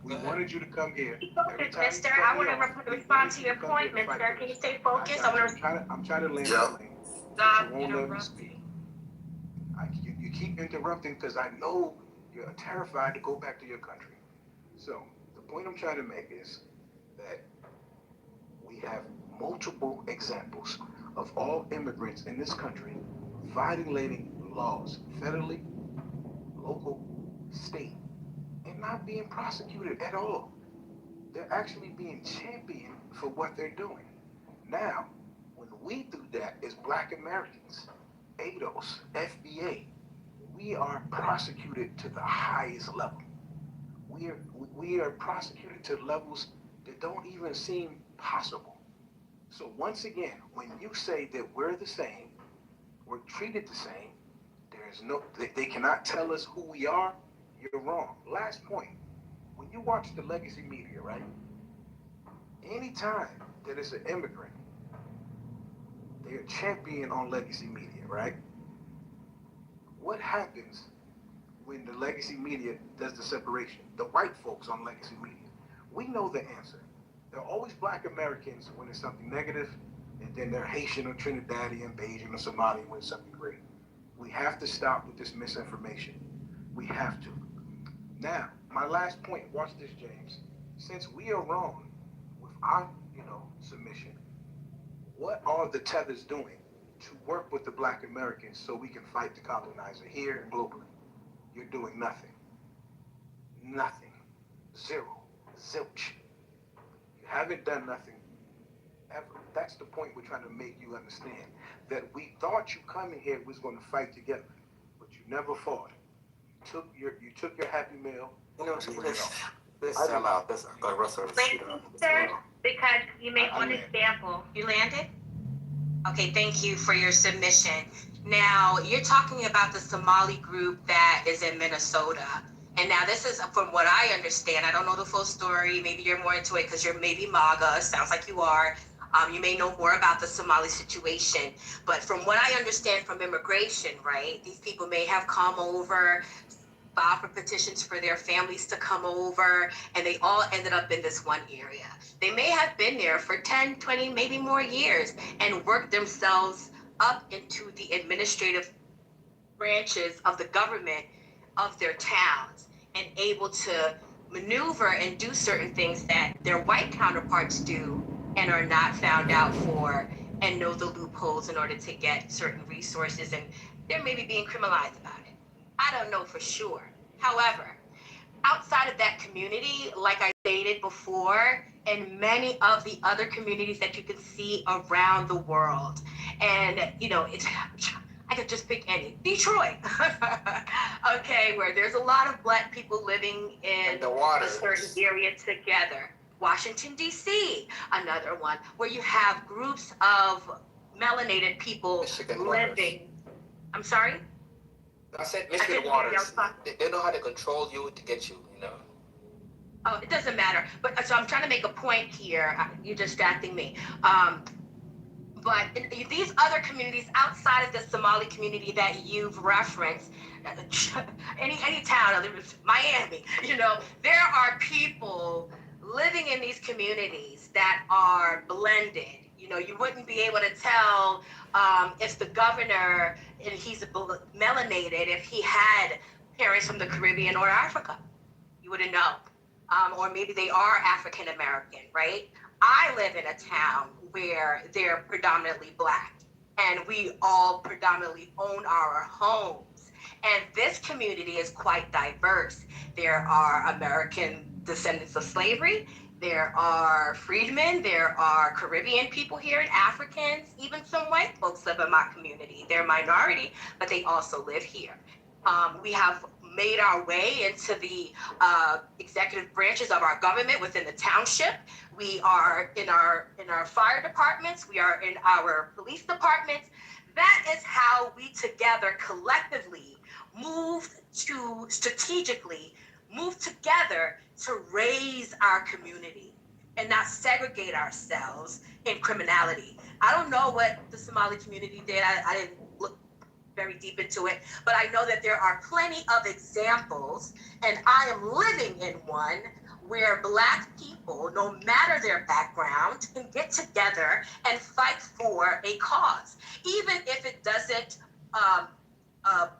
We wanted you to come here. Mister, I want to respond to your point, mister. Can you stay focused? I'm trying to land my plane. Stop interrupting. You keep interrupting because I know you're terrified to go back to your country. So the point I'm trying to make is that we have multiple examples of all immigrants in this country violating laws, federally, local, state, and not being prosecuted at all. They're actually being championed for what they're doing. Now, when we do that as Black Americans, ADOS, FBA, we are prosecuted to the highest level. We are prosecuted to levels that don't even seem possible. So once again, when you say that we're the same, we're treated the same, they cannot tell us who we are, you're wrong. Last point, when you watch the legacy media, right? Anytime that it's an immigrant, they're champion on legacy media, right? What happens when the legacy media does the separation? The white folks on legacy media. We know the answer. There are always Black Americans when it's something negative, and then they're Haitian or Trinidadian, Bajan or Somali when it's something great. We have to stop with this misinformation. We have to. Now, my last point, watch this, James. Since we are wrong with our, submission, what are the tethers doing to work with the Black Americans so we can fight the colonizer here and globally? You're doing nothing. Nothing. Zero. Zilch. You haven't done nothing ever. That's the point we're trying to make you understand. That we thought you coming here was going to fight together, but you never fought. You took your Happy Meal. This sell out. This the rest of Thank you, sir, because you made one example. You landed? Okay, thank you for your submission. Now, you're talking about the Somali group that is in Minnesota. And now this is, from what I understand, I don't know the full story. Maybe you're more into it because you're maybe MAGA. Sounds like you are. You may know more about the Somali situation. But from what I understand from immigration, right, these people may have come over, filed for petitions for their families to come over, and they all ended up in this one area. They may have been there for 10, 20, maybe more years and worked themselves up into the administrative branches of the government of their towns and able to maneuver and do certain things that their white counterparts do and are not found out for and know the loopholes in order to get certain resources, and they're maybe being criminalized about it. I don't know for sure. However, outside of that community, like I stated before, and many of the other communities that you can see around the world, and I could just pick any. Detroit, okay, where there's a lot of Black people living in a certain area together. Washington, D.C., another one, where you have groups of melanated people living. I'm sorry? I said Michigan waters. They know how to control you to get you, you know. Oh, it doesn't matter. But so I'm trying to make a point here. You're distracting me. But in these other communities outside of the Somali community that you've referenced, any town, Miami, there are people living in these communities that are blended. You wouldn't be able to tell if the governor, and he's melanated, if he had parents from the Caribbean or Africa. You wouldn't know. Or maybe they are African American, right? I live in a town where they're predominantly Black, and we all predominantly own our homes. And this community is quite diverse. There are American descendants of slavery, there are freedmen, there are Caribbean people here, and Africans, even some white folks live in my community. They're a minority, but they also live here. We have made our way into the executive branches of our government within the township. We are in our fire departments. We are in our police departments. That is how we together collectively strategically move together to raise our community and not segregate ourselves in criminality. I don't know what the Somali community did. I didn't look very deep into it, but I know that there are plenty of examples, and I am living in one where Black people, no matter their background, can get together and fight for a cause, even if it doesn't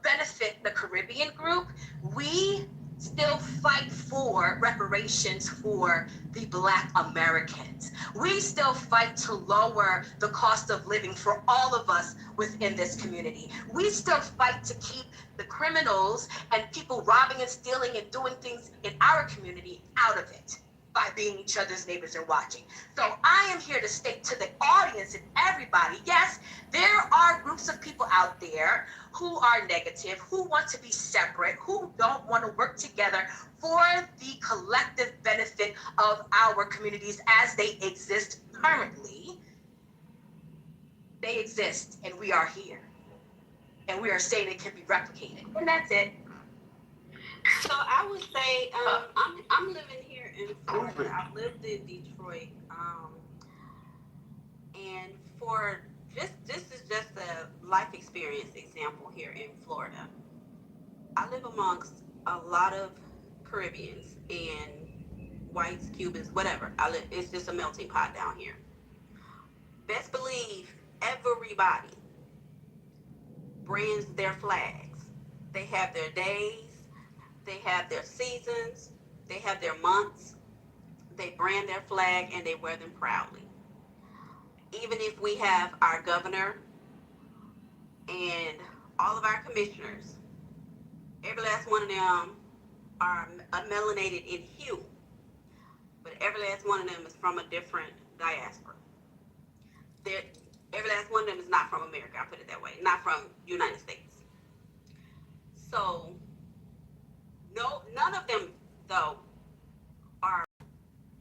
benefit the Caribbean group. We still fight for reparations for the Black Americans. We still fight to lower the cost of living for all of us within this community. We still fight to keep the criminals and people robbing and stealing and doing things in our community out of it by being each other's neighbors and watching. So I am here to state to the audience and everybody, yes, there are groups of people out there who are negative, who want to be separate, who don't want to work together for the collective benefit of our communities as they exist currently. They exist, and we are here. And we are saying it can be replicated. And that's it. So I would say I'm living here in Florida. I've lived in Detroit, and for this is just a life experience example here in Florida. I live amongst a lot of Caribbeans and whites, Cubans, whatever. It's just a melting pot down here. Best believe everybody brands their flags. They have their days. They have their seasons, they have their months, they brand their flag and they wear them proudly. Even if we have our governor and all of our commissioners, every last one of them are melanated in hue, but every last one of them is from a different diaspora. Every last one of them is not from America, I'll put it that way, not from United States. So, no, none of them, though, are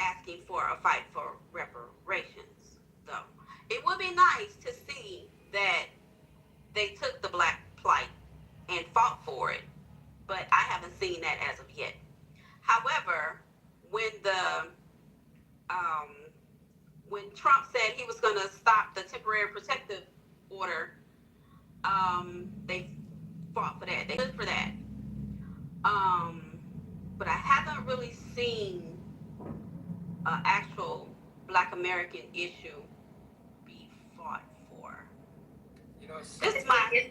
asking for a fight for reparations, though. It would be nice to see that they took the Black plight and fought for it, but I haven't seen that as of yet. However, when Trump said he was going to stop the temporary protective order, they fought for that. They stood for that. But I haven't really seen an actual Black American issue be fought for. You know, This is my. You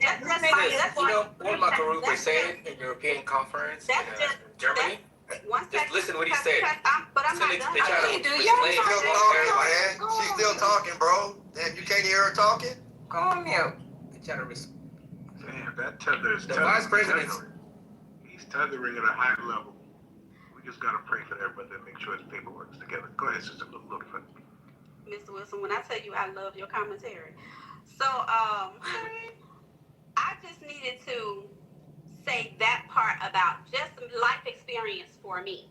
know what Makaruk said in European conference in Germany? Just listen to what he said. But I'm not done. They try to She's still talking, man. She's still talking, bro. Damn, you can't hear her talking? Go on mute. They try to Damn, that tether is the vice president. He's tethering at a high level. We just gotta pray for everybody to make sure the paperwork is together. Go ahead, Sister Lucifer. Mr. Wilson, when I tell you I love your commentary. So, I just needed to say that part about just life experience for me.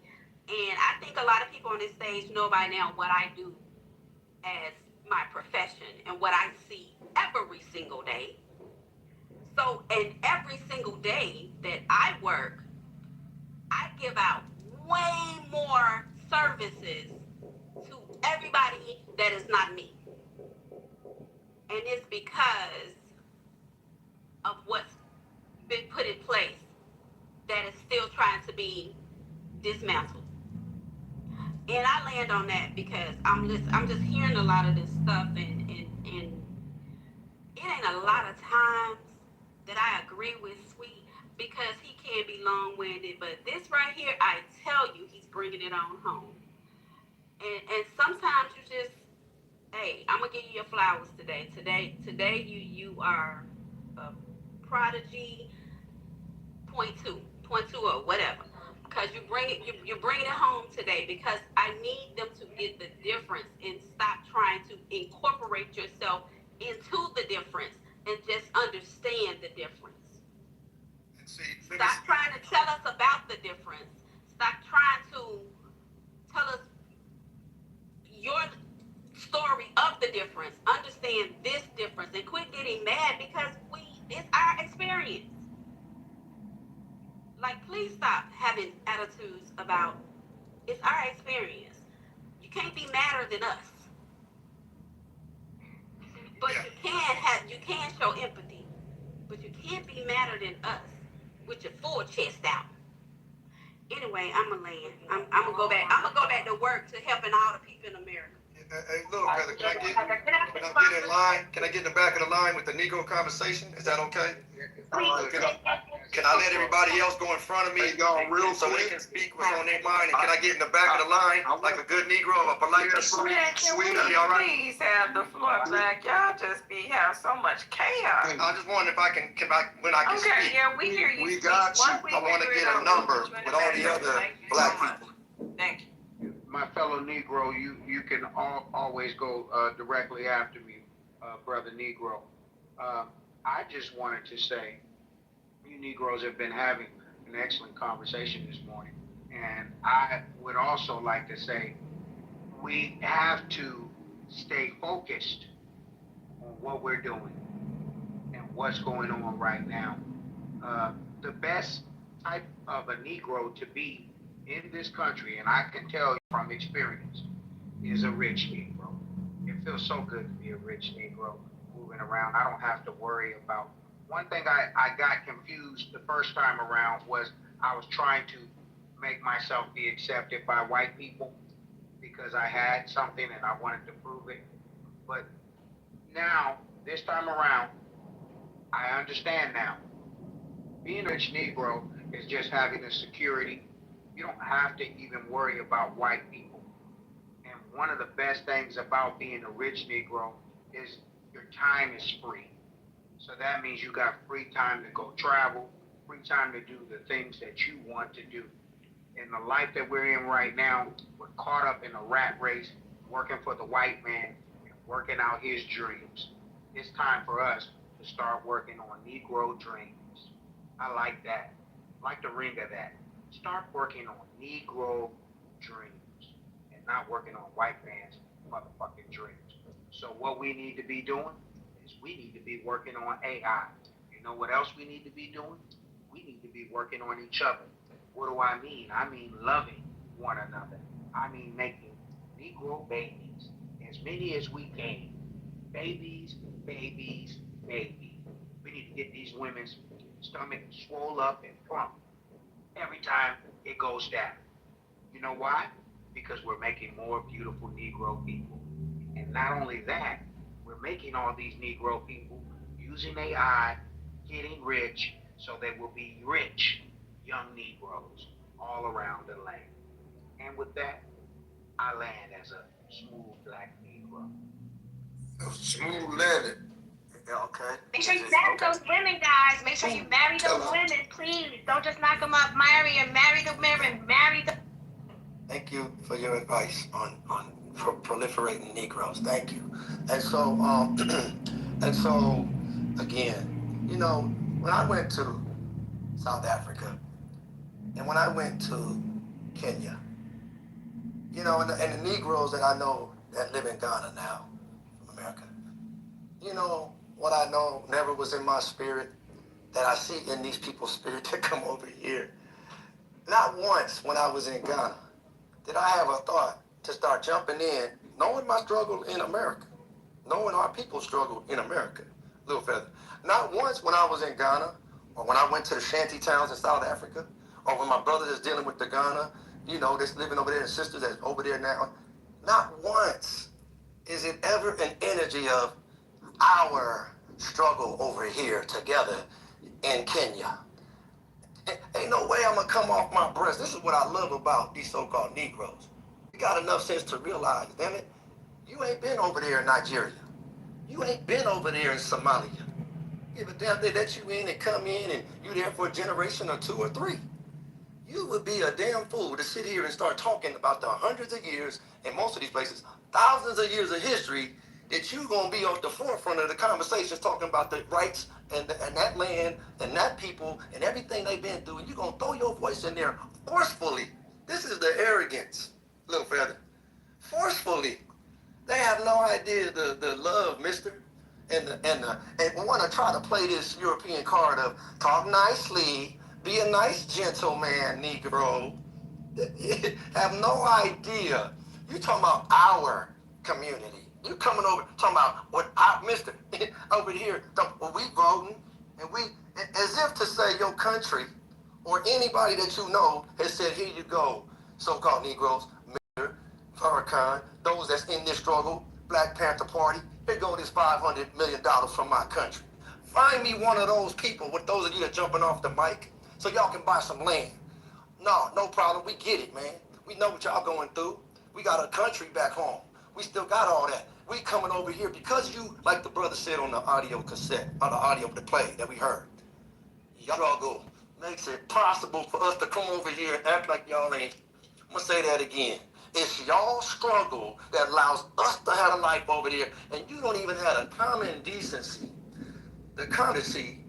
And I think a lot of people on this stage know by now what I do as my profession and what I see every single day. So, and every single day that I work, I give out way more services to everybody that is not me. And it's because of what's been put in place that is still trying to be dismantled. And I land on that because I'm just hearing a lot of this stuff, and it ain't a lot of times that I agree with Sweet because he can be long-winded, but this right here, I tell you, he's bringing it on home. And sometimes you just, hey, I'm gonna give you your flowers today. Today you are a prodigy, point two or whatever, because you're bringing it home today, because I need them to get the difference and stop trying to incorporate yourself into the difference and just understand the difference. Stop trying to tell us about the difference. Stop trying to tell us your story of the difference. Understand this difference and quit getting mad because it's our experience. Like, please stop having attitudes about it's our experience. You can't be madder than us. But you can show empathy. But you can't be madder than us with your full chest out. Anyway, I'm gonna go back to work to helping all the people in America. Hey, little brother, can I get in line? Can I get in the back of the line with the Negro conversation? Is that okay? Can I let everybody else go in front of me so they can speak what's on their mind? And can I get in the back of the line like a good Negro, a polite person? Can we please have the floor back? Y'all just have so much chaos. I just wonder if I can when I can speak. Okay, yeah, we hear you. We got you. I want to get a number with all the other black people. Thank you. My fellow Negro, you can always go directly after me, brother Negro. I just wanted to say, you Negroes have been having an excellent conversation this morning. And I would also like to say, we have to stay focused on what we're doing and what's going on right now. The best type of a Negro to be in this country, and I can tell you from experience, is a rich Negro. It feels so good to be a rich Negro moving around. I don't have to worry about. One thing I got confused the first time around was I was trying to make myself be accepted by white people because I had something and I wanted to prove it. But now, this time around, I understand now. Being a rich Negro is just having the security. You don't have to even worry about white people. And one of the best things about being a rich Negro is your time is free. So that means you got free time to go travel, free time to do the things that you want to do. In the life that we're in right now, we're caught up in a rat race, working for the white man, and working out his dreams. It's time for us to start working on Negro dreams. I like that. I like the ring of that. Start working on Negro dreams and not working on white man's motherfucking dreams. So what we need to be doing is we need to be working on AI. You know what else we need to be doing? We need to be working on each other. What do I mean? I mean loving one another. I mean making Negro babies, as many as we can. Babies, babies, babies. We need to get these women's stomach swole up and plump every time it goes down. You know why? Because we're making more beautiful Negro people. And not only that, we're making all these Negro people using AI, getting rich, so they will be rich young Negroes all around the land. And with that, I land as a smooth black Negro. Smooth landed. Yeah, okay. Make sure you marry those women, guys. Make sure you marry those women, please. Don't just knock them up. Marry the women. Marry the. Thank you for your advice on proliferating Negroes. Thank you. And so, and so, again, you know, when I went to South Africa and when I went to Kenya, you know, and the Negroes that I know that live in Ghana now, from America, you know, what I know never was in my spirit that I see in these people's spirit to come over here. Not once when I was in Ghana did I have a thought to start jumping in, knowing my struggle in America, knowing our people's struggle in America. Little feather. Not once when I was in Ghana, or when I went to the shanty towns in South Africa, or when my brother is dealing with the Ghana, you know, that's living over there, and sisters that's over there now. Not once is it ever an energy of our struggle over here together in Kenya. Ain't no way I'm gonna come off my breast. This is what I love about these so-called Negroes. You got enough sense to realize, damn it, you ain't been over there in Nigeria. You ain't been over there in Somalia. Give a damn they let you in and come in and you there for a generation or 2 or 3. You would be a damn fool to sit here and start talking about the hundreds of years in most of these places, thousands of years of history, that you gonna be on the forefront of the conversations talking about the rights and that land and that people and everything they've been through, and you gonna throw your voice in there forcefully. This is the arrogance, little feather. Forcefully. They have no idea the love, mister. And want to try to play this European card of talk nicely, be a nice gentleman, Negro. Have no idea. You talking about our community. You coming over talking about what I, mister, over here, well, we voting, and we, as if to say your country or anybody that you know has said, here you go, so-called Negroes, Mr. Farrakhan, those that's in this struggle, Black Panther Party, here go this $500 million from my country. Find me one of those people, with those of you that jumping off the mic, so y'all can buy some land. No problem. We get it, man. We know what y'all going through. We got a country back home. We still got all that. We coming over here because you, like the brother said on the audio cassette, or the audio to play that we heard, y'all struggle makes it possible for us to come over here and act like y'all ain't. I'm gonna say that again. It's y'all struggle that allows us to have a life over there, and you don't even have the common decency, the courtesy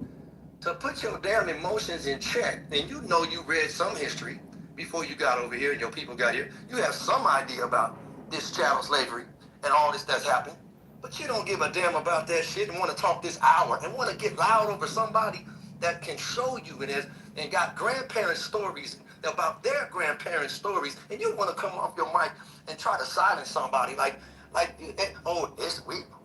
to put your damn emotions in check. And you know you read some history before you got over here and your people got here. You have some idea about this chattel slavery and all this that's happened. But you don't give a damn about that shit and want to talk this hour and want to get loud over somebody that can show you and got grandparent stories about their grandparents' stories, and you want to come off your mic and try to silence somebody like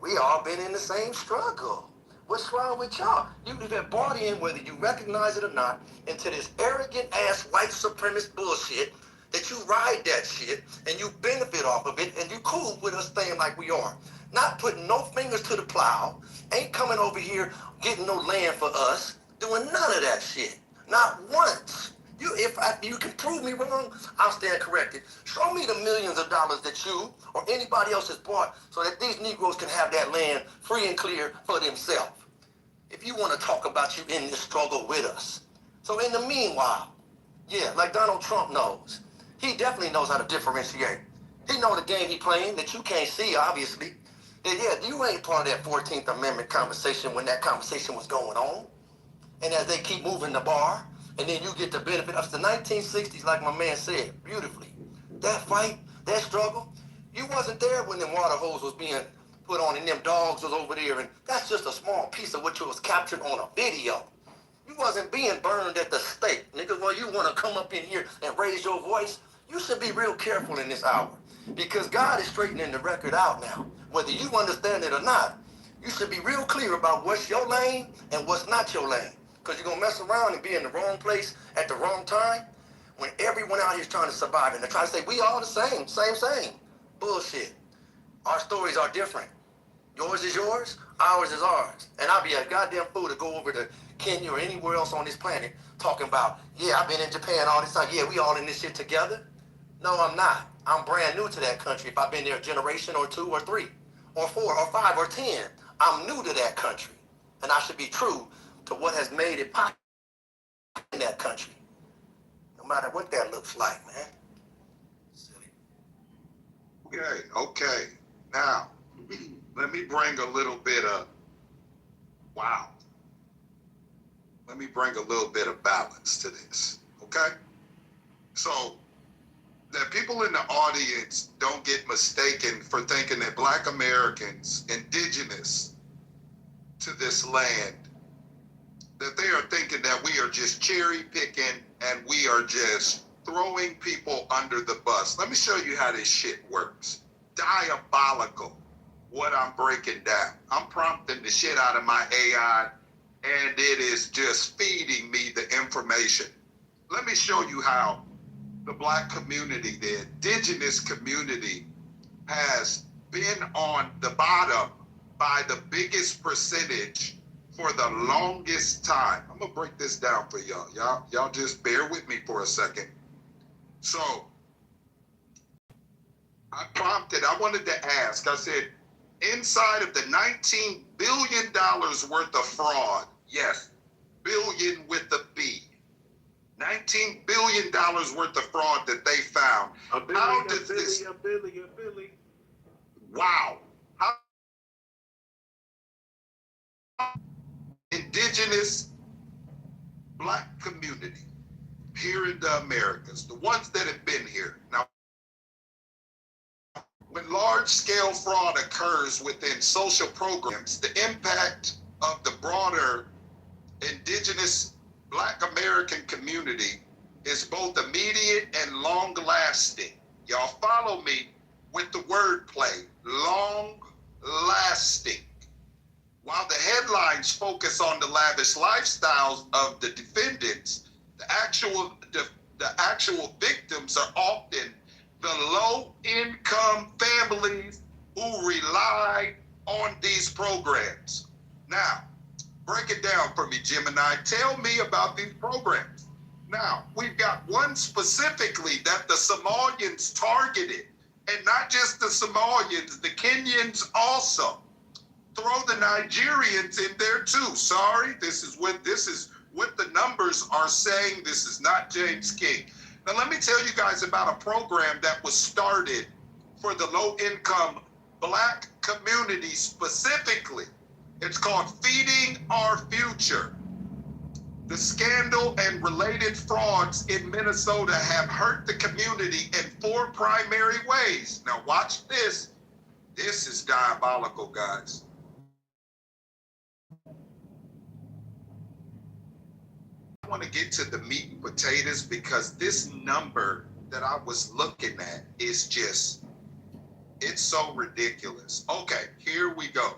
we all been in the same struggle. What's wrong with y'all? You've been bought in, whether you recognize it or not, into this arrogant ass white supremacist bullshit that you ride that shit and you benefit off of it and you cool with us staying like we are. Not putting no fingers to the plow, ain't coming over here getting no land for us, doing none of that shit. Not once. If you can prove me wrong, I'll stand corrected. Show me the millions of dollars that you or anybody else has bought so that these Negroes can have that land free and clear for themselves. If you want to talk about you in this struggle with us. So in the meanwhile, yeah, like Donald Trump knows, he definitely knows how to differentiate. He know the game he playing that you can't see, obviously. That, yeah, you ain't part of that 14th Amendment conversation when that conversation was going on. And as they keep moving the bar, and then you get the benefit of the 1960s, like my man said beautifully. That fight, that struggle, you wasn't there when them water hose was being put on and them dogs was over there, and that's just a small piece of what you was captured on a video. You wasn't being burned at the stake. Nigga, well, you want to come up in here and raise your voice, you should be real careful in this hour. Because God is straightening the record out now. Whether you understand it or not, you should be real clear about what's your lane and what's not your lane. Because you're going to mess around and be in the wrong place at the wrong time when everyone out here is trying to survive. And they're trying to say, we all the same. Bullshit. Our stories are different. Yours is yours, ours is ours. And I'll be a goddamn fool to go over to Kenya or anywhere else on this planet talking about, yeah, I've been in Japan all this time. Yeah, we all in this shit together. No, I'm not. I'm brand new to that country. If I've been there a generation or 2 or 3 or 4 or 5 or 10, I'm new to that country. And I should be true to what has made it possible in that country. No matter what that looks like, man. Okay, okay. Now, let me bring a little bit of, wow. Let me bring a little bit of balance to this, okay? So, that people in the audience don't get mistaken for thinking that Black Americans, indigenous to this land, that they are thinking that we are just cherry picking and we are just throwing people under the bus. Let me show you how this shit works. Diabolical, what I'm breaking down. I'm prompting the shit out of my AI, and it is just feeding me the information. Let me show you how the Black community, the indigenous community, has been on the bottom by the biggest percentage for the longest time. I'm gonna break this down for y'all. Y'all just bear with me for a second. So I wanted to ask, I said, inside of the $19 billion worth of fraud, yes, billion with a B, $19 billion worth of fraud that they found. A billion. Wow. How indigenous Black community here in the Americas, the ones that have been here. Now, when large-scale fraud occurs within social programs, the impact of the broader indigenous Black American community is both immediate and long-lasting. Y'all follow me with the wordplay, long-lasting. While the headlines focus on the lavish lifestyles of the defendants, the actual victims are often the low-income families who rely on these programs. Now, break it down for me, Gemini. Tell me about these programs. Now, we've got one specifically that the Somalians targeted, and not just the Somalians, the Kenyans also. Throw the Nigerians in there too. Sorry, this is what the numbers are saying. This is not James King. Now let me tell you guys about a program that was started for the low-income Black community specifically. It's called Feeding Our Future. The scandal and related frauds in Minnesota have hurt the community in 4 primary ways. Now watch this. This is diabolical, guys. I want to get to the meat and potatoes because this number that I was looking at is just, it's so ridiculous. Okay, here we go.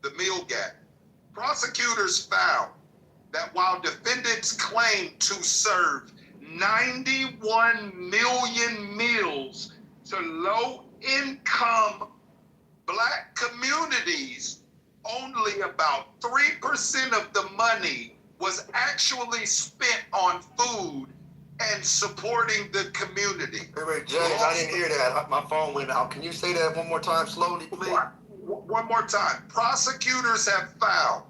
The meal gap. Prosecutors found that while defendants claim to serve 91 million meals to low-income Black communities, only about 3% of the money was actually spent on food and supporting the community. Wait, James, I didn't hear that. My phone went out. Can you say that one more time slowly, please? One more time. Prosecutors have found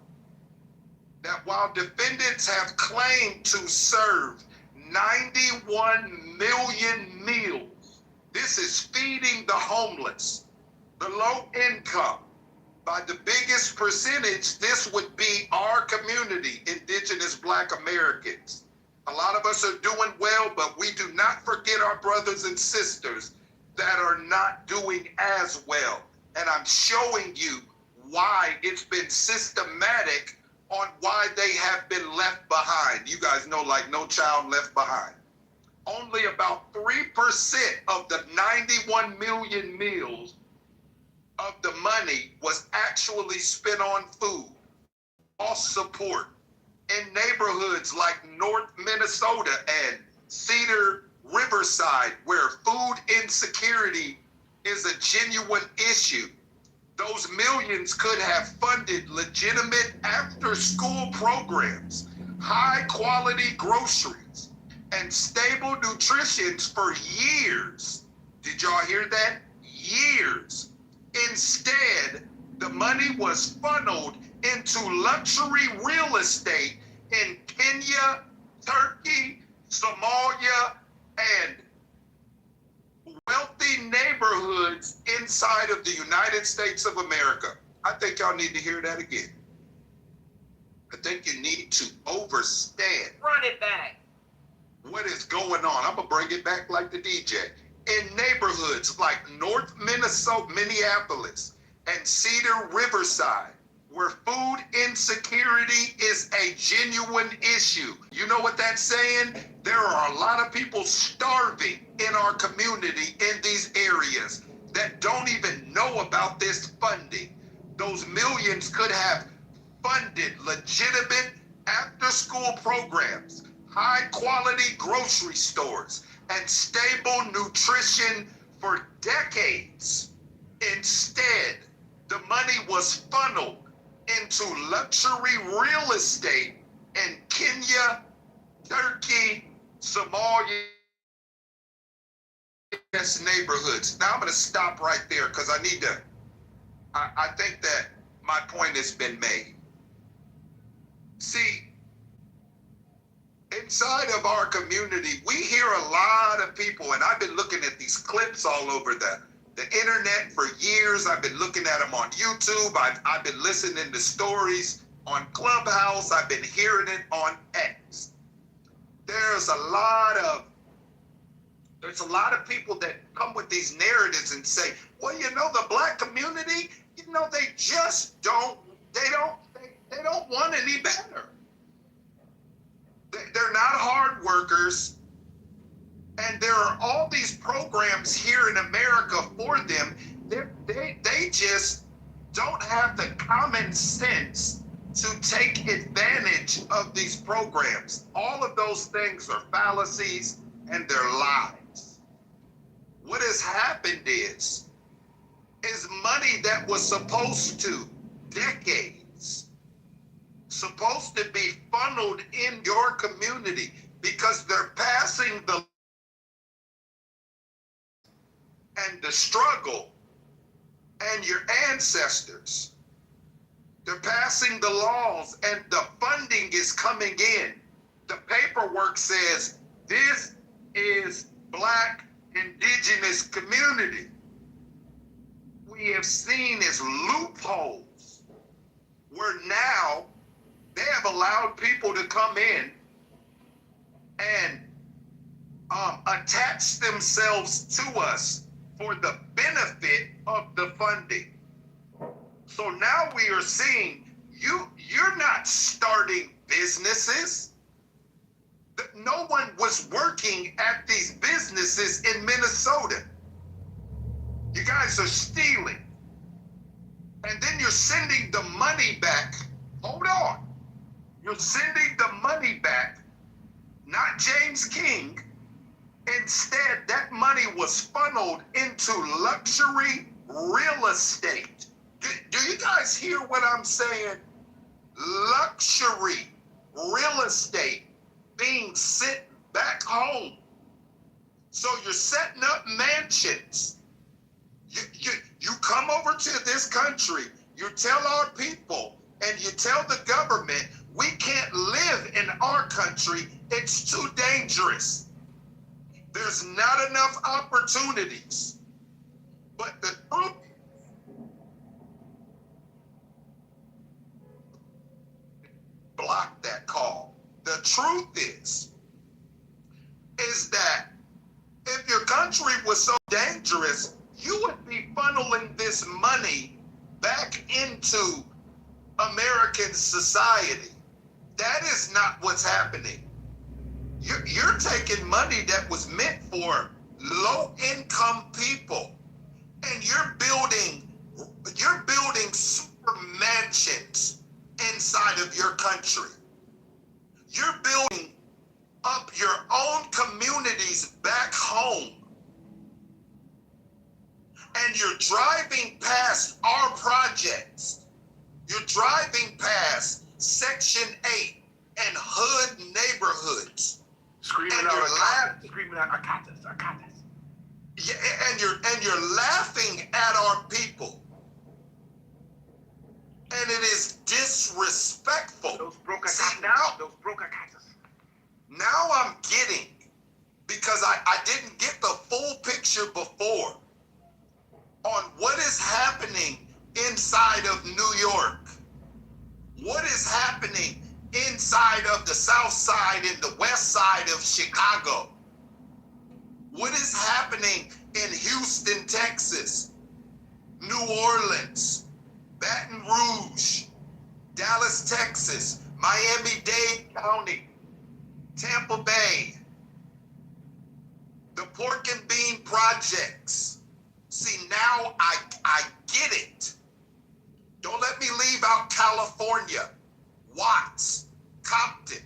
that while defendants have claimed to serve 91 million meals, this is feeding the homeless, the low income. By the biggest percentage, this would be our community, indigenous Black Americans. A lot of us are doing well, but we do not forget our brothers and sisters that are not doing as well. And I'm showing you why it's been systematic on why they have been left behind. You guys know, like No Child Left Behind. Only about 3% of the 91 million meals of the money was actually spent on food. All support in neighborhoods like North Minnesota and Cedar Riverside, where food insecurity is a genuine issue. Those millions could have funded legitimate after-school programs, high-quality groceries, and stable nutrition for years. Did y'all hear that? Years. Instead, the money was funneled into luxury real estate in Kenya, Turkey, Somalia, and wealthy neighborhoods inside of the United States of America. I think y'all need to hear that again. I think you need to understand. Run it back. What is going on? I'm gonna bring it back like the DJ. In neighborhoods like North Minnesota, Minneapolis, and Cedar Riverside, where food insecurity is a genuine issue. You know what that's saying? There are a lot of people starving in our community in these areas that don't even know about this funding. Those millions could have funded legitimate after-school programs, high-quality grocery stores, and stable nutrition for decades. Instead, the money was funneled into luxury real estate in Kenya, Turkey, Somalia, neighborhoods. Now I'm going to stop right there because I think that my point has been made. See, inside of our community, we hear a lot of people, and I've been looking at these clips all over the internet for years. I've been looking at them on YouTube. I've been listening to stories on Clubhouse. I've been hearing it on X. There's a lot of people that come with these narratives and say, well, you know, the black community, you know, they just don't want any better. They're not hard workers. And there are all these programs here in America for them. They just don't have the common sense to take advantage of these programs. All of those things are fallacies and they're lies. What has happened is money that was supposed to, decades, supposed to be funneled in your community because they're passing the and the struggle and your ancestors. They're passing the laws and the funding is coming in. The paperwork says this is Black indigenous community. We have seen as loopholes where now they have allowed people to come in and attach themselves to us for the benefit of the funding. So now we are seeing you're not starting businesses. No one was working at these businesses in Minnesota. You guys are stealing. And then you're sending the money back. Hold on. You're sending the money back, not James King. Instead, that money was funneled into luxury real estate. Do you guys hear what I'm saying? Luxury real estate being sent back home. So you're setting up mansions. You come over to this country, you tell our people, and you tell the government, we can't live in our country, it's too dangerous. There's not enough opportunities. But the truth, block that call. The truth is that if your country was so dangerous, you would be funneling this money back into American society. That is not what's happening. You're taking money that was meant for low-income people, and you're building super mansions inside of your country. You're building up your own communities back home. And you're driving past our projects. You're driving past Section 8 and hood neighborhoods. Screaming out, Arcatas. Yeah, and you're laughing at our people. And it is disrespectful. Those broke Arcatas. Now I'm getting, because I didn't get the full picture before, on what is happening inside of New York. What is happening inside of the South Side and the West Side of Chicago? What is happening in Houston, Texas, New Orleans, Baton Rouge, Dallas, Texas, Miami-Dade County, Tampa Bay, the pork and bean projects. See, now I get it. Don't let me leave out California, Watts, Compton,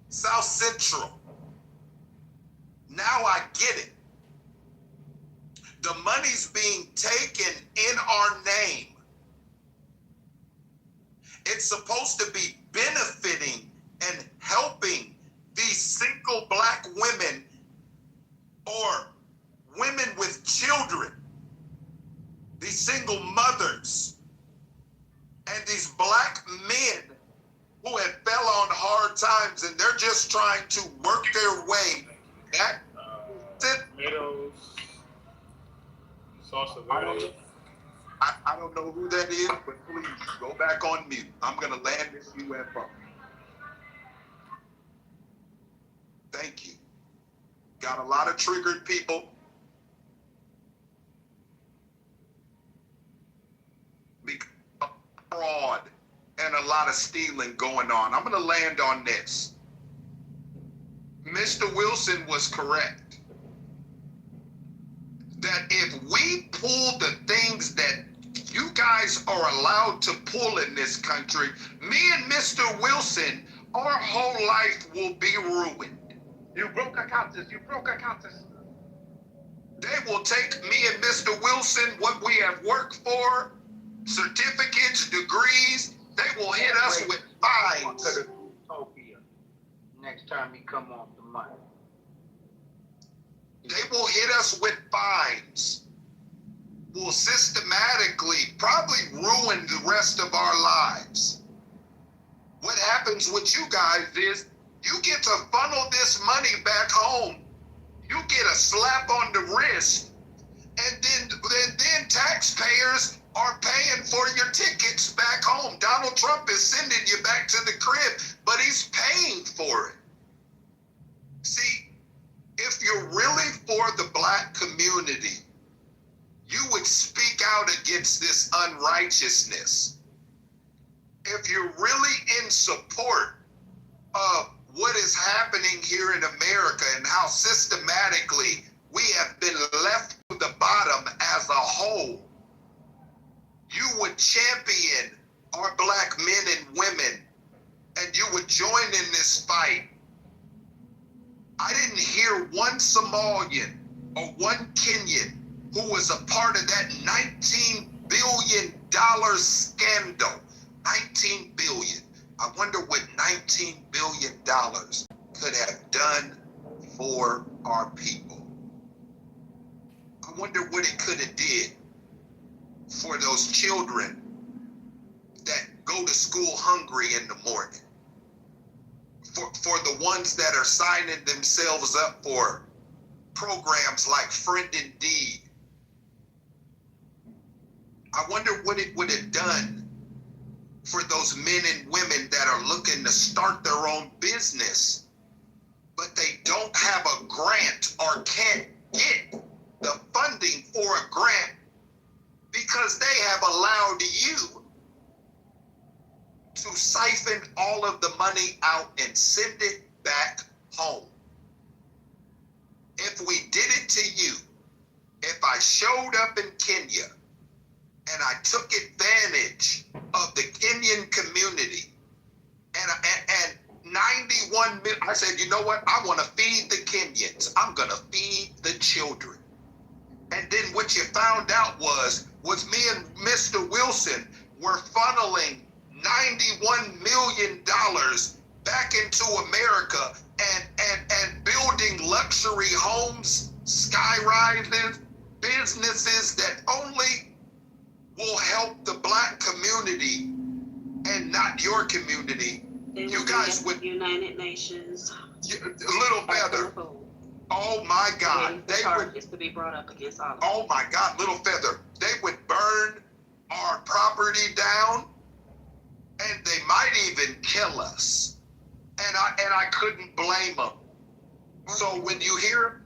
South Central. Now I get it. The money's being taken in our name. It's supposed to be benefiting and helping these single black women or women with children, these single mothers, and these black men who have fell on hard times and they're just trying to work their way back. Tomatoes, salsa verde. I don't know who that is, but please go back on mute. I'm going to land this UFO. Thank you. Got a lot of triggered people. Because of fraud and a lot of stealing going on. I'm going to land on this. Mr. Wilson was correct. That if we pull the things that you guys are allowed to pull in this country, me and Mr. Wilson, our whole life will be ruined. You broke accountants. You broke accountants. They will take me and Mr. Wilson, what we have worked for, certificates, degrees, they will hit us with fines. Utopia. Next time he come off the mic. They will hit us with fines. Will systematically probably ruin the rest of our lives. What happens with you guys is you get to funnel this money back home. You get a slap on the wrist, and then taxpayers are paying for your tickets back home. Donald Trump is sending you back to the crib, but he's paying for it. See, if you're really for the black community, you would speak out against this unrighteousness. If you're really in support of what is happening here in America and how systematically we have been left to the bottom as a whole, you would champion our black men and women, and you would join in this fight. I didn't hear one Somalian or one Kenyan who was a part of that $19 billion scandal. $19 billion. I wonder what $19 billion could have done for our people. I wonder what it could have did for those children that go to school hungry in the morning. For the ones that are signing themselves up for programs like Friend Indeed. I wonder what it would have done for those men and women that are looking to start their own business, but they don't have a grant or can't get the funding for a grant because they have allowed you to siphon all of the money out and send it back home. If we did it to you, if I showed up in Kenya and I took advantage of the Kenyan community and 91 million, I said, you know what? I want to feed the Kenyans. I'm going to feed the children. And then what you found out was me and Mr. Wilson were funneling $91 million back into America and building luxury homes, sky-rises, businesses that only will help the black community and not your community. You guys would United Nations. Little Feather. Oh my God. They would to be brought up against all of oh my God, Little Feather. They would burn our property down, and they might even kill us. And I couldn't blame them. So when you hear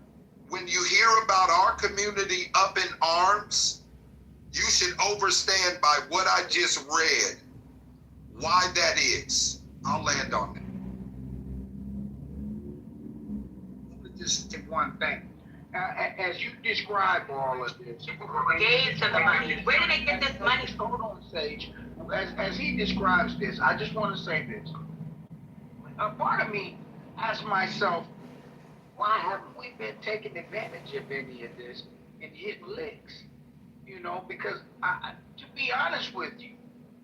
about our community up in arms, you should understand by what I just read why that is. I'll land on that. Just say one thing. As you describe all of this, Gave to the money. Where did they get this money from? hold on, Sage. As he describes this, I just want to say this. A part of me asks myself, why haven't we been taking advantage of any of this and hitting licks? You know, because to be honest with you,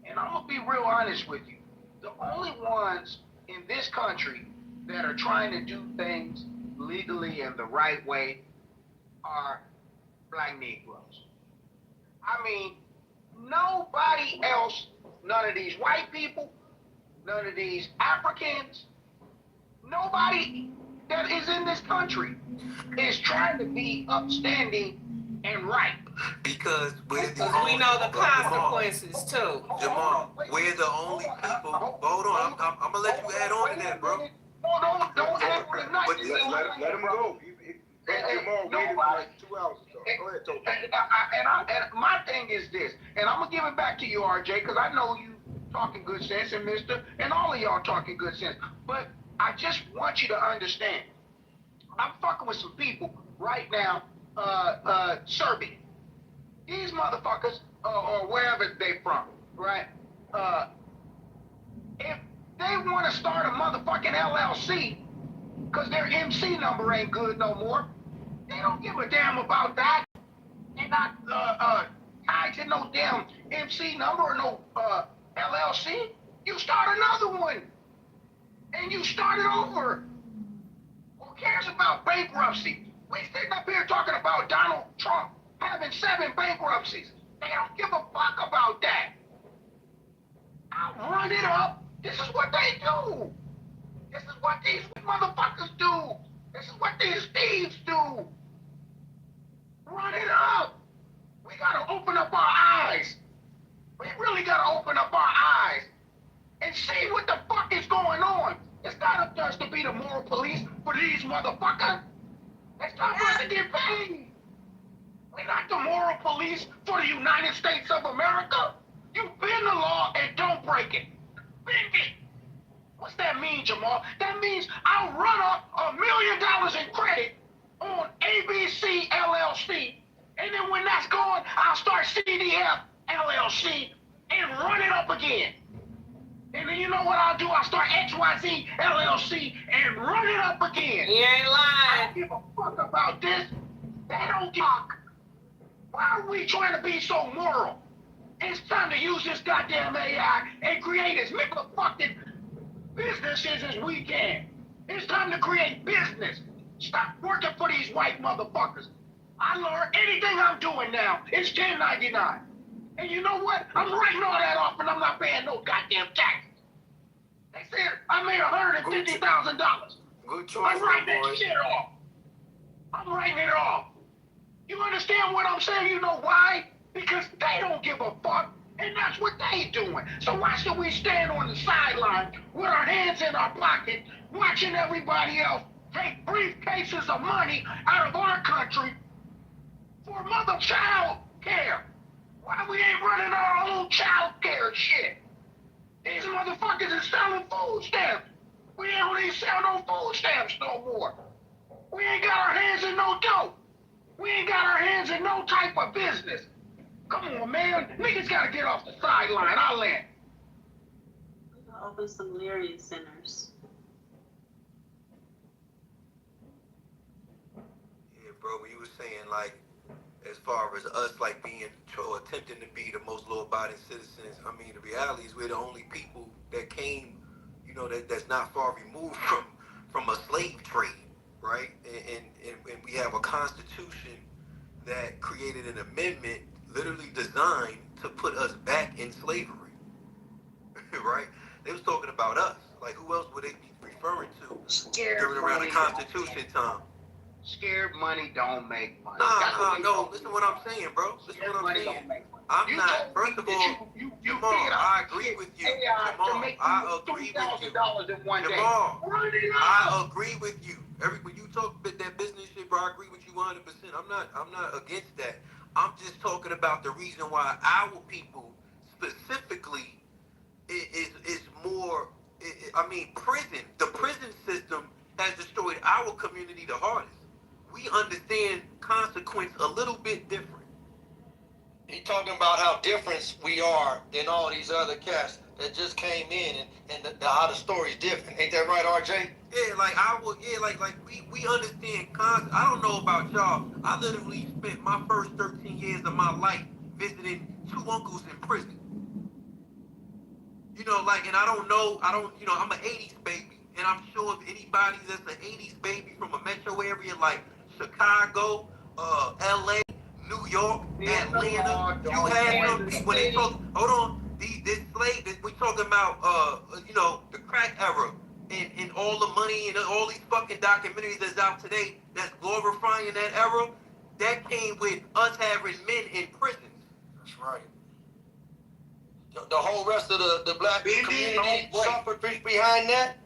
and I'm gonna be real honest with you, the only ones in this country that are trying to do things legally and the right way are black Negroes. I mean, nobody else, none of these white people, none of these Africans, nobody that is in this country is trying to be upstanding and right. Because we're the We only, know the consequences too. Jamal, we're the only people. Hold on, I'm gonna let you add on to that, bro. Don't add on to nothing. Let him go. Jamal waited for like 2 hours ago. Go ahead, Toby. And my thing is this, and I'm gonna give it back to you, RJ, because I know you talking good sense, and Mister, and all of y'all talking good sense. But I just want you to understand, I'm fucking with some people right now, Serbia. These motherfuckers, or wherever they from, right? If they want to start a motherfucking LLC, because their MC number ain't good no more, they don't give a damn about that. They're not tied to no damn MC number or no LLC. You start another one, and you start it over. Who cares about bankruptcy? We sitting up here talking about Donald Trump having 7 bankruptcies. They don't give a fuck about that. I'll run it up. This is what they do. This is what these motherfuckers do. This is what these thieves do. Run it up. We gotta open up our eyes. We really gotta open up our eyes and see what the fuck is going on. It's not up to us to be the moral police for these motherfuckers. It's time for us to get paid. We're not the moral police for the United States of America. You bend the law and don't break it. Bend it. What's that mean, Jamal? That means I'll run up $1 million in credit on ABC LLC, and then when that's gone, I'll start CDF LLC and run it up again. And then you know what I'll do? I'll start XYZ LLC and run it up again. He ain't lying. I don't give a fuck about this. They don't talk. Why are we trying to be so moral? It's time to use this goddamn AI and create as many fucking businesses as we can. It's time to create business. Stop working for these white motherfuckers. I learned anything I'm doing now is 1099. And you know what? I'm writing all that off and I'm not paying no goddamn taxes. They said I made $150,000. Good choice, I'm writing boy. that shit off. I'm writing it off. You understand what I'm saying? You know why? Because they don't give a fuck, and that's what they doing. So why should we stand on the sideline with our hands in our pocket, watching everybody else take briefcases of money out of our country for mother child care? Why we ain't running our own child care shit? These motherfuckers is selling food stamps. We ain't really sell no food stamps no more. We ain't got our hands in no dope. We ain't got our hands in no type of business. Come on, man. Niggas gotta get off the sideline. I'll land. Open some Lyrian centers. Yeah, bro, when you were saying, like, as far as us, like, being or attempting to be the most law-abiding citizens, I mean, the reality is we're the only people that came, you know, that's not far removed from a slave trade, right? And we have a constitution that created an amendment literally designed to put us back in slavery, right? They was talking about us. Like, who else would they be referring to during around the Constitution time? Scared money don't make money. No. Listen to what I'm saying, bro. Listen to what I'm saying. I'm not. First of all, Jamal, I agree with you. Jamal, I agree with you. Jamal, I agree with you. When you talk about that business shit, bro, I agree with you 100%. I'm not against that. I'm just talking about the reason why our people specifically is more. I mean, the prison system has destroyed our community the hardest. We understand consequence a little bit different. He talking about how different we are than all these other cats that just came in and how the story's different. Ain't that right, RJ? Yeah, like we understand I don't know about y'all. I literally spent my first 13 years of my life visiting 2 uncles in prison. You know, like, and I'm an 80s baby. And I'm sure if anybody that's an 80s baby from a metro area like Chicago, LA, New York, Atlanta, you had some people, when they talk, hold on, we talking about, the crack era and all the money and all these fucking documentaries that's out today that's glorifying that era, that came with us having men in prisons. That's right. The whole rest of the black community suffered behind that.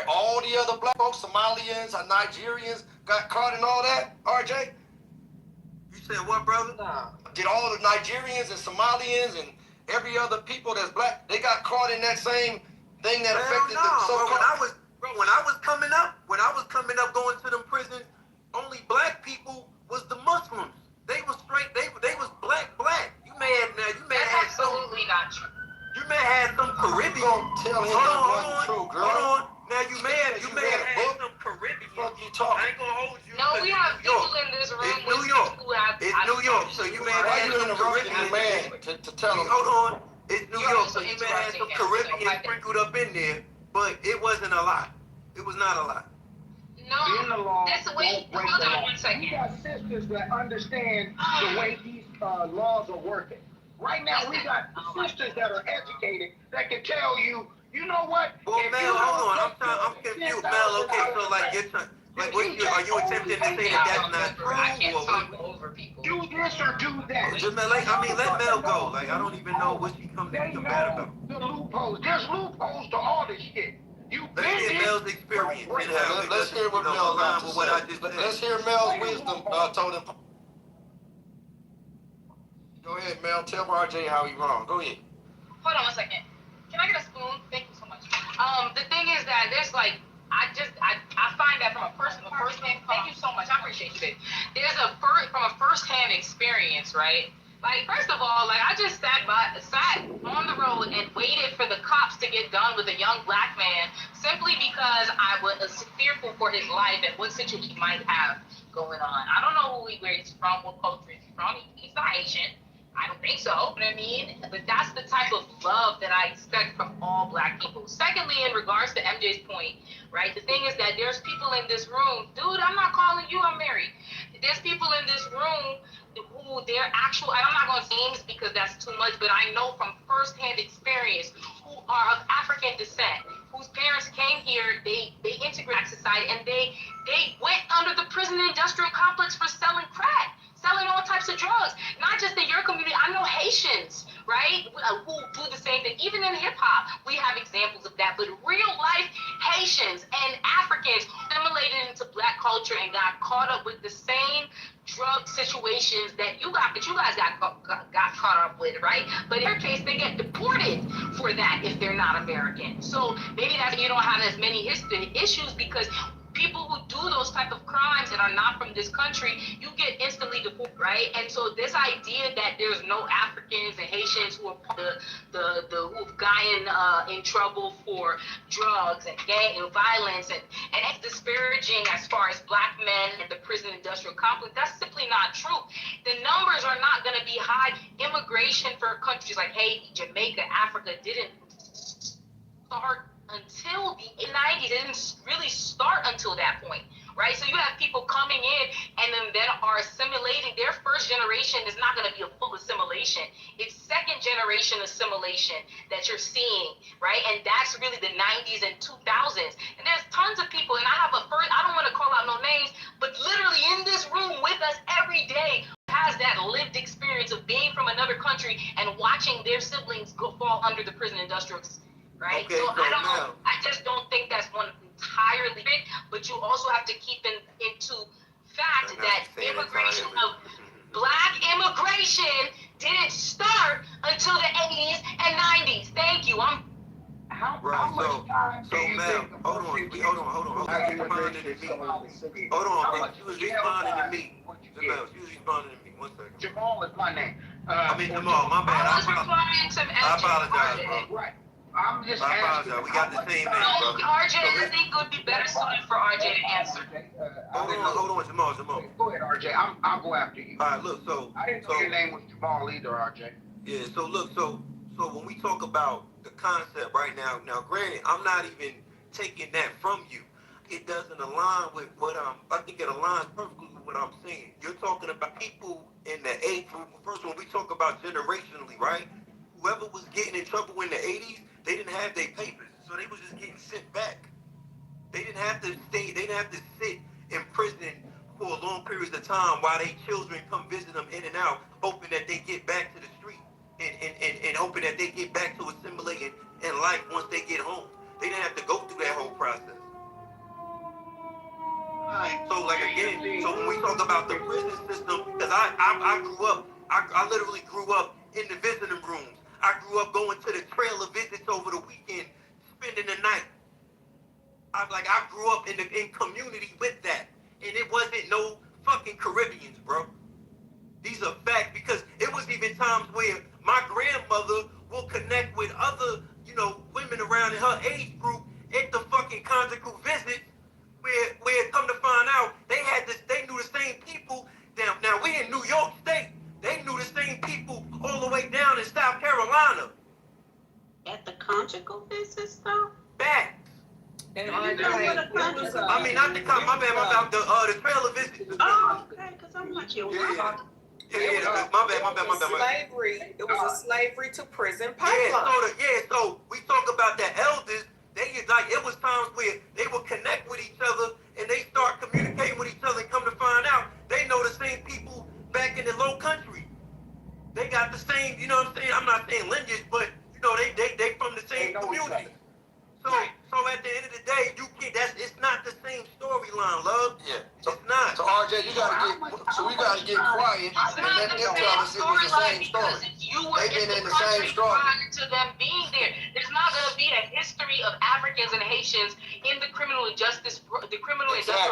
All the other black folks, Somalians, Nigerians, got caught in all that, RJ? You said what, brother? Nah. Did all the Nigerians and Somalians and every other people that's black, they got caught in that same thing that affected them so when I was coming up going to them prisons, only black people was the Muslims. They was straight, they was black. You may have absolutely not true. You may have some Caribbean. Tell him hold on, true, girl. Hold on. Now you may have some Caribbean. Fuck you talking? I ain't gonna hold you. No, we have people in this room. It's New York. It's New York. So you may have had some Caribbean man to tell him. Hold on. It's New York. So you may have some Caribbean sprinkled up in there, but it wasn't a lot. It was not a lot. No, that's the way. Hold on 1 second. We got sisters that understand the way these laws are working. Right now, we got sisters that are educated that can tell you, you know what? Well, Mel, hold on. I'm confused, Mel. Okay, so like you're trying, like are you attempting to say that that's not true? I can't talk over people. Do this or do that. Let Mel go. Like I don't even know what she comes to be mad about. The loopholes. There's loopholes to all this shit. Let's hear Mel's experience. Let's hear what Mel got to say. Let's hear Mel's wisdom told him. Go ahead, Mel. Tell RJ how he wrong. Go ahead. Hold on 1 second. Can I get a spoon? Thank you so much. The thing is that there's like, I find that from a first-hand. Thank you so much. I appreciate you, babe. There's from a first-hand experience, right? Like, first of all, like, I just sat on the road and waited for the cops to get done with a young black man simply because I was fearful for his life and what situation he might have going on. I don't know where he's from, what culture he's from. He's not Asian. I don't think so, but I mean, but that's the type of love that I expect from all black people. Secondly, in regards to MJ's point, right, the thing is that there's people in this room, dude, I'm not calling you, I'm married. There's people in this room who they're actual, and I'm not going to say names because that's too much, but I know from firsthand experience who are of African descent, whose parents came here, they integrated society, and they went under the prison industrial complex for selling crack. Selling all types of drugs, not just in your community. I know Haitians, right, who do the same thing. Even in hip hop, we have examples of that. But real life Haitians and Africans assimilated into black culture and got caught up with the same drug situations that you guys got caught up with, right? But in their case, they get deported for that if they're not American. So maybe that's you don't have as many issues because people who do those type of crimes that are not from this country, you get instantly deported, right? And so this idea that there's no Africans and Haitians who are who've gotten in trouble for drugs and gang and violence and it's disparaging as far as black men in the prison industrial complex, that's simply not true. The numbers are not going to be high. Immigration for countries like Haiti, Jamaica, Africa didn't start until the 90s. It didn't really start until that point, right? So you have people coming in and then are assimilating. Their first generation is not going to be a full assimilation. It's second generation assimilation that you're seeing, right? And that's really the 90s and 2000s. And there's tons of people, and I don't want to call out no names, but literally in this room with us every day has that lived experience of being from another country and watching their siblings fall under the prison industrial, right? Okay, so I just don't think that's one entirely big, but you also have to keep into fact that immigration of black immigration didn't start until the 80s and 90s. Thank you. I'm how Right. much time So do you Mel, think the hold on, person hold on. after She responding to me. city? Hold on, How bro. much She was jail responding to time me. would you Mel, get? she was responding to me. 1 second. Jamal is my name. I mean Jamal, my bad. I was replying to I apologize, bro. Right. I'm just I asking. apologize. We got the same name, No, brother. RJ, I think it would be better suited for RJ to answer. Hold on, Jamal. Go ahead, RJ. I'll go after you. All right, look, so I didn't know your name was Jamal either, RJ. yeah, so look, so when we talk about the concept right now, granted, I'm not even taking that from you. It doesn't align with what I think it aligns perfectly with what I'm saying. You're talking about people in the age group. First, when we talk about generationally, right? Whoever was getting in trouble in the 80s, they didn't have their papers, so they was just getting sent back. They didn't have to stay. They didn't have to sit in prison for long periods of time while their children come visit them in and out, hoping that they get back to the street and hoping that they get back to assimilating in life once they get home. They didn't have to go through that whole process. So like again, so when we talk about the prison system, because I grew up, I literally grew up in the visiting rooms. I grew up going to the trailer visits over the weekend, spending the night. I grew up in community with that, and it wasn't no fucking Caribbeans, bro. These are facts because it was even times where my grandmother will connect with other, women around in her age group at the fucking conjugal visits, where come to find out they knew the same people. Now we in New York State, they knew the same people all the way down in South Carolina. At the conjugal visits, though? Facts. And I mean, not the my bad, the trailer visits. Oh, okay, because I'm like, Yeah, It my bad. Slavery. It was a slavery to prison pipeline. So we talk about the elders. It was times where they would connect with each other and they start communicating with each other and come to find out they know the same people back in the low country. They got the same, you know what I'm saying? I'm not saying lineage, but they from the same community. So at the end of the day, it's not the same storyline, love. Yeah. It's not. So RJ, we gotta get quiet and let them tell us it was the same story. They've been in the same story prior to them being there. There's not going to be a history of Africans and Haitians in the criminal industrial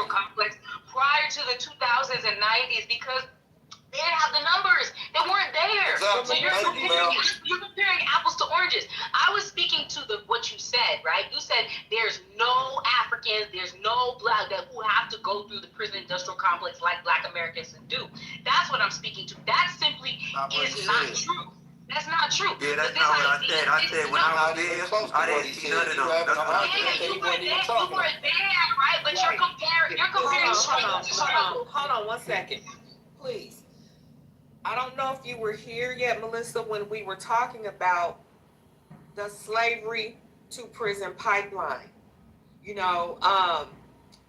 complex prior to the 2000s and 90s because they didn't have the numbers. They weren't there. Exactly. So you're comparing apples to oranges. I was speaking to what you said, right? You said there's no Africans, there's no black who have to go through the prison industrial complex like Black Americans do. That's what I'm speaking to. That simply is not true. That's not true. Yeah, that's not what I said. I said when I was there, I didn't see none of them. That's what I said. You were there, right? But you're comparing Hold on 1 second. Please. I don't know if you were here yet, Melissa, when we were talking about the slavery to prison pipeline.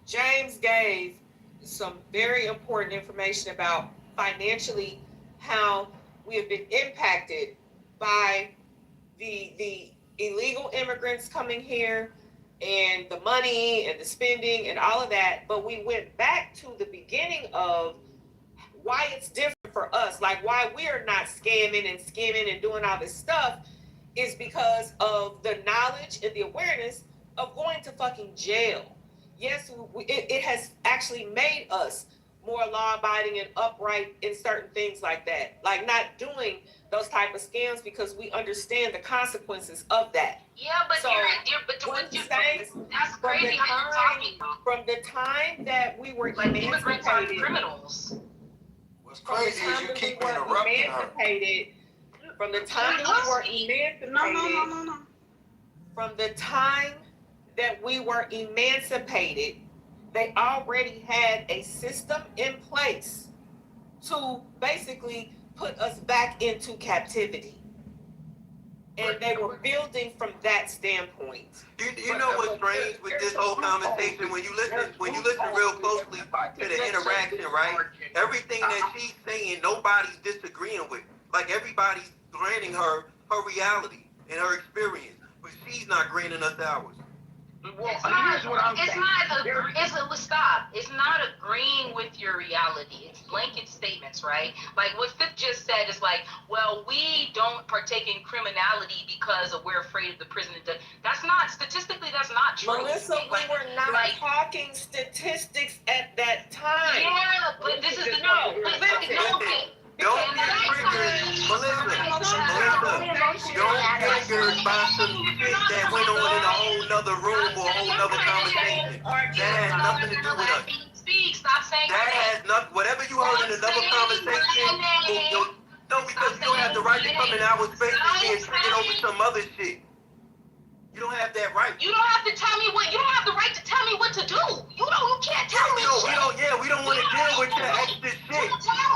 James gave some very important information about financially how we have been impacted by the illegal immigrants coming here and the money and the spending and all of that. But we went back to the beginning of why it's different for us, like why we are not scamming and skimming and doing all this stuff is because of the knowledge and the awareness of going to fucking jail. Yes, it has actually made us more law-abiding and upright in certain things like that, like not doing those type of scams because we understand the consequences of that. Yeah, but so that's crazy how you're talking. From the time that we were immigrants are criminals. What's crazy is you keep interrupting her. From the time that we were emancipated, from the time that we were emancipated, they already had a system in place to basically put us back into captivity. And they were building from that standpoint. You know what's strange with this whole conversation? When you listen real closely to the interaction, right? Everything that she's saying, nobody's disagreeing with. Like everybody's granting her reality and her experience, but she's not granting us ours. Well, It's not. here's what I'm saying. Stop. It's not agreeing with your reality. It's blanket statements, right? Like what Fifth just said is like, well, we don't partake in criminality because we're afraid of the prison. That's not statistically. That's not true. Melissa, we were not talking statistics at that time. Yeah, but this is no. Don't get triggered, Melissa. Don't get triggered by some shit that went on in a whole nother room or a whole nother conversation. That has nothing to do with us. Stop saying that has nothing. Whatever you heard in another conversation, no, because you don't have the right to come in our space and being triggered over some other shit. You don't have that right. You don't have to tell me what. You don't have the right to tell me what to do. You can't tell me. We don't want to deal with your extra shit.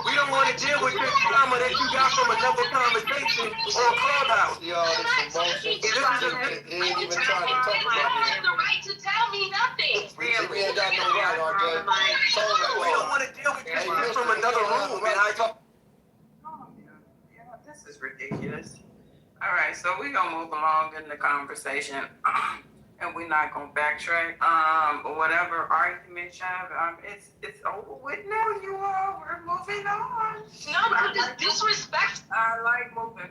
We don't want to deal with your trauma that you got from another conversation on Clubhouse. Y'all, this emotion. He ain't even trying to talk about it. You don't have the right to tell me nothing. We ain't got no right, RJ. We don't want to deal with your shit from another room, man. This is ridiculous. All right, so we're going to move along in the conversation, and we're not going to backtrack. Whatever argument you have, it's over with now, you all. We're moving on. No, but this disrespect. I like moving.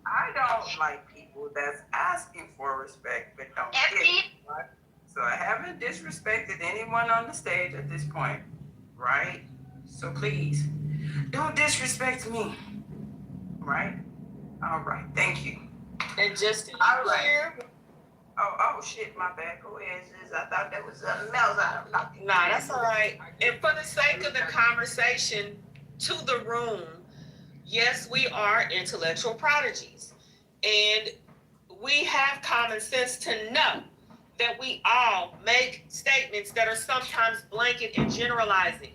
I don't like people that's asking for respect, but don't get it. Right? So I haven't disrespected anyone on the stage at this point, right? So please, don't disrespect me. Right? All right. Thank you. And just to be clear. Oh, shit. My bad. Go ahead, sis. I thought that was something else. Nah, that's all right. And for the sake of the conversation to the room, yes, we are intellectual prodigies. And we have common sense to know that we all make statements that are sometimes blanket and generalizing.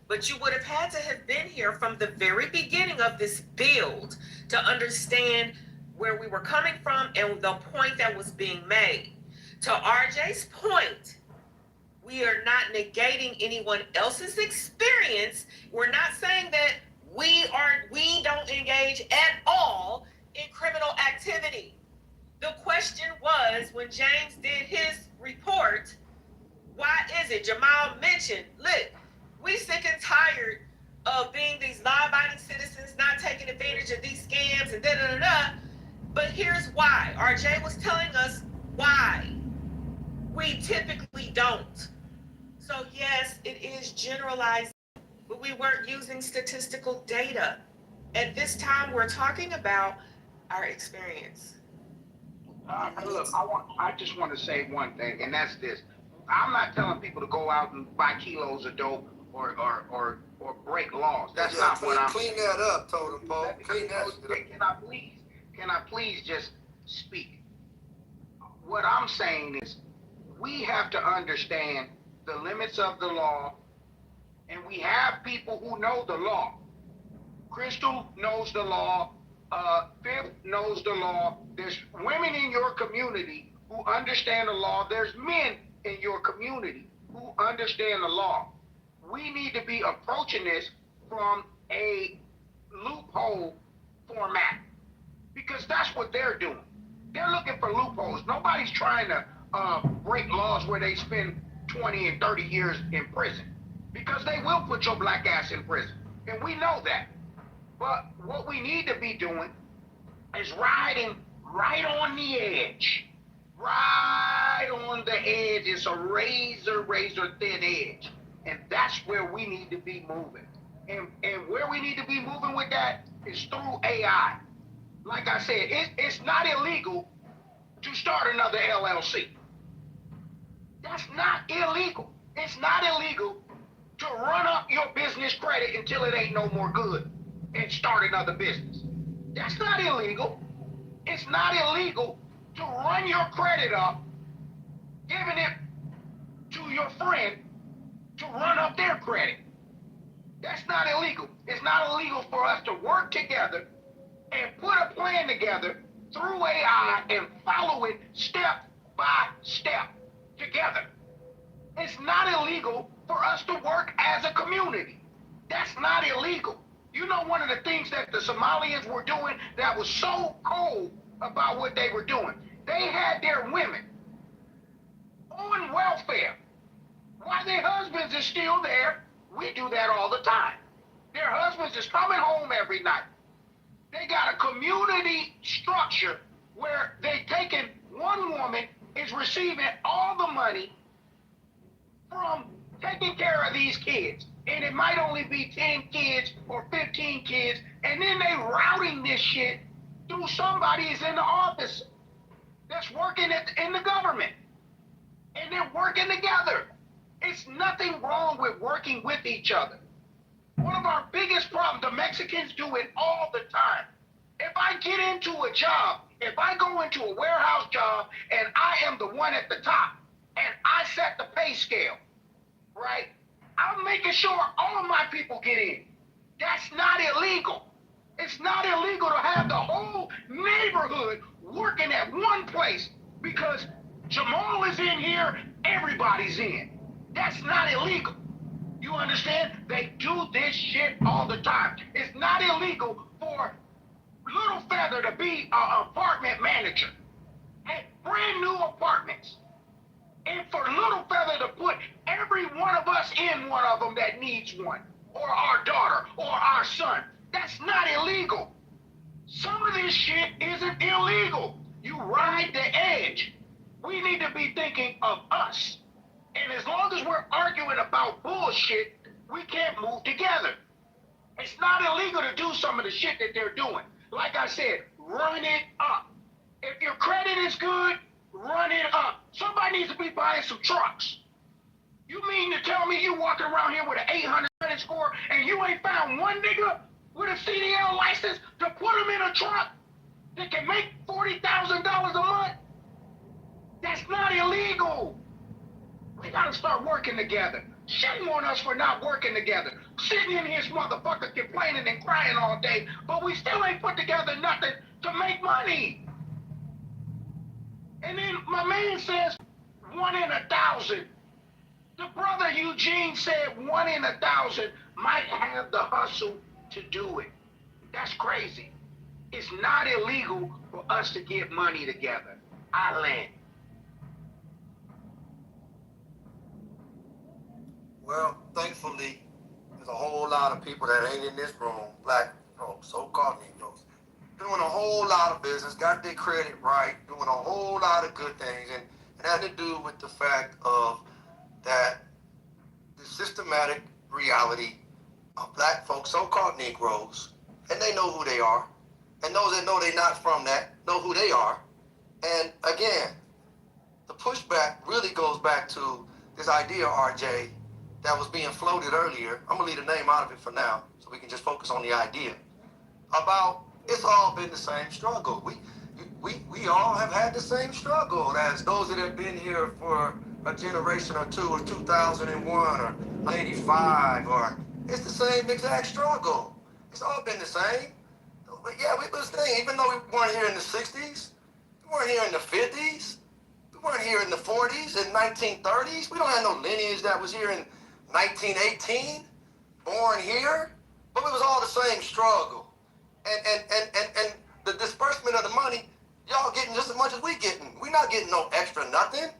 But you would have had to have been here from the very beginning of this build to understand where we were coming from and the point that was being made. To RJ's point, we are not negating anyone else's experience. We're not saying that we don't engage at all in criminal activity. The question was, when James did his report, why is it? Jamal mentioned, look, we sick and tired of being these law-abiding citizens, not taking advantage of these scams and da-da-da-da. But here's why. RJ was telling us why we typically don't. So yes, it is generalized, but we weren't using statistical data. At this time, we're talking about our experience. Look, I just want to say one thing, and that's this. I'm not telling people to go out and buy kilos of dope or break laws. That's not what I'm saying. Clean that up, Totem Pole. Clean that up. Can I please just speak? What I'm saying is we have to understand the limits of the law, and we have people who know the law. Crystal knows the law. Fifth knows the law. There's women in your community who understand the law. There's men in your community who understand the law. We need to be approaching this from a loophole format, because that's what they're doing. They're looking for loopholes. Nobody's trying to break laws where they spend 20 and 30 years in prison, because they will put your black ass in prison, and we know that. But what we need to be doing is riding right on the edge. Right on the edge. It's a razor thin edge. And that's where we need to be moving. And where we need to be moving with that is through AI. Like I said, it's not illegal to start another LLC. That's not illegal. It's not illegal to run up your business credit until it ain't no more good and start another business. That's not illegal. It's not illegal to run your credit up, giving it to your friend to run up their credit. That's not illegal. It's not illegal for us to work together and put a plan together through AI and follow it step by step together. It's not illegal for us to work as a community. That's not illegal. You know, one of the things that the Somalians were doing that was so cold about what they were doing They had their women on welfare while their husbands are still there. We do that all the time. Their husbands is coming home every night. They got a community structure where they taking one woman is receiving all the money from taking care of these kids. And it might only be 10 kids or 15 kids. And then they routing this shit through somebody who's in the office that's working in the government. And they're working together. It's nothing wrong with working with each other. One of our biggest problems, the Mexicans do it all the time. If I get into a job, if I go into a warehouse job and I am the one at the top and I set the pay scale, right? I'm making sure all of my people get in. That's not illegal. It's not illegal to have the whole neighborhood working at one place because Jamal is in here, everybody's in. That's not illegal. You understand? They do this shit all the time. It's not illegal for Little Feather to be an apartment manager at brand new apartments. And for Little Feather to put every one of us in one of them that needs one, or our daughter, or our son. That's not illegal. Some of this shit isn't illegal. You ride the edge. We need to be thinking of us. And as long as we're arguing about bullshit, we can't move together. It's not illegal to do some of the shit that they're doing. Like I said, run it up. If your credit is good, run it up. Somebody needs to be buying some trucks. You mean to tell me you walking around here with an 800 credit score and you ain't found one nigga with a CDL license to put him in a truck that can make $40,000 a month? That's not illegal. We gotta start working together. Shame on us for not working together. Sitting in here, motherfucker, complaining and crying all day, but we still ain't put together nothing to make money. And then my man says 1 in 1,000. The brother Eugene said 1 in 1,000 might have the hustle to do it. That's crazy. It's not illegal for us to get money together. I land. Well, thankfully, there's a whole lot of people that ain't in this room, black folks, so-called Negroes, doing a whole lot of business, got their credit right, doing a whole lot of good things, and it had to do with the fact of that the systematic reality of black folks, so-called Negroes, and they know who they are, and those that know they're not from that know who they are. And again, the pushback really goes back to this idea, RJ, that was being floated earlier. I'm gonna leave the name out of it for now, so we can just focus on the idea about it's all been the same struggle. We all have had the same struggle as those that have been here for a generation or two, or 2001, or 85, or it's the same exact struggle. It's all been the same. But yeah, we was saying, even though we weren't here in the 60s, we weren't here in the 50s, we weren't here in the 40s and 1930s. We don't have no lineage that was here in 1918, born here, but it was all the same struggle. And the disbursement of the money, y'all getting just as much as we getting. We not getting no extra nothing.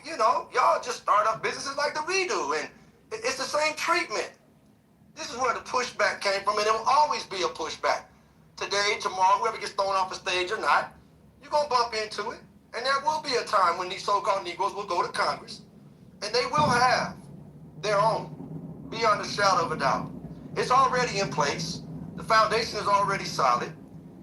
Y'all just start up businesses like that we do, and it's the same treatment. This is where the pushback came from, and there will always be a pushback. Today, tomorrow, whoever gets thrown off the stage or not, you're going to bump into it. And there will be a time when these so-called Negroes will go to Congress, and they will have their own, beyond a shadow of a doubt. It's already in place. The foundation is already solid.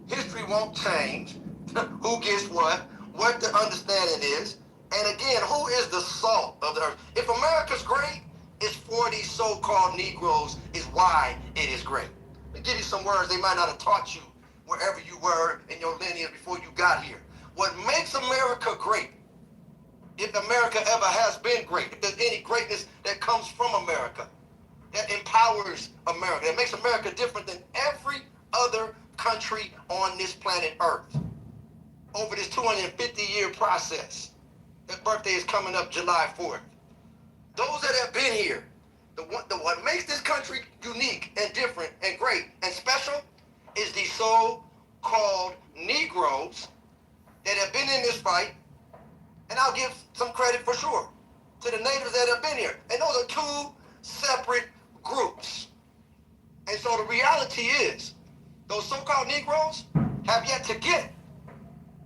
History won't change who gets what the understanding is. And again, who is the salt of the earth? If America's great, it's for these so-called Negroes is why it is great. Let me give you some words they might not have taught you wherever you were in your lineage before you got here. What makes America great, if America ever has been great, if there's any greatness that comes from America, that empowers America, that makes America different than every other country on this planet Earth. Over this 250-year process, that birthday is coming up July 4th. Those that have been here, what makes this country unique and different and great and special is the so-called Negroes that have been in this sure, to the natives that have been here. And those are two separate groups. And so the reality is, those so-called Negroes have yet to get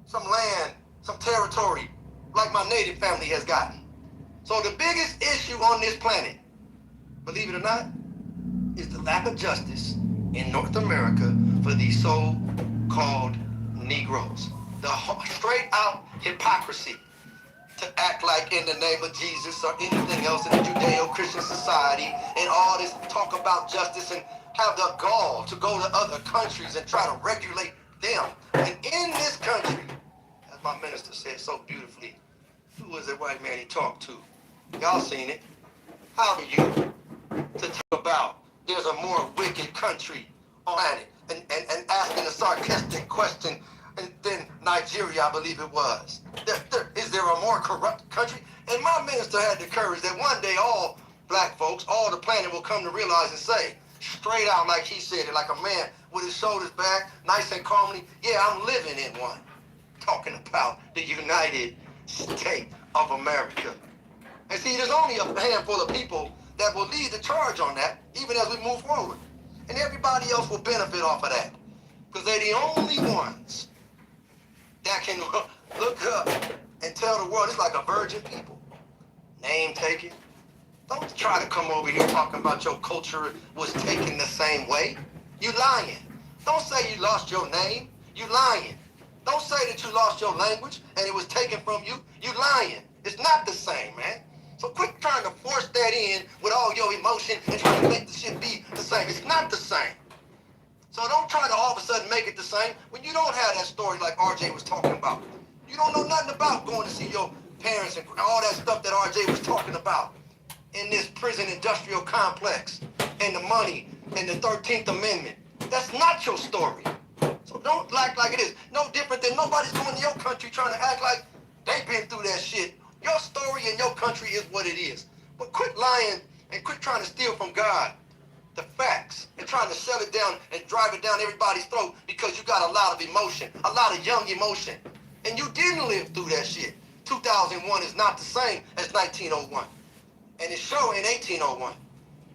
some land, some territory, like my native family has gotten. So the biggest issue on this planet, believe it or not, is the lack of justice in North America for these so-called Negroes. The straight out hypocrisy to act like in the name of Jesus or anything else in the Judeo-Christian society and all this talk about justice and have the gall to go to other countries and try to regulate them. And in this country, as my minister said so beautifully, who was the white man he talked to? Y'all seen it. How do you to talk about there's a more wicked country on the planet and asking a sarcastic question than Nigeria, I believe it was. Is there a more corrupt country? And my minister had the courage that one day all black folks, all the planet will come to realize and say, straight out like he said it, like a man with his shoulders back, nice and calmly, yeah, I'm living in one. Talking about the United States of America. And see, there's only a handful of people that will lead the charge on that, even as we move forward. And everybody else will benefit off of that. Because they're the only ones that can look up and tell the world it's like a virgin people. Name taking. Don't try to come over here talking about your culture was taken the same way. You lying. Don't say you lost your name. You lying. Don't say that you lost your language and it was taken from you. You lying. It's not the same, man. So quit trying to force that in with all your emotion and trying to make the shit be the same. It's not the same. So don't try to all of a sudden make it the same when you don't have that story like RJ was talking about. You don't know nothing about going to see your parents and all that stuff that RJ was talking about in this prison industrial complex and the money and the 13th Amendment. That's not your story. So don't act like it is. No different than nobody's going to your country trying to act like they've been through that shit. Your story in your country is what it is. But quit lying and quit trying to steal from God the facts and trying to shut it down and drive it down everybody's throat because you got a lot of emotion, a lot of young emotion. And you didn't live through that shit. 2001 is not the same as 1901. And it's showing in 1801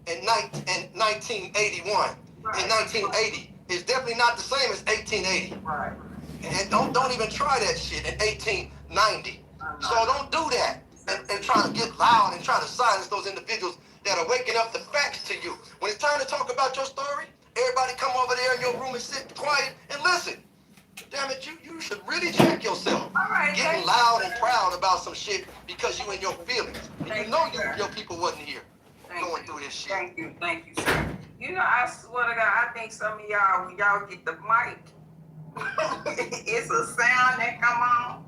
and 1981 and 1980 is definitely not the same as 1880. Right. And don't even try that shit in 1890. So don't do that and try to get loud and try to silence those individuals that are waking up the facts to you. When it's time to talk about your story, everybody come over there in your room and sit quiet and listen. Damn it, you should really check yourself. All right, getting loud and proud about some shit because you in your feelings. And you know your people wasn't here going through this shit. Thank you, sir. You know, I swear to God, I think some of y'all, when y'all get the mic, it's a sound that come on,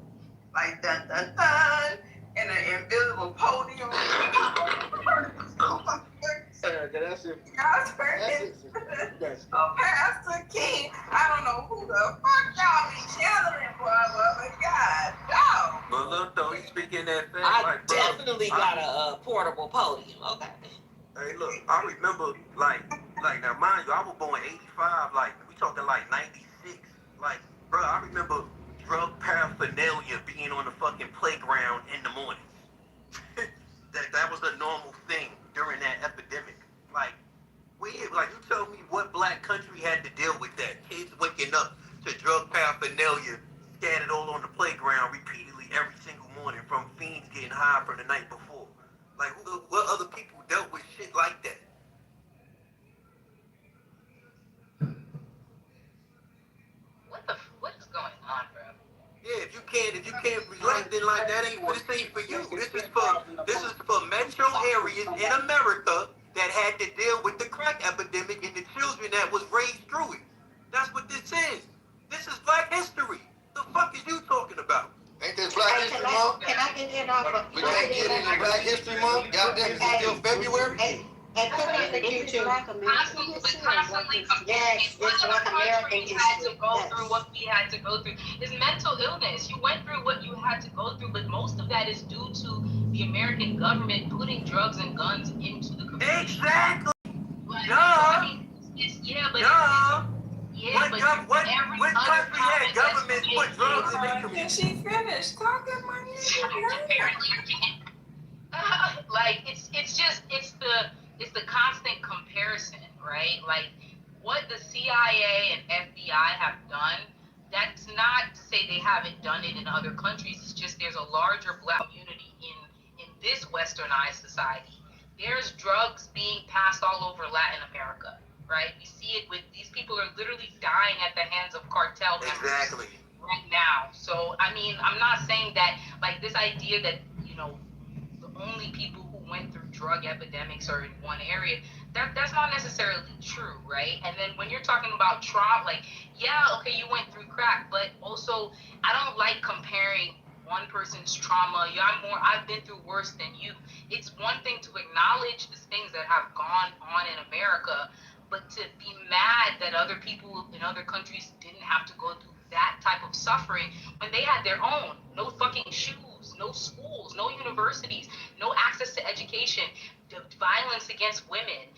like dun dun dun, and an invisible podium. That's it. Y'all turn it. Oh, Pastor King, I don't know who the fuck y'all be channeling for, but God, no. But look though, he's speaking that thing. I like, bro, definitely got a portable podium. Okay. Hey, look, I remember, like now, mind you, I was born 85, like, we talking like 96. Like, bro, I remember drug paraphernalia being on the fucking playground in the morning. that was a normal thing during that epidemic. Like, you tell me what black country had to deal with that? Kids waking up to drug paraphernalia scattered all on the playground repeatedly every single morning from fiends getting high from the night before. Like, what other people dealt with shit like that? What is going on, bro? Yeah, if you can't relate, then like this ain't for you. This is for metro areas in America that had to deal with the crack epidemic and the children that was raised through it. That's what this is. This is Black history. The fuck is you talking about? Ain't this Black History Month? Can I get in off of? We can't get into Black History Month? Goddamn, it's still February? And put me in the queue too. Yes, it's Black American history. Had to go through what we had to go through. It's mental illness. You went through what you had to go through, but most of that is due to the American government putting drugs and guns into the community. Exactly. But, Duh. What country had government put drugs in the community? Can she finish talking, my nigga? Apparently you can't. Like it's the constant comparison, right? Like what the CIA and FBI have done. That's not to say they haven't done it in other countries. It's just there's a larger black community in this westernized society. There's drugs being passed all over Latin America, right? We see it with these people are literally dying at the hands of cartel members Exactly. right now. So I mean, I'm not saying that like this idea that the only people who went through drug epidemics are in one area. That's not necessarily true, right? And then when you're talking about trauma, like, yeah, okay, you went through crack, but also I don't like comparing one person's trauma. Yeah, I've been through worse than you. It's one thing to acknowledge the things that have gone on in America, but to be mad that other people in other countries didn't have to go through that type of suffering when they had their own. No fucking shoes, no schools, no universities, no access to education, violence against women,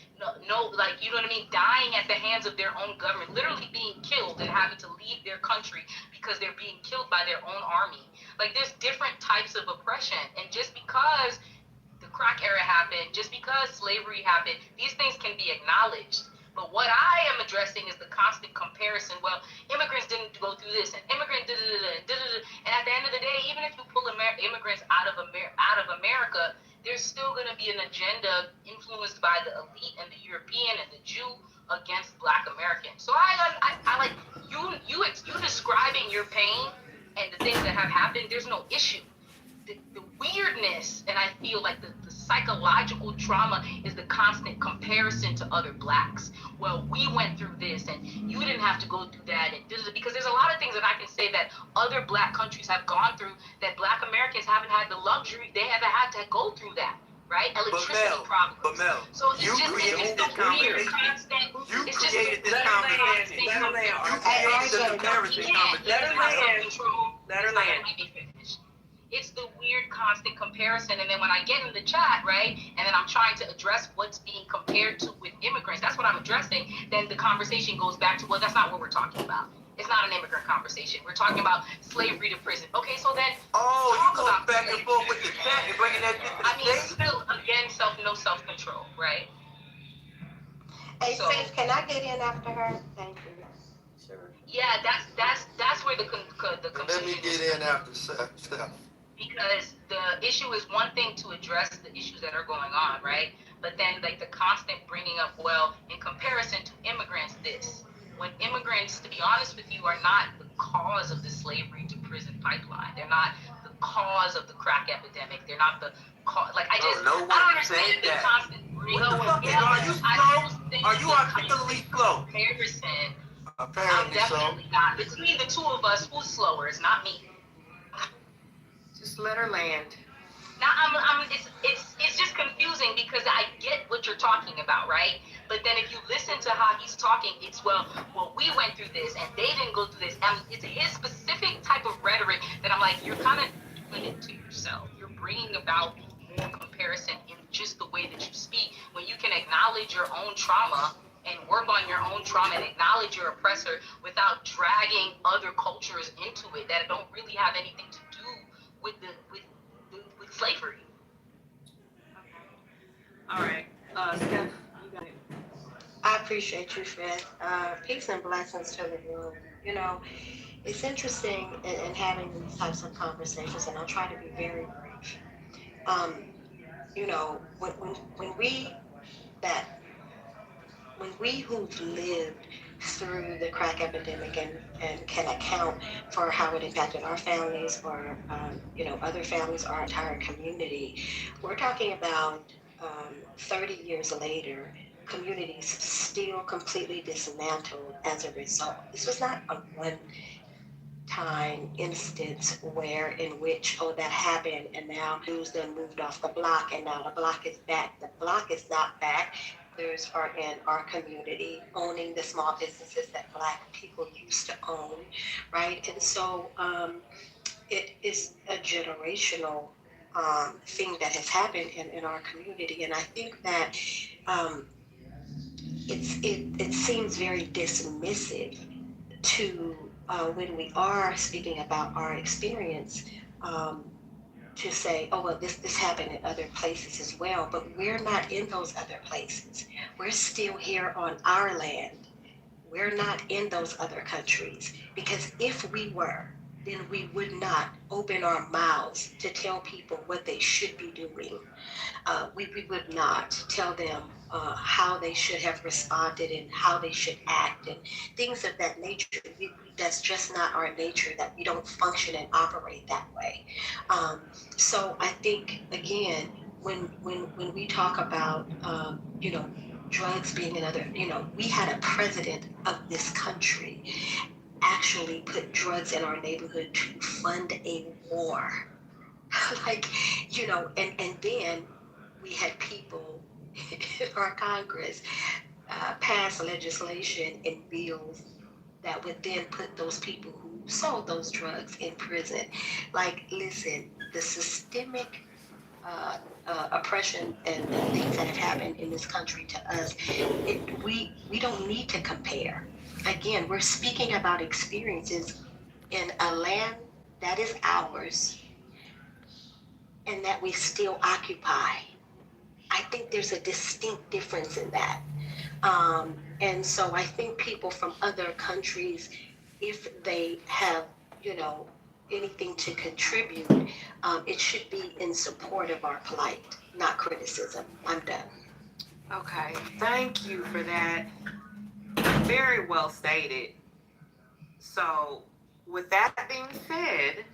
no, like, you know what I mean, dying at the hands of their own government, literally being killed and having to leave their country because they're being killed by their own army. Like, there's different types of oppression, and just because the crack era happened, just because slavery happened, these things can be acknowledged. But what I am addressing is the constant comparison. Well, immigrants didn't go through this, and immigrants and at the end of the day, even if you pull immigrants out of America, there's still going to be an agenda influenced by the elite and the European and the Jew against Black Americans. So I like you describing your pain and the things that have happened. There's no issue. The weirdness, and I feel like the psychological trauma is the constant comparison to other blacks. Well, we went through this and you didn't have to go through that, and because there's a lot of things that I can say that other black countries have gone through that Black Americans haven't had the luxury, they haven't had to go through that, right? Electricity problems. But Mel, so it's you just created it's this the weird conversation. constant. You It's just created this the conversation. constant You comparison. created the comparison conversation. Let her land. It's the weird constant comparison, and then when I get in the chat, right, and then I'm trying to address what's being compared to with immigrants, that's what I'm addressing, then the conversation goes back to, well, that's not what we're talking about. It's not an immigrant conversation. We're talking about slavery to prison. Okay, so then you go back and forth with the chat and bringing that shit to the I mean, still, again, no self-control, right? Hey, so, Sis, can I get in after her? Thank you. Sure. Yeah, that's where the Let me get in after Steph. Because the issue is one thing to address the issues that are going on, right? But then, like, the constant bringing up, well, in comparison to immigrants, this. When immigrants, to be honest with you, are not the cause of the slavery to prison pipeline. They're not the cause of the crack epidemic. They're not the cause. Like, I don't understand the constant bringing up. What the fuck? Are you slow? Are you articulately slow? Comparison. Apparently I'm definitely not. Between the two of us, who's slower? It's not me. Just let her land. Now it's just confusing because I get what you're talking about, right? But then if you listen to how he's talking, it's well, we went through this and they didn't go through this. And it's his specific type of rhetoric that I'm like, you're kind of doing it to yourself. You're bringing about more comparison in just the way that you speak when you can acknowledge your own trauma and work on your own trauma and acknowledge your oppressor without dragging other cultures into it that don't really have anything to do with slavery. Okay. All right. Steph, you got it. I appreciate you, Fred. Peace and blessings to the room. You know, it's interesting in having these types of conversations, and I'll try to be very brief. You know, when we who've lived through the crack epidemic and can account for how it impacted our families or, other families, our entire community, we're talking about 30 years later, communities still completely dismantled as a result. This was not a one-time instance in which that happened and now news then moved off the block and now the block is back. The block is not back. Others are in our community owning the small businesses that Black people used to own, right? And so it is a generational thing that has happened in our community. And I think that it seems very dismissive to when we are speaking about our experience to say, oh, well, this happened in other places as well, but we're not in those other places. We're still here on our land. We're not in those other countries, because if we were, then we would not open our mouths to tell people what they should be doing. We would not tell them how they should have responded and how they should act and things of that nature. That's just not our nature, that we don't function and operate that way. So I think, again, when we talk about, drugs being another, we had a president of this country actually put drugs in our neighborhood to fund a war. Like, and then we had people in our Congress pass legislation and bills that would then put those people who sold those drugs in prison. Like, listen, the systemic oppression and things that have happened in this country to us, we don't need to compare. Again, we're speaking about experiences in a land that is ours and that we still occupy. I think there's a distinct difference in that. And so I think people from other countries, if they have, anything to contribute, it should be in support of our plight, not criticism. I'm done. Okay, thank you for that. Very well stated. So, with that being said,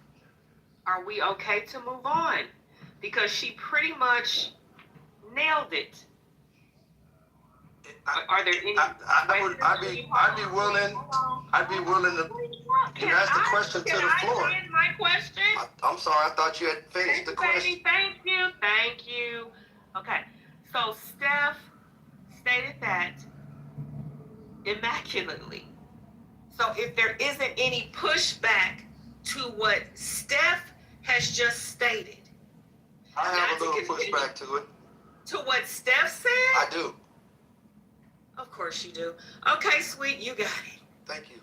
are we okay to move on? Because she pretty much nailed it. Are there any? I'd be willing to. You asked the question to the floor. Can I end my question? I'm sorry, I thought you had finished the question. Thank you. Okay, so Steph stated that immaculately. So if there isn't any pushback to what Steph has just stated, I have a little pushback to it. To what Steph said? I do. Of course you do. Okay, sweet, you got it. Thank you.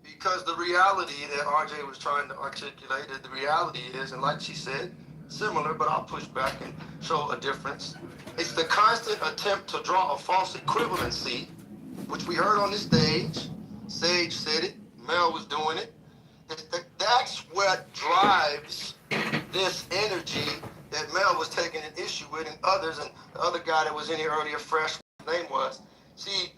Because the reality that RJ was trying to articulate, the reality is, and like she said, similar, but I'll push back and show a difference. It's the constant attempt to draw a false equivalency, which we heard on the stage. Sage said it. Mel was doing it. That's what drives this energy that Mel was taking an issue with, and others, and the other guy that was in here earlier, fresh, name was. See,